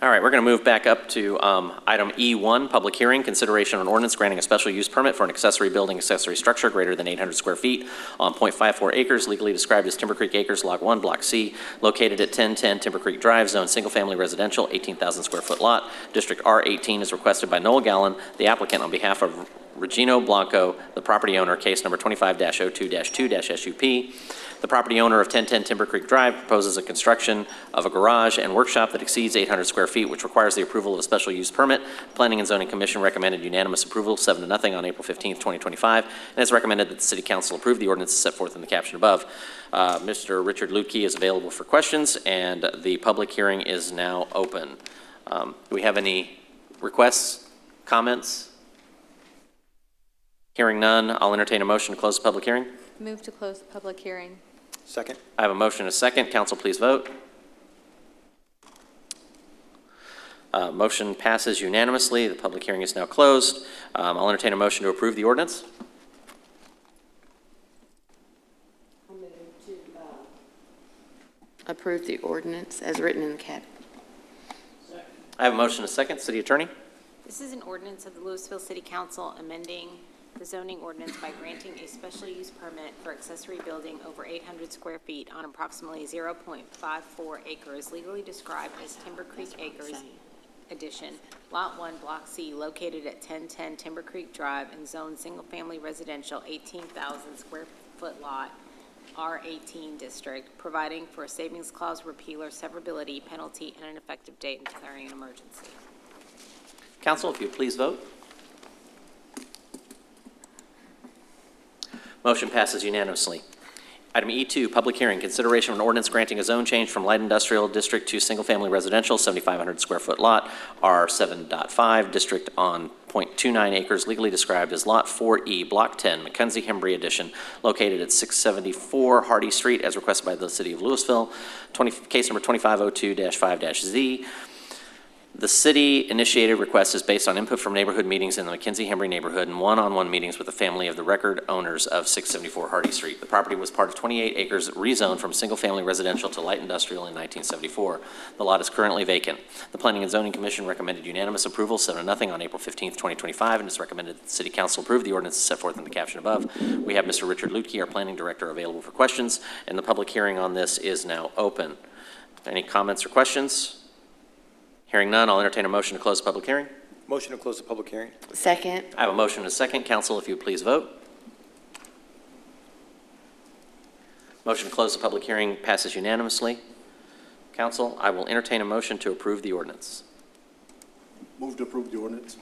All right, we're going to move back up to item E1, public hearing, consideration on ordinance granting a special use permit for an accessory building, accessory structure greater than 800 square feet on 0.54 acres, legally described as Timber Creek Acres, Lot 1, Block C, located at 1010 Timber Creek Drive, zone single-family residential, 18,000 square foot lot. District R18 is requested by Noel Gallen, the applicant, on behalf of Regino Blanco, the property owner, case number 25-02-2-SUP. The property owner of 1010 Timber Creek Drive proposes a construction of a garage and workshop that exceeds 800 square feet, which requires the approval of a special use permit. Planning and Zoning Commission recommended unanimous approval, 7-0 on April 15th, 2025, and it's recommended that the City Council approve the ordinance set forth in the caption above. Mr. Richard Lutke is available for questions, and the public hearing is now open. Do we have any requests, comments? Hearing none, I'll entertain a motion to close the public hearing. Move to close the public hearing. Second. I have a motion and a second. Council, please vote. Motion passes unanimously. The public hearing is now closed. I'll entertain a motion to approve the ordinance. Approve the ordinance as written in the CAD. I have a motion and a second. City Attorney? This is an ordinance of the Lewisville City Council amending the zoning ordinance by granting a special use permit for accessory building over 800 square feet on approximately 0.54 acres, legally described as Timber Creek Acres Addition, Lot 1, Block C, located at 1010 Timber Creek Drive and zoned single-family residential 18,000 square foot lot, R18 district, providing for a savings clause repeal or severability, penalty, and an effective date, and declaring an emergency. Council, if you please vote. Motion passes unanimously. Item E2, public hearing, consideration of an ordinance granting a zone change from light industrial district to single-family residential, 7,500 square foot lot, R7.5 district on 0.29 acres, legally described as Lot 4E, Block 10, Mackenzie-Hembry Edition, located at 674 Hardy Street, as requested by the City of Lewisville, case number 2502-5-Z. The city-initiated request is based on input from neighborhood meetings in the Mackenzie-Hembry neighborhood and one-on-one meetings with the family of the record owners of 674 Hardy Street. The property was part of 28 acres rezoned from single-family residential to light industrial in 1974. The lot is currently vacant. The Planning and Zoning Commission recommended unanimous approval, 7-0, on April 15th, 2025, and it's recommended that the City Council approve the ordinance set forth in the caption above. We have Mr. Richard Lutke, our Planning Director, available for questions, and the public hearing on this is now open. Any comments or questions? Hearing none, I'll entertain a motion to close the public hearing. Motion to close the public hearing. Second. I have a motion and a second. Council, if you would please vote. Motion to close the public hearing passes unanimously. Council, I will entertain a motion to approve the ordinance. Move to approve the ordinance.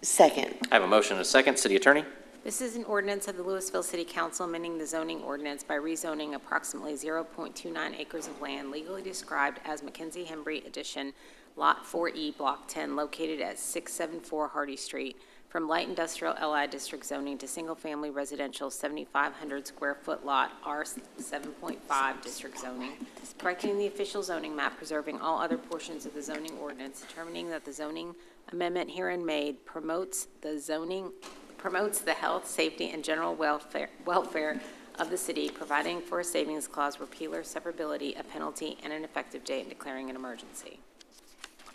Second. I have a motion and a second. City Attorney? This is an ordinance of the Lewisville City Council amending the zoning ordinance by rezoning approximately 0.29 acres of land legally described as Mackenzie-Hembry Addition, Lot 4E, Block 10, located at 674 Hardy Street, from light industrial LI district zoning to single-family residential 7,500 square foot lot, R7.5 district zoning, correcting the official zoning map, preserving all other portions of the zoning ordinance, determining that the zoning amendment herein made promotes the health, safety, and general welfare of the city, providing for a savings clause, repealer, severability, a penalty, and an effective date, and declaring an emergency.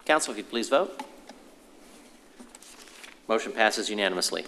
Council, if you'd please vote. Motion passes unanimously.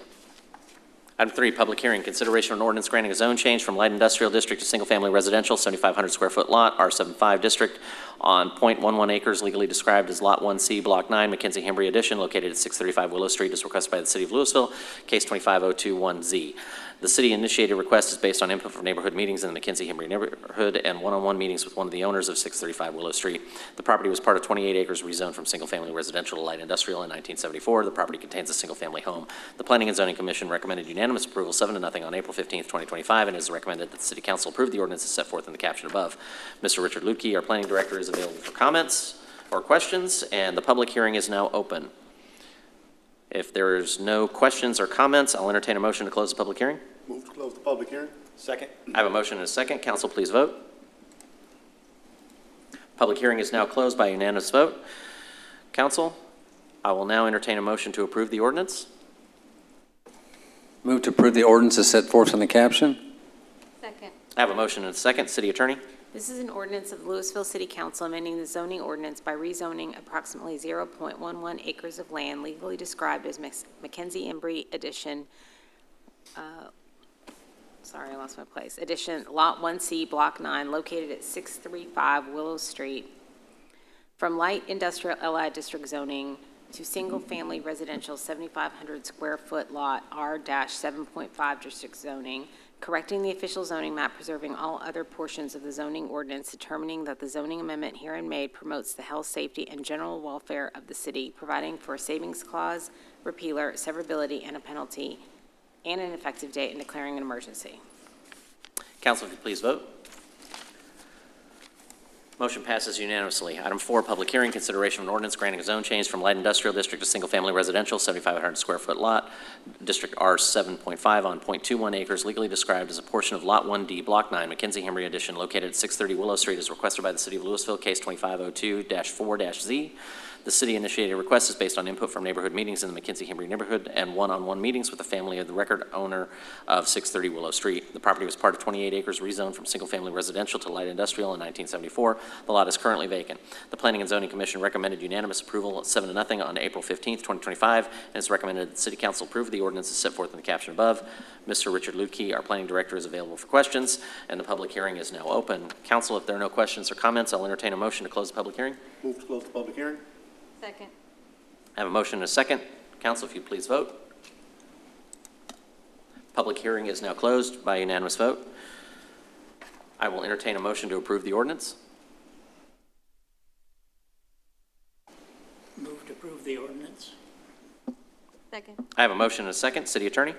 Item 3, public hearing, consideration of an ordinance granting a zone change from light industrial district to single-family residential, 7,500 square foot lot, R75 district, on 0.11 acres, legally described as Lot 1C, Block 9, Mackenzie-Hembry Addition, located at 635 Willow Street, as requested by the City of Lewisville, case 25021Z. The city-initiated request is based on input from neighborhood meetings in the Mackenzie-Hembry neighborhood and one-on-one meetings with one of the owners of 635 Willow Street. The property was part of 28 acres rezoned from single-family residential to light industrial in 1974. The property contains a single-family home. The Planning and Zoning Commission recommended unanimous approval, 7-0, on April 15th, 2025, and it is recommended that the City Council approve the ordinance as set forth in the caption above. Mr. Richard Lutke, our Planning Director, is available for comments or questions, and the public hearing is now open. If there's no questions or comments, I'll entertain a motion to close the public hearing. Move to close the public hearing. Second. I have a motion and a second. Council, please vote. Public hearing is now closed by unanimous vote. Council, I will now entertain a motion to approve the ordinance. Move to approve the ordinance as set forth in the caption. Second. I have a motion and a second. City Attorney? This is an ordinance of the Lewisville City Council amending the zoning ordinance by rezoning approximately 0.11 acres of land legally described as Mackenzie-Hembry Addition, sorry, I lost my place. Addition, Lot 1C, Block 9, located at 635 Willow Street, from light industrial LI district zoning to single-family residential 7,500 square foot lot, R-7.5 district zoning, correcting the official zoning map, preserving all other portions of the zoning ordinance, determining that the zoning amendment herein made promotes the health, safety, and general welfare of the city, providing for a savings clause, repealer, severability, and a penalty, and an effective date, and declaring an emergency. Council, if you please vote. Motion passes unanimously. Item 4, public hearing, consideration of an ordinance granting a zone change from light industrial district to single-family residential, 7,500 square foot lot, District R7.5 on 0.21 acres, legally described as a portion of Lot 1D, Block 9, Mackenzie-Hembry Addition, located at 630 Willow Street, as requested by the City of Lewisville, case 2502-4-Z. The city-initiated request is based on input from neighborhood meetings in the McKenzie-Hembry neighborhood and one-on-one meetings with the family of the record owner of 630 Willow Street. The property was part of 28 acres rezoned from single-family residential to light industrial in 1974. The lot is currently vacant. The Planning and Zoning Commission recommended unanimous approval 7-0 on April 15th, 2025, and it's recommended that the City Council approve the ordinances set forth in the caption above. Mr. Richard Lukey, our Planning Director, is available for questions, and the public hearing is now open. Council, if there are no questions or comments, I'll entertain a motion to close the public hearing. Move to close the public hearing. Second. I have a motion and a second. Council, if you please vote. Public hearing is now closed by unanimous vote. I will entertain a motion to approve the ordinance. Move to approve the ordinance. Second. I have a motion and a second. City Attorney?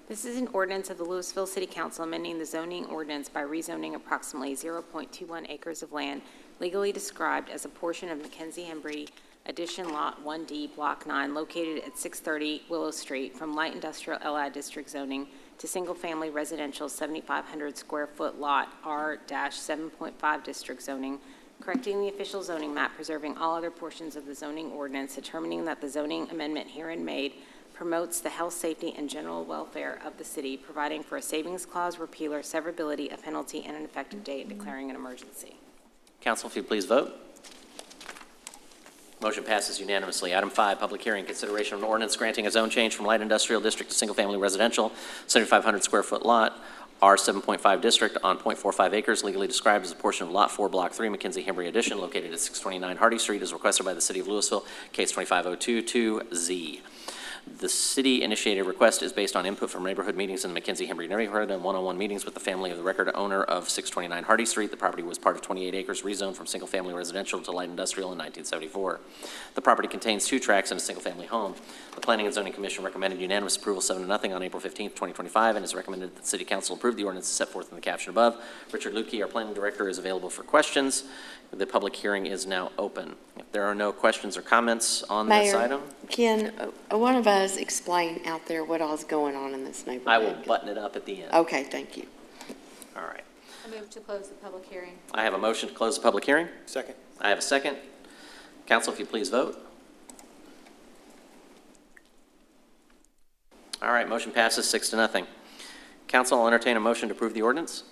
This is an ordinance of the Lewisville City Council amending the zoning ordinance by rezoning approximately 0.21 acres of land legally described as a portion of Mackenzie-Hembry Addition Lot 1D, Block 9, located at 630 Willow Street, from light industrial LI district zoning to single-family residential 7,500 square foot lot R-7.5 district zoning, correcting the official zoning map, preserving all other portions of the zoning ordinance, determining that the zoning amendment herein made promotes the health, safety, and general welfare of the city, providing for a savings clause, repealer, severability, a penalty, and an effective date, declaring an emergency. Council, if you please vote. Motion passes unanimously. Item 5, public hearing, consideration of an ordinance granting a zone change from light industrial district to single-family residential, 7,500 square foot lot, R7.5 district on .45 acres, legally described as a portion of Lot 4, Block 3, McKenzie-Hembry Addition, located at 629 Hardy Street, as requested by the City of Lewisville, case 25022Z. The city-initiated request is based on input from neighborhood meetings in the McKenzie-Hembry neighborhood and one-on-one meetings with the family of the record owner of 629 Hardy Street. The property was part of 28 acres rezoned from single-family residential to light industrial in 1974. The property contains 2 tracts and a single-family home. The Planning and Zoning Commission recommended unanimous approval 7-0 on April 15th, 2025, and has recommended that the City Council approve the ordinance set forth in the caption above. Richard Lukey, our Planning Director, is available for questions. The public hearing is now open. If there are no questions or comments on this item, Can one of us explain out there what all's going on in this neighborhood? I will button it up at the end. Okay, thank you. All right. I move to close the public hearing. I have a motion to close the public hearing. Second. I have a second. Council, if you please vote. All right, motion passes 6-0. Council, I'll entertain a motion to approve the ordinance.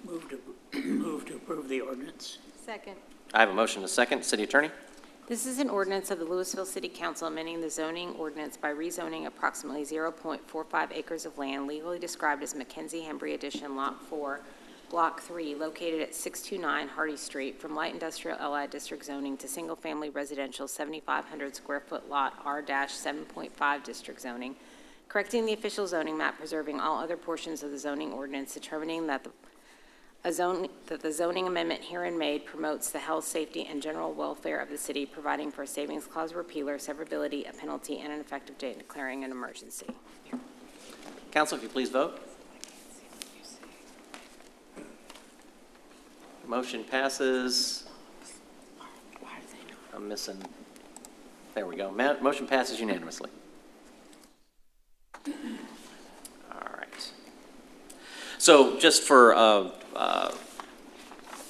Move to approve the ordinance. Second. I have a motion and a second. City Attorney? This is an ordinance of the Lewisville City Council amending the zoning ordinance by rezoning approximately 0.45 acres of land legally described as McKenzie-Hembry Addition Lot 4, Block 3, located at 629 Hardy Street, from light industrial LI district zoning to single-family residential 7,500 square foot lot R-7.5 district zoning, correcting the official zoning map, preserving all other portions of the zoning ordinance, determining that the zoning amendment herein made promotes the health, safety, and general welfare of the city, providing for a savings clause, repealer, severability, a penalty, and an effective date, declaring an emergency. Council, if you please vote. Motion passes. I'm missing. There we go. Motion passes unanimously. All right. So just for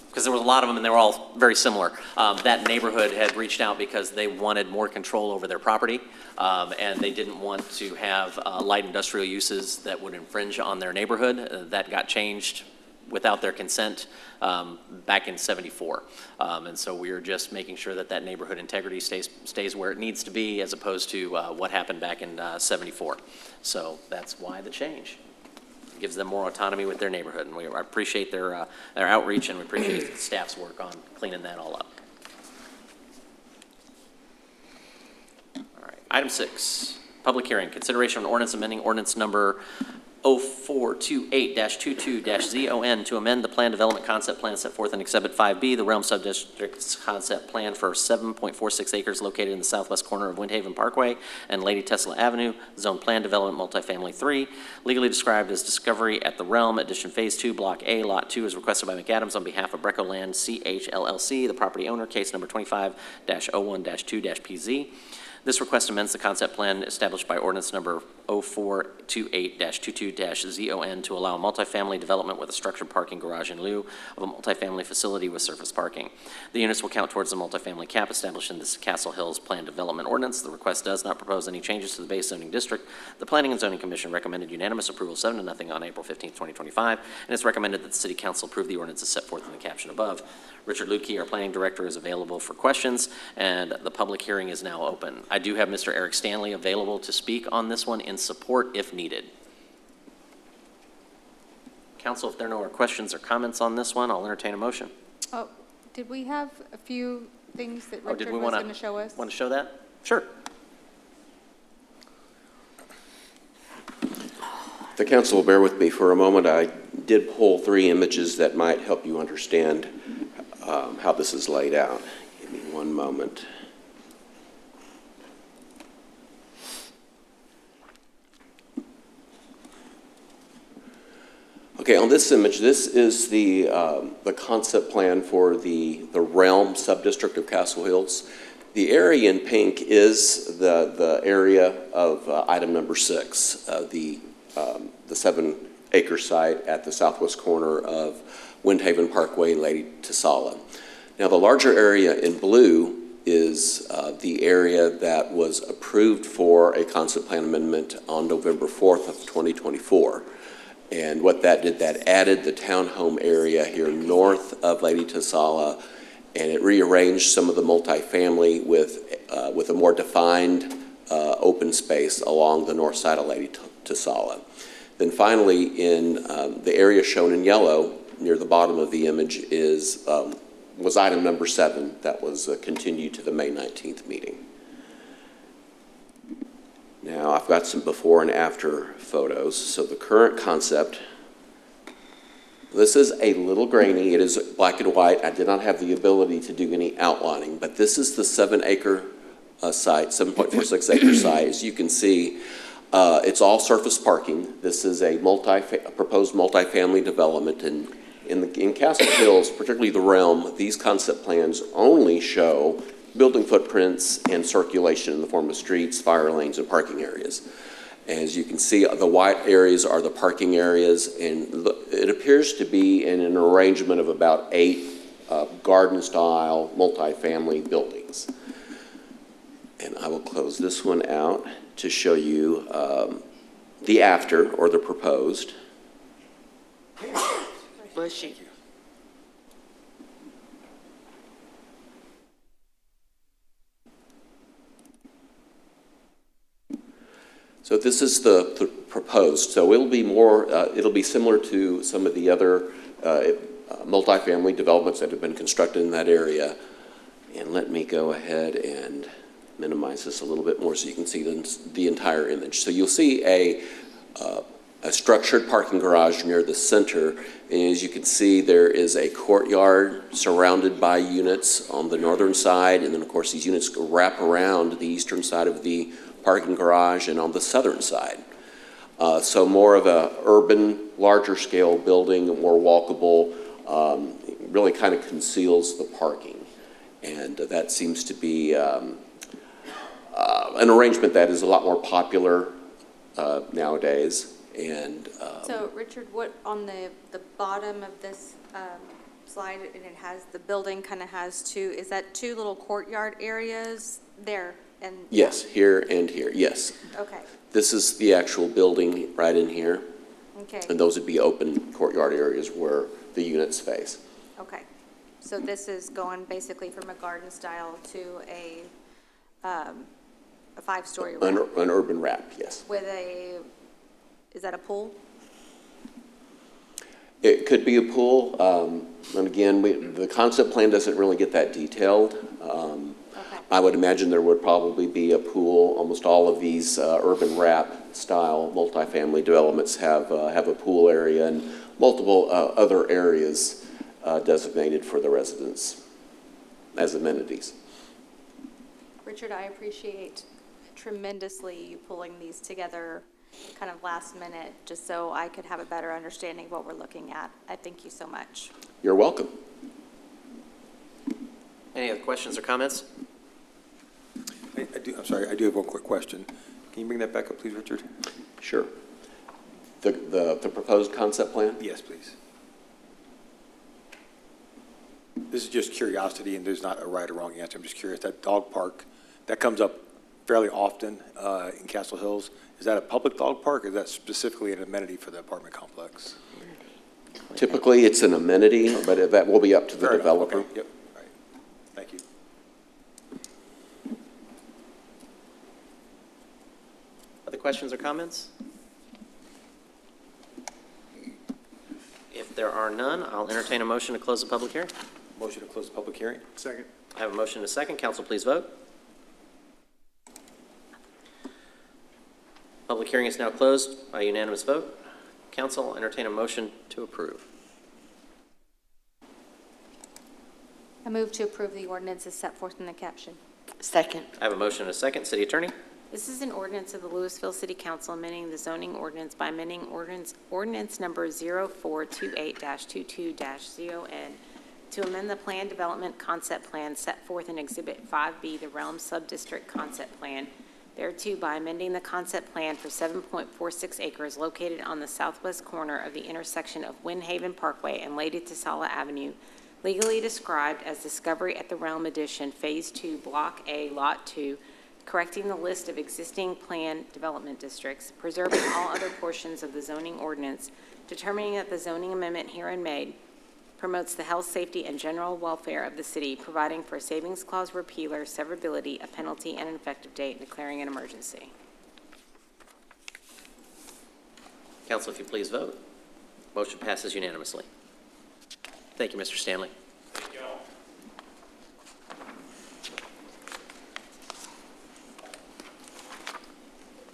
because there was a lot of them and they were all very similar. That neighborhood had reached out because they wanted more control over their property and they didn't want to have light industrial uses that would infringe on their neighborhood. That got changed without their consent back in '74. And so we are just making sure that that neighborhood integrity stays where it needs to be as opposed to what happened back in '74. So that's why the change. Gives them more autonomy with their neighborhood, and we appreciate their outreach, and we appreciate the staff's work on cleaning that all up. All right, item 6, public hearing, consideration of an ordinance amending ordinance number 0428-22-ZON to amend the plan development concept plan set forth in Exhibit 5B, the Realm Subdistrict's concept plan for 7.46 acres located in the southwest corner of Windhaven Parkway and Lady Tesla Avenue, Zone Plan Development Multifamily 3, legally described as Discovery at the Realm, Addition Phase 2, Block A, Lot 2, as requested by McAdams on behalf of Brecco Land CH LLC, the property owner, case number 25-01-2-PZ. This request amends the concept plan established by ordinance number 0428-22-ZON to allow multifamily development with a structured parking garage in lieu of a multifamily facility with surface parking. The units will count towards the multifamily cap established in this Castle Hills Plan Development Ordinance. The request does not propose any changes to the base zoning district. The Planning and Zoning Commission recommended unanimous approval 7-0 on April 15, 2025, and it's recommended that the City Council approve the ordinance as set forth in the caption above. Richard Lukey, our Planning Director, is available for questions, and the public hearing is now open. I do have Mr. Eric Stanley available to speak on this one in support if needed. Council, if there are no more questions or comments on this one, I'll entertain a motion. Oh, did we have a few things that Did Richard we was going to show us? Want to show that? Sure. The council will bear with me for a moment. I did pull 3 images that might help you understand how this is laid out. Give me one moment. Okay, on this image, this is the concept plan for the Realm subdistrict of Castle Hills. The area in pink is the area of item number 6, the 7-acre site at the southwest corner of Windhaven Parkway and Lady Tasala. Now, the larger area in blue is the area that was approved for a concept plan amendment on November 4th of 2024. And what that did, that added the townhome area here north of Lady Tasala, and it rearranged some of the multifamily with a more defined open space along the north side of Lady Tasala. Then finally, in the area shown in yellow near the bottom of the image was item number 7 that was continued to the May 19th meeting. Now, I've got some before and after photos. So the current concept, this is a little grainy. It is black and white. I did not have the ability to do any outlining, but this is the 7-acre site, 7.46 acre site. As you can see, it's all surface parking. This is a proposed multifamily development. And in Castle Hills, particularly the Realm, these concept plans only show building footprints and circulation in the form of streets, fire lanes, and parking areas. As you can see, the white areas are the parking areas, and it appears to be in an arrangement of about 8 garden-style multifamily buildings. And I will close this one out to show you the after, or the proposed. Bushy. So this is the proposed. So it'll be more, it'll be similar to some of the other multifamily developments that have been constructed in that area. And let me go ahead and minimize this a little bit more so you can see the entire image. So you'll see a structured parking garage near the center. And as you can see, there is a courtyard surrounded by units on the northern side. And then, of course, these units wrap around the eastern side of the parking garage and on the southern side. So more of a urban, larger scale building, more walkable, really kind of conceals the parking. And that seems to be an arrangement that is a lot more popular nowadays. And so Richard, what on the bottom of this slide, and it has the building kind of has two, is that 2 little courtyard areas there? And yes, here and here, yes. Okay. This is the actual building right in here. Okay. And those would be open courtyard areas where the units face. Okay. So this is going basically from a garden style to a 5-story wrap. An urban wrap, yes. With is that a pool? It could be a pool. And again, the concept plan doesn't really get that detailed. I would imagine there would probably be a pool. Almost all of these urban wrap style multifamily developments have a pool area and multiple other areas designated for the residents as amenities. Richard, I appreciate tremendously you pulling these together kind of last minute, just so I could have a better understanding of what we're looking at. I thank you so much. You're welcome. Any other questions or comments? I'm sorry, I do have one quick question. Can you bring that back up, please, Richard? Sure. The proposed concept plan? Yes, please. This is just curiosity, and there's not a right or wrong answer. I'm just curious. That dog park, that comes up fairly often in Castle Hills. Is that a public dog park, or is that specifically an amenity for the apartment complex? Typically, it's an amenity, but that will be up to the Fair enough. developer. Okay. Yep. All right. Thank you. Other questions or comments? If there are none, I'll entertain a motion to close the public hearing. Motion to close the public hearing. Second. I have a motion and a second. Council, please vote. Public hearing is now closed by unanimous vote. Council, I'll entertain a motion to approve. I move to approve the ordinance as set forth in the caption. Second. I have a motion and a second. City Attorney? This is an ordinance of the Lewisville City Council amending the zoning ordinance by amending ordinance number 0428-22-0N to amend the plan development concept plan set forth in Exhibit 5B, the Realm Subdistrict Concept Plan, thereto by amending the concept plan for 7.46 acres located on the southwest corner of the intersection of Windhaven Parkway and Lady Tasala Avenue, legally described as Discovery at the Realm Edition, Phase 2, Block A, Lot 2, correcting the list of existing plan development districts, preserving all other portions of the zoning ordinance, determining that the zoning amendment herein made promotes the health, safety, and general welfare of the city, providing for a savings clause repealer, severability, a penalty, and an effective date, and declaring an emergency. Council, if you please vote. Motion passes unanimously. Thank you, Mr. Stanley. Thank you all.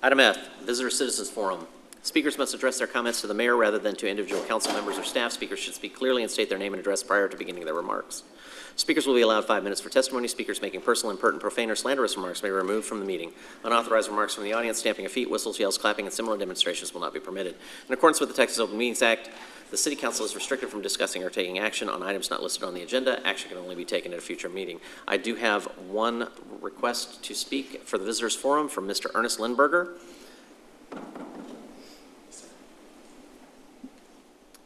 Item F, Visitor Citizens Forum. Speakers must address their comments to the mayor rather than to individual council members or staff. Speakers should speak clearly and state their name and address prior to beginning their remarks. Speakers will be allowed 5 minutes for testimony. Speakers making personal, impertinent, profane, or slanderous remarks may be removed from the meeting. Unauthorized remarks from the audience, stamping of feet, whistles, yells, clapping, and similar demonstrations will not be permitted. In accordance with the Texas Open Meetings Act, the City Council is restricted from discussing or taking action on items not listed on the agenda. Action can only be taken at a future meeting. I do have one request to speak for the Visitors Forum from Mr. Ernest Lindberger.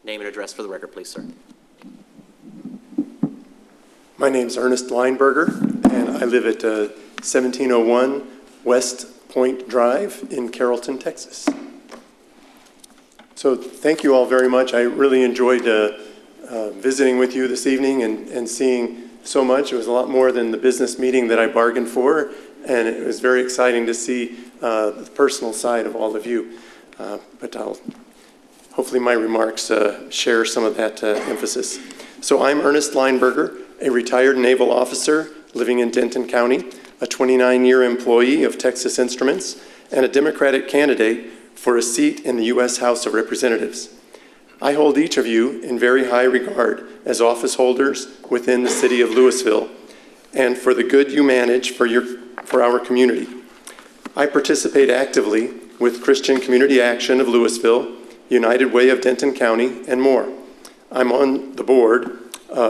Name and address for the record, please, sir. My name's Ernest Leinberger, and I live at 1701 West Point Drive in Carrollton, Texas. So thank you all very much. I really enjoyed visiting with you this evening and seeing so much. It was a lot more than the business meeting that I bargained for, and it was very exciting to see the personal side of all of you. But hopefully my remarks share some of that emphasis. So I'm Ernest Leinberger, a retired naval officer living in Denton County, a 29-year employee of Texas Instruments, and a Democratic candidate for a seat in the U.S. House of Representatives. I hold each of you in very high regard as office holders within the city of Lewisville and for the good you manage for our community. I participate actively with Christian Community Action of Lewisville, United Way of Denton County, and more. I'm on the board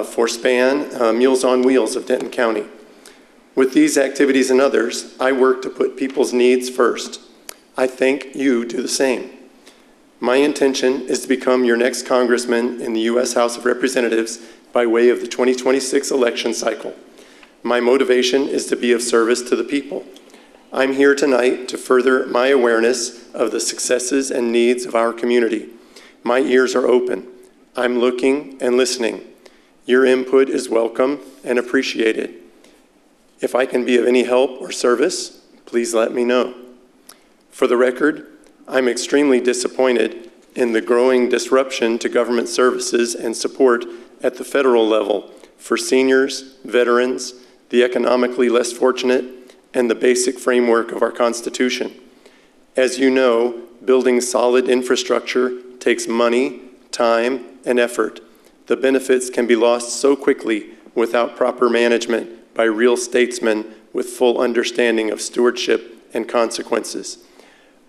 for SPAN, Meals on Wheels of Denton County. With these activities and others, I work to put people's needs first. I think you do the same. My intention is to become your next congressman in the U.S. House of Representatives by way of the 2026 election cycle. My motivation is to be of service to the people. I'm here tonight to further my awareness of the successes and needs of our community. My ears are open. I'm looking and listening. Your input is welcome and appreciated. If I can be of any help or service, please let me know. For the record, I'm extremely disappointed in the growing disruption to government services and support at the federal level for seniors, veterans, the economically less fortunate, and the basic framework of our Constitution. As you know, building solid infrastructure takes money, time, and effort. The benefits can be lost so quickly without proper management by real statesmen with full understanding of stewardship and consequences.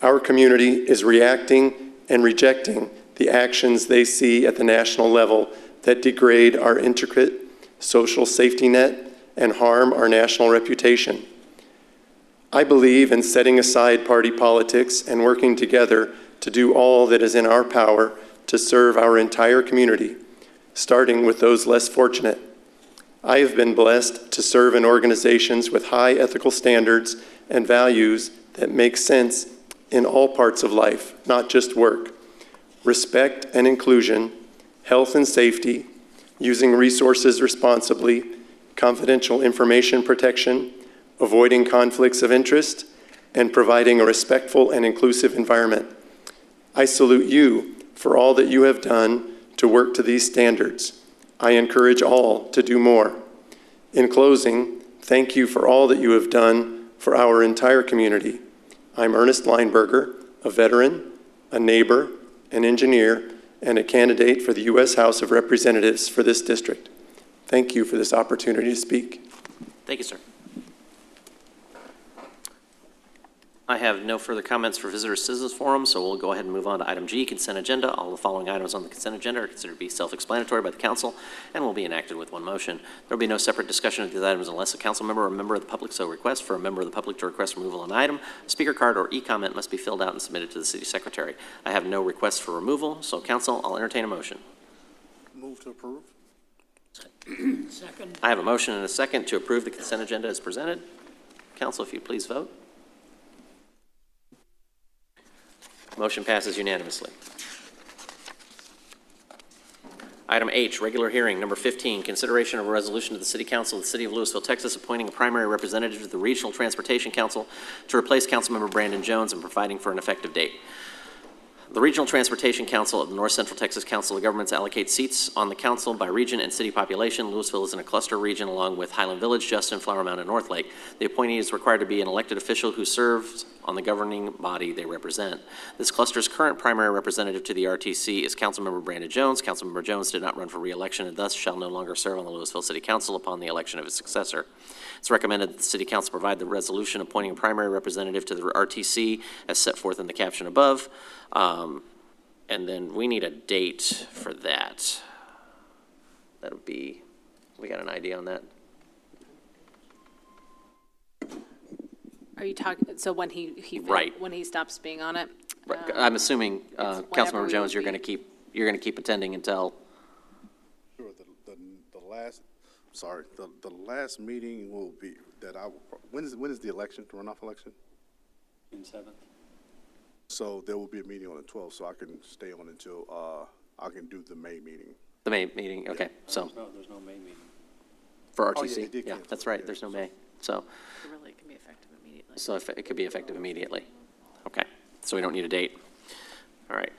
Our community is reacting and rejecting the actions they see at the national level that degrade our intricate social safety net and harm our national reputation. I believe in setting aside party politics and working together to do all that is in our power to serve our entire community, starting with those less fortunate. I have been blessed to serve in organizations with high ethical standards and values that make sense in all parts of life, not just work. Respect and inclusion, health and safety, using resources responsibly, confidential information protection, avoiding conflicts of interest, and providing a respectful and inclusive environment. I salute you for all that you have done to work to these standards. I encourage all to do more. In closing, thank you for all that you have done for our entire community. I'm Ernest Lineberger, a veteran, a neighbor, an engineer, and a candidate for the U.S. House of Representatives for this district. Thank you for this opportunity to speak. Thank you, sir. I have no further comments for Visitor Citizens Forum, so we'll go ahead and move on to item G, consent agenda. All the following items on the consent agenda are considered to be self-explanatory by the council and will be enacted with one motion. There will be no separate discussion of these items unless a council member or a member of the public so requests. For a member of the public to request removal of an item, a speaker card or e-comment must be filled out and submitted to the city secretary. I have no requests for removal, so council, I'll entertain a motion. Move to approve. Second. I have a motion and a second to approve the consent agenda as presented. Council, if you'd please vote. Motion passes unanimously. Item H, regular hearing, number 15, consideration of a resolution of the City Council of the City of Lewisville, Texas, appointing a primary representative to the Regional Transportation Council to replace Councilmember Brandon Jones and providing for an effective date. The Regional Transportation Council of the North Central Texas Council of Governments allocates seats on the council by region and city population. Lewisville is in a cluster region along with Highland Village, Justin, Flower Mound, and North Lake. The appointee is required to be an elected official who serves on the governing body they represent. This cluster's current primary representative to the RTC is Councilmember Brandon Jones. Councilmember Jones did not run for re-election and thus shall no longer serve on the Lewisville City Council upon the election of his successor. It's recommended that the City Council provide the resolution appointing a primary representative to the RTC as set forth in the caption above. And then we need a date for that. That'll be, we got an idea on that? Are you talking, so when Right. when he stops being on it? Right. I'm assuming, Councilmember we Jones, would you're going to keep attending until. Sure, the last, sorry, the last meeting will be, that I, when is the election, the runoff election? June 7th. So there will be a meeting on the 12th, so I can stay on until, I can do the May meeting. The May meeting, okay, so. There's no May meeting. For Oh, yeah, RTC? they did Yeah, cancel that's it, right, yeah, there's no May, so. So really, it can be effective immediately. So if it could be effective immediately. Okay, so we don't need a date. All right.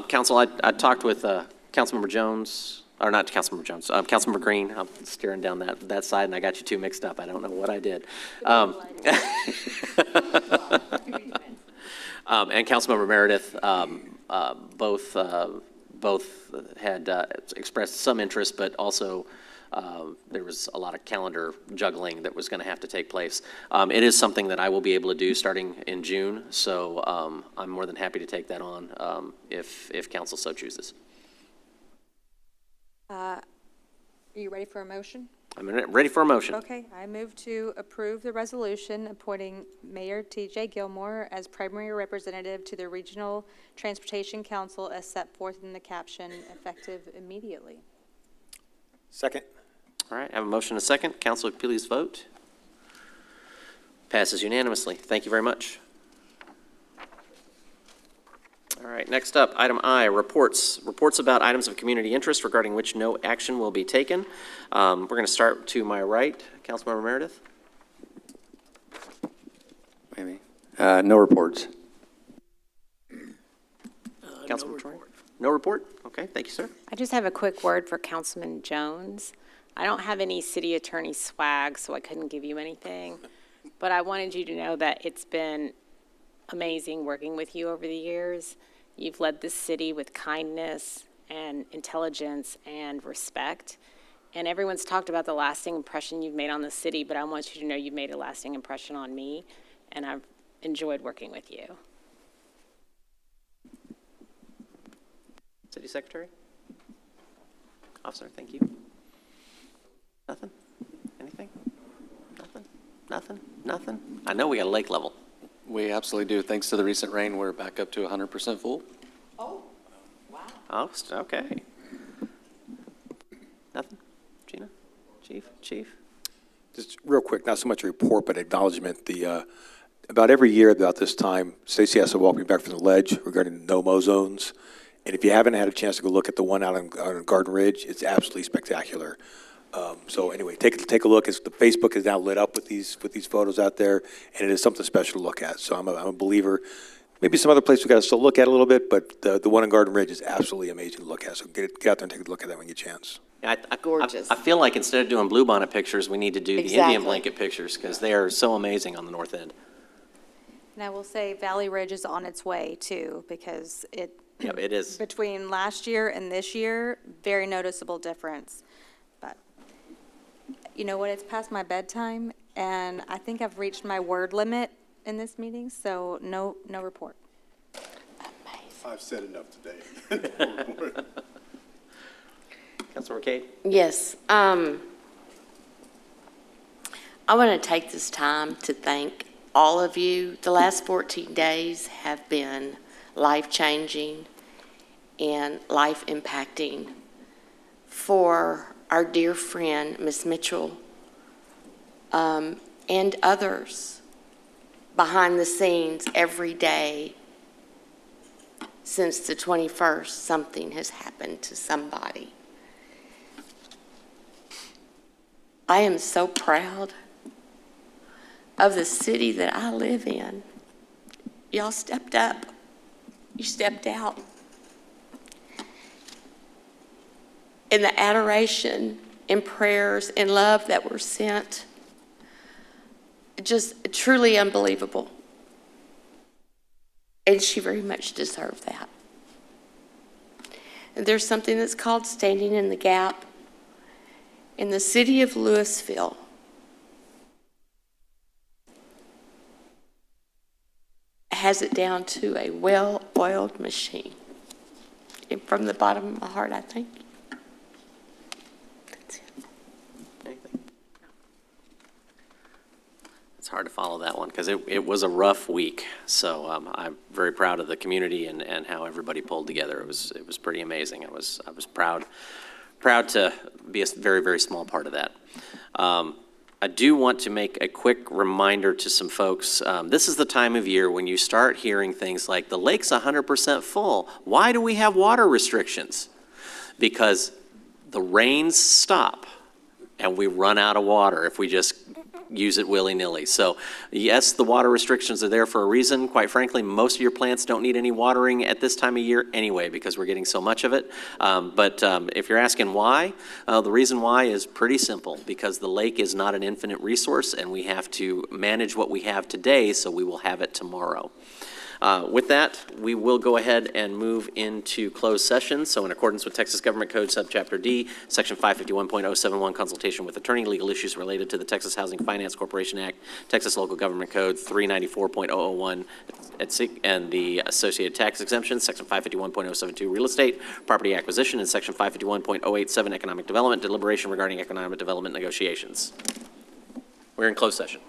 Council, I talked with Councilmember Jones, or not Councilmember Jones, Councilmember Green. I'm steering down that side, and I got you two mixed up. I don't know what I did. And Councilmember Meredith, both had expressed some interest, but also there was a lot of calendar juggling that was going to have to take place. It is something that I will be able to do starting in June, so I'm more than happy to take that on if council so chooses. Are you ready for a motion? I'm ready for a motion. Okay, I move to approve the resolution appointing Mayor T.J. Gilmore as primary representative to the Regional Transportation Council as set forth in the caption, effective immediately. Second. All right, I have a motion and a second. Council, please vote. Passes unanimously. Thank you very much. All right, next up, item I, reports. Reports about items of community interest regarding which no action will be taken. We're going to start to my right. Councilmember Meredith. Maybe. No reports. Councilmember Troy? No report? Okay, thank you, sir. I just have a quick word for Councilman Jones. I don't have any city attorney swag, so I couldn't give you anything. But I wanted you to know that it's been amazing working with you over the years. You've led this city with kindness and intelligence and respect. And everyone's talked about the lasting impression you've made on the city, but I want you to know you've made a lasting impression on me, and I've enjoyed working with you. City Secretary? Officer, thank you. Nothing? Anything? Nothing? Nothing? Nothing? I know we got a lake level. We absolutely do. Thanks to the recent rain, we're back up to 100% full. Oh, wow. Oh, okay. Nothing? Gina? Chief? Just real quick, not so much a report, but acknowledgement. About every year about this time, Stacy has to walk me back from the ledge regarding the no-mow zones. And if you haven't had a chance to go look at the one out on Garden Ridge, it's absolutely spectacular. So anyway, take a look. The Facebook is now lit up with these photos out there, and it is something special to look at. So I'm a believer. Maybe some other place we got to still look at a little bit, but the one on Garden Ridge is absolutely amazing to look at. So get out there and take a look at that when you get a chance. Gorgeous. I feel like instead of doing bluebonnet pictures, we need to do the Exactly. Indian blanket pictures because they are so amazing on the north end. And I will say Valley Ridge is on its way too, because Yeah, it is. between last year and this year, very noticeable difference. But you know what, it's past my bedtime, and I think I've reached my word limit in this meeting, so no report. I've said enough today. Councilor Kate? Yes. I want to take this time to thank all of you. The last 14 days have been life-changing and life-impacting for our dear friend, Ms. Mitchell, and others behind the scenes every day. Since the 21st, something has happened to somebody. I am so proud of the city that I live in. Y'all stepped up. You stepped out. And the adoration and prayers and love that were sent, just truly unbelievable. And she very much deserved that. And there's something that's called standing in the gap. In the city of Lewisville, has it down to a well-oiled machine. And from the bottom of my heart, I thank you. That's it. Anything? It's hard to follow that one because it was a rough week. So I'm very proud of the community and how everybody pulled together. It was pretty amazing. I was proud to be a very, very small part of that. I do want to make a quick reminder to some folks. This is the time of year when you start hearing things like, the lake's 100% full. Why do we have water restrictions? Because the rains stop and we run out of water if we just use it willy-nilly. So yes, the water restrictions are there for a reason. Quite frankly, most of your plants don't need any watering at this time of year anyway because we're getting so much of it. But if you're asking why, the reason why is pretty simple, because the lake is not an infinite resource and we have to manage what we have today so we will have it tomorrow. With that, we will go ahead and move into closed session. So in accordance with Texas Government Code Subchapter D, Section 551.071, consultation with attorney, legal issues related to the Texas Housing Finance Corporation Act, Texas Local Government Code 394.001, and the associated tax exemptions, Section 551.072, real estate, property acquisition, and Section 551.087, economic development, deliberation regarding economic development negotiations. We're in closed session.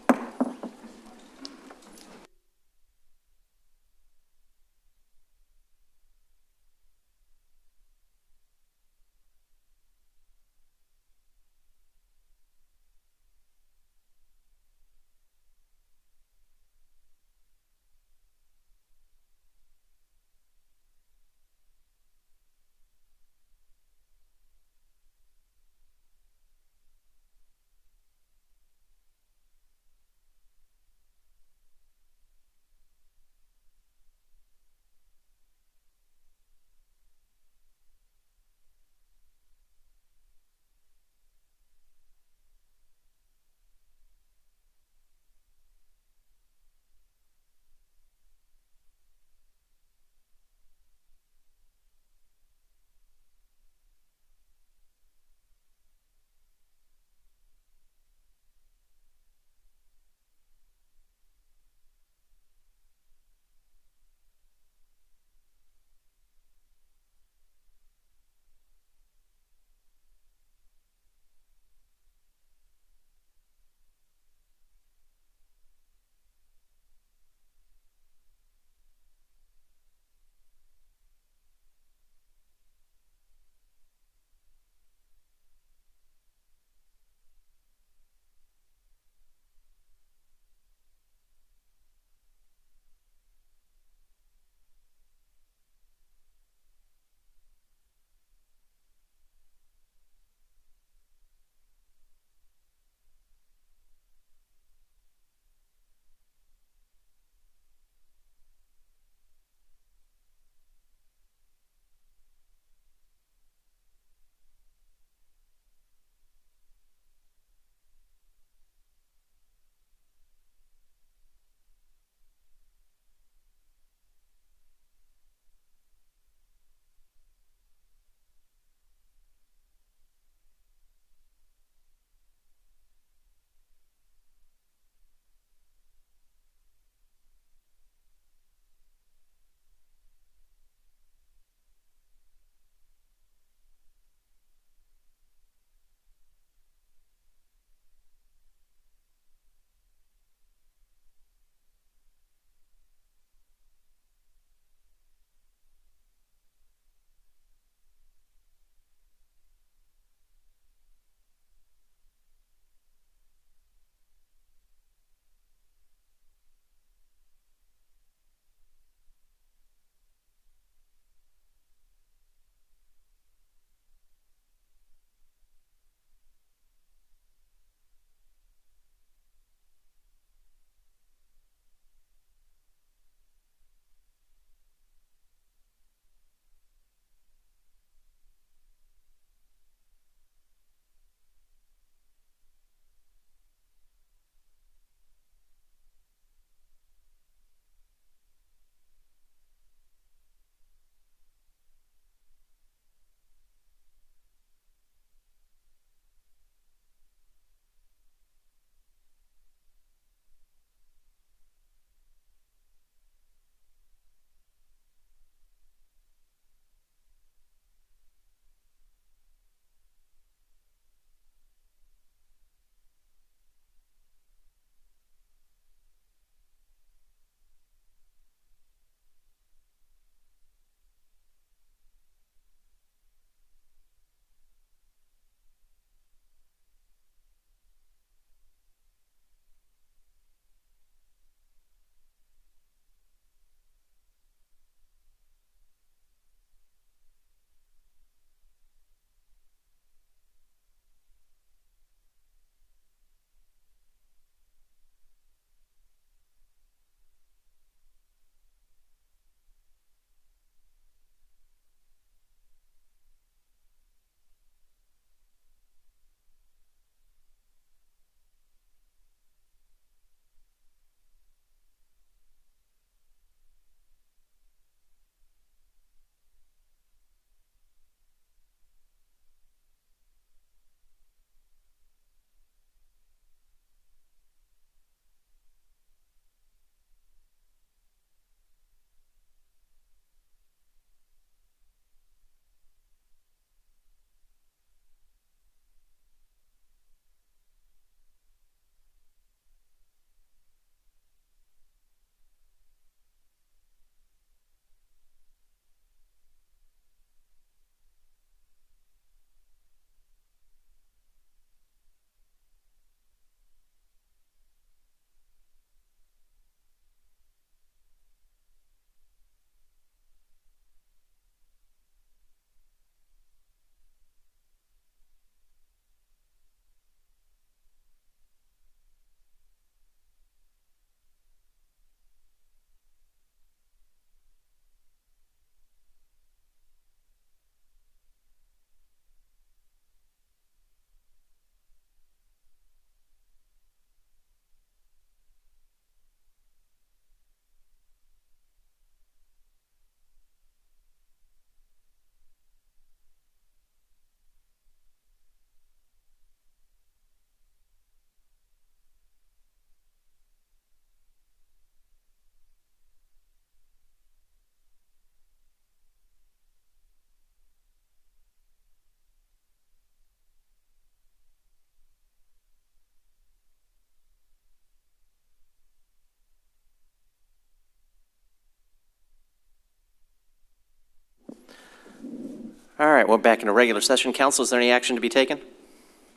All right, we're back into regular session. Council, is there any action to be taken?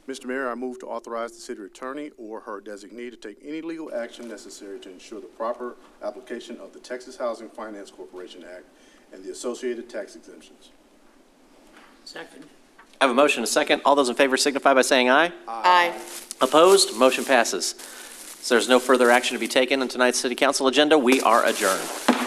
Mr. Mayor, I move to authorize the city attorney or her designee to take any legal action necessary to ensure the proper application of the Texas Housing Finance Corporation Act and the associated tax exemptions. Second. I have a motion and a second. All those in favor signify by saying aye. Aye. Opposed? Motion passes. So there's no further action to be taken on tonight's city council agenda. We are adjourned.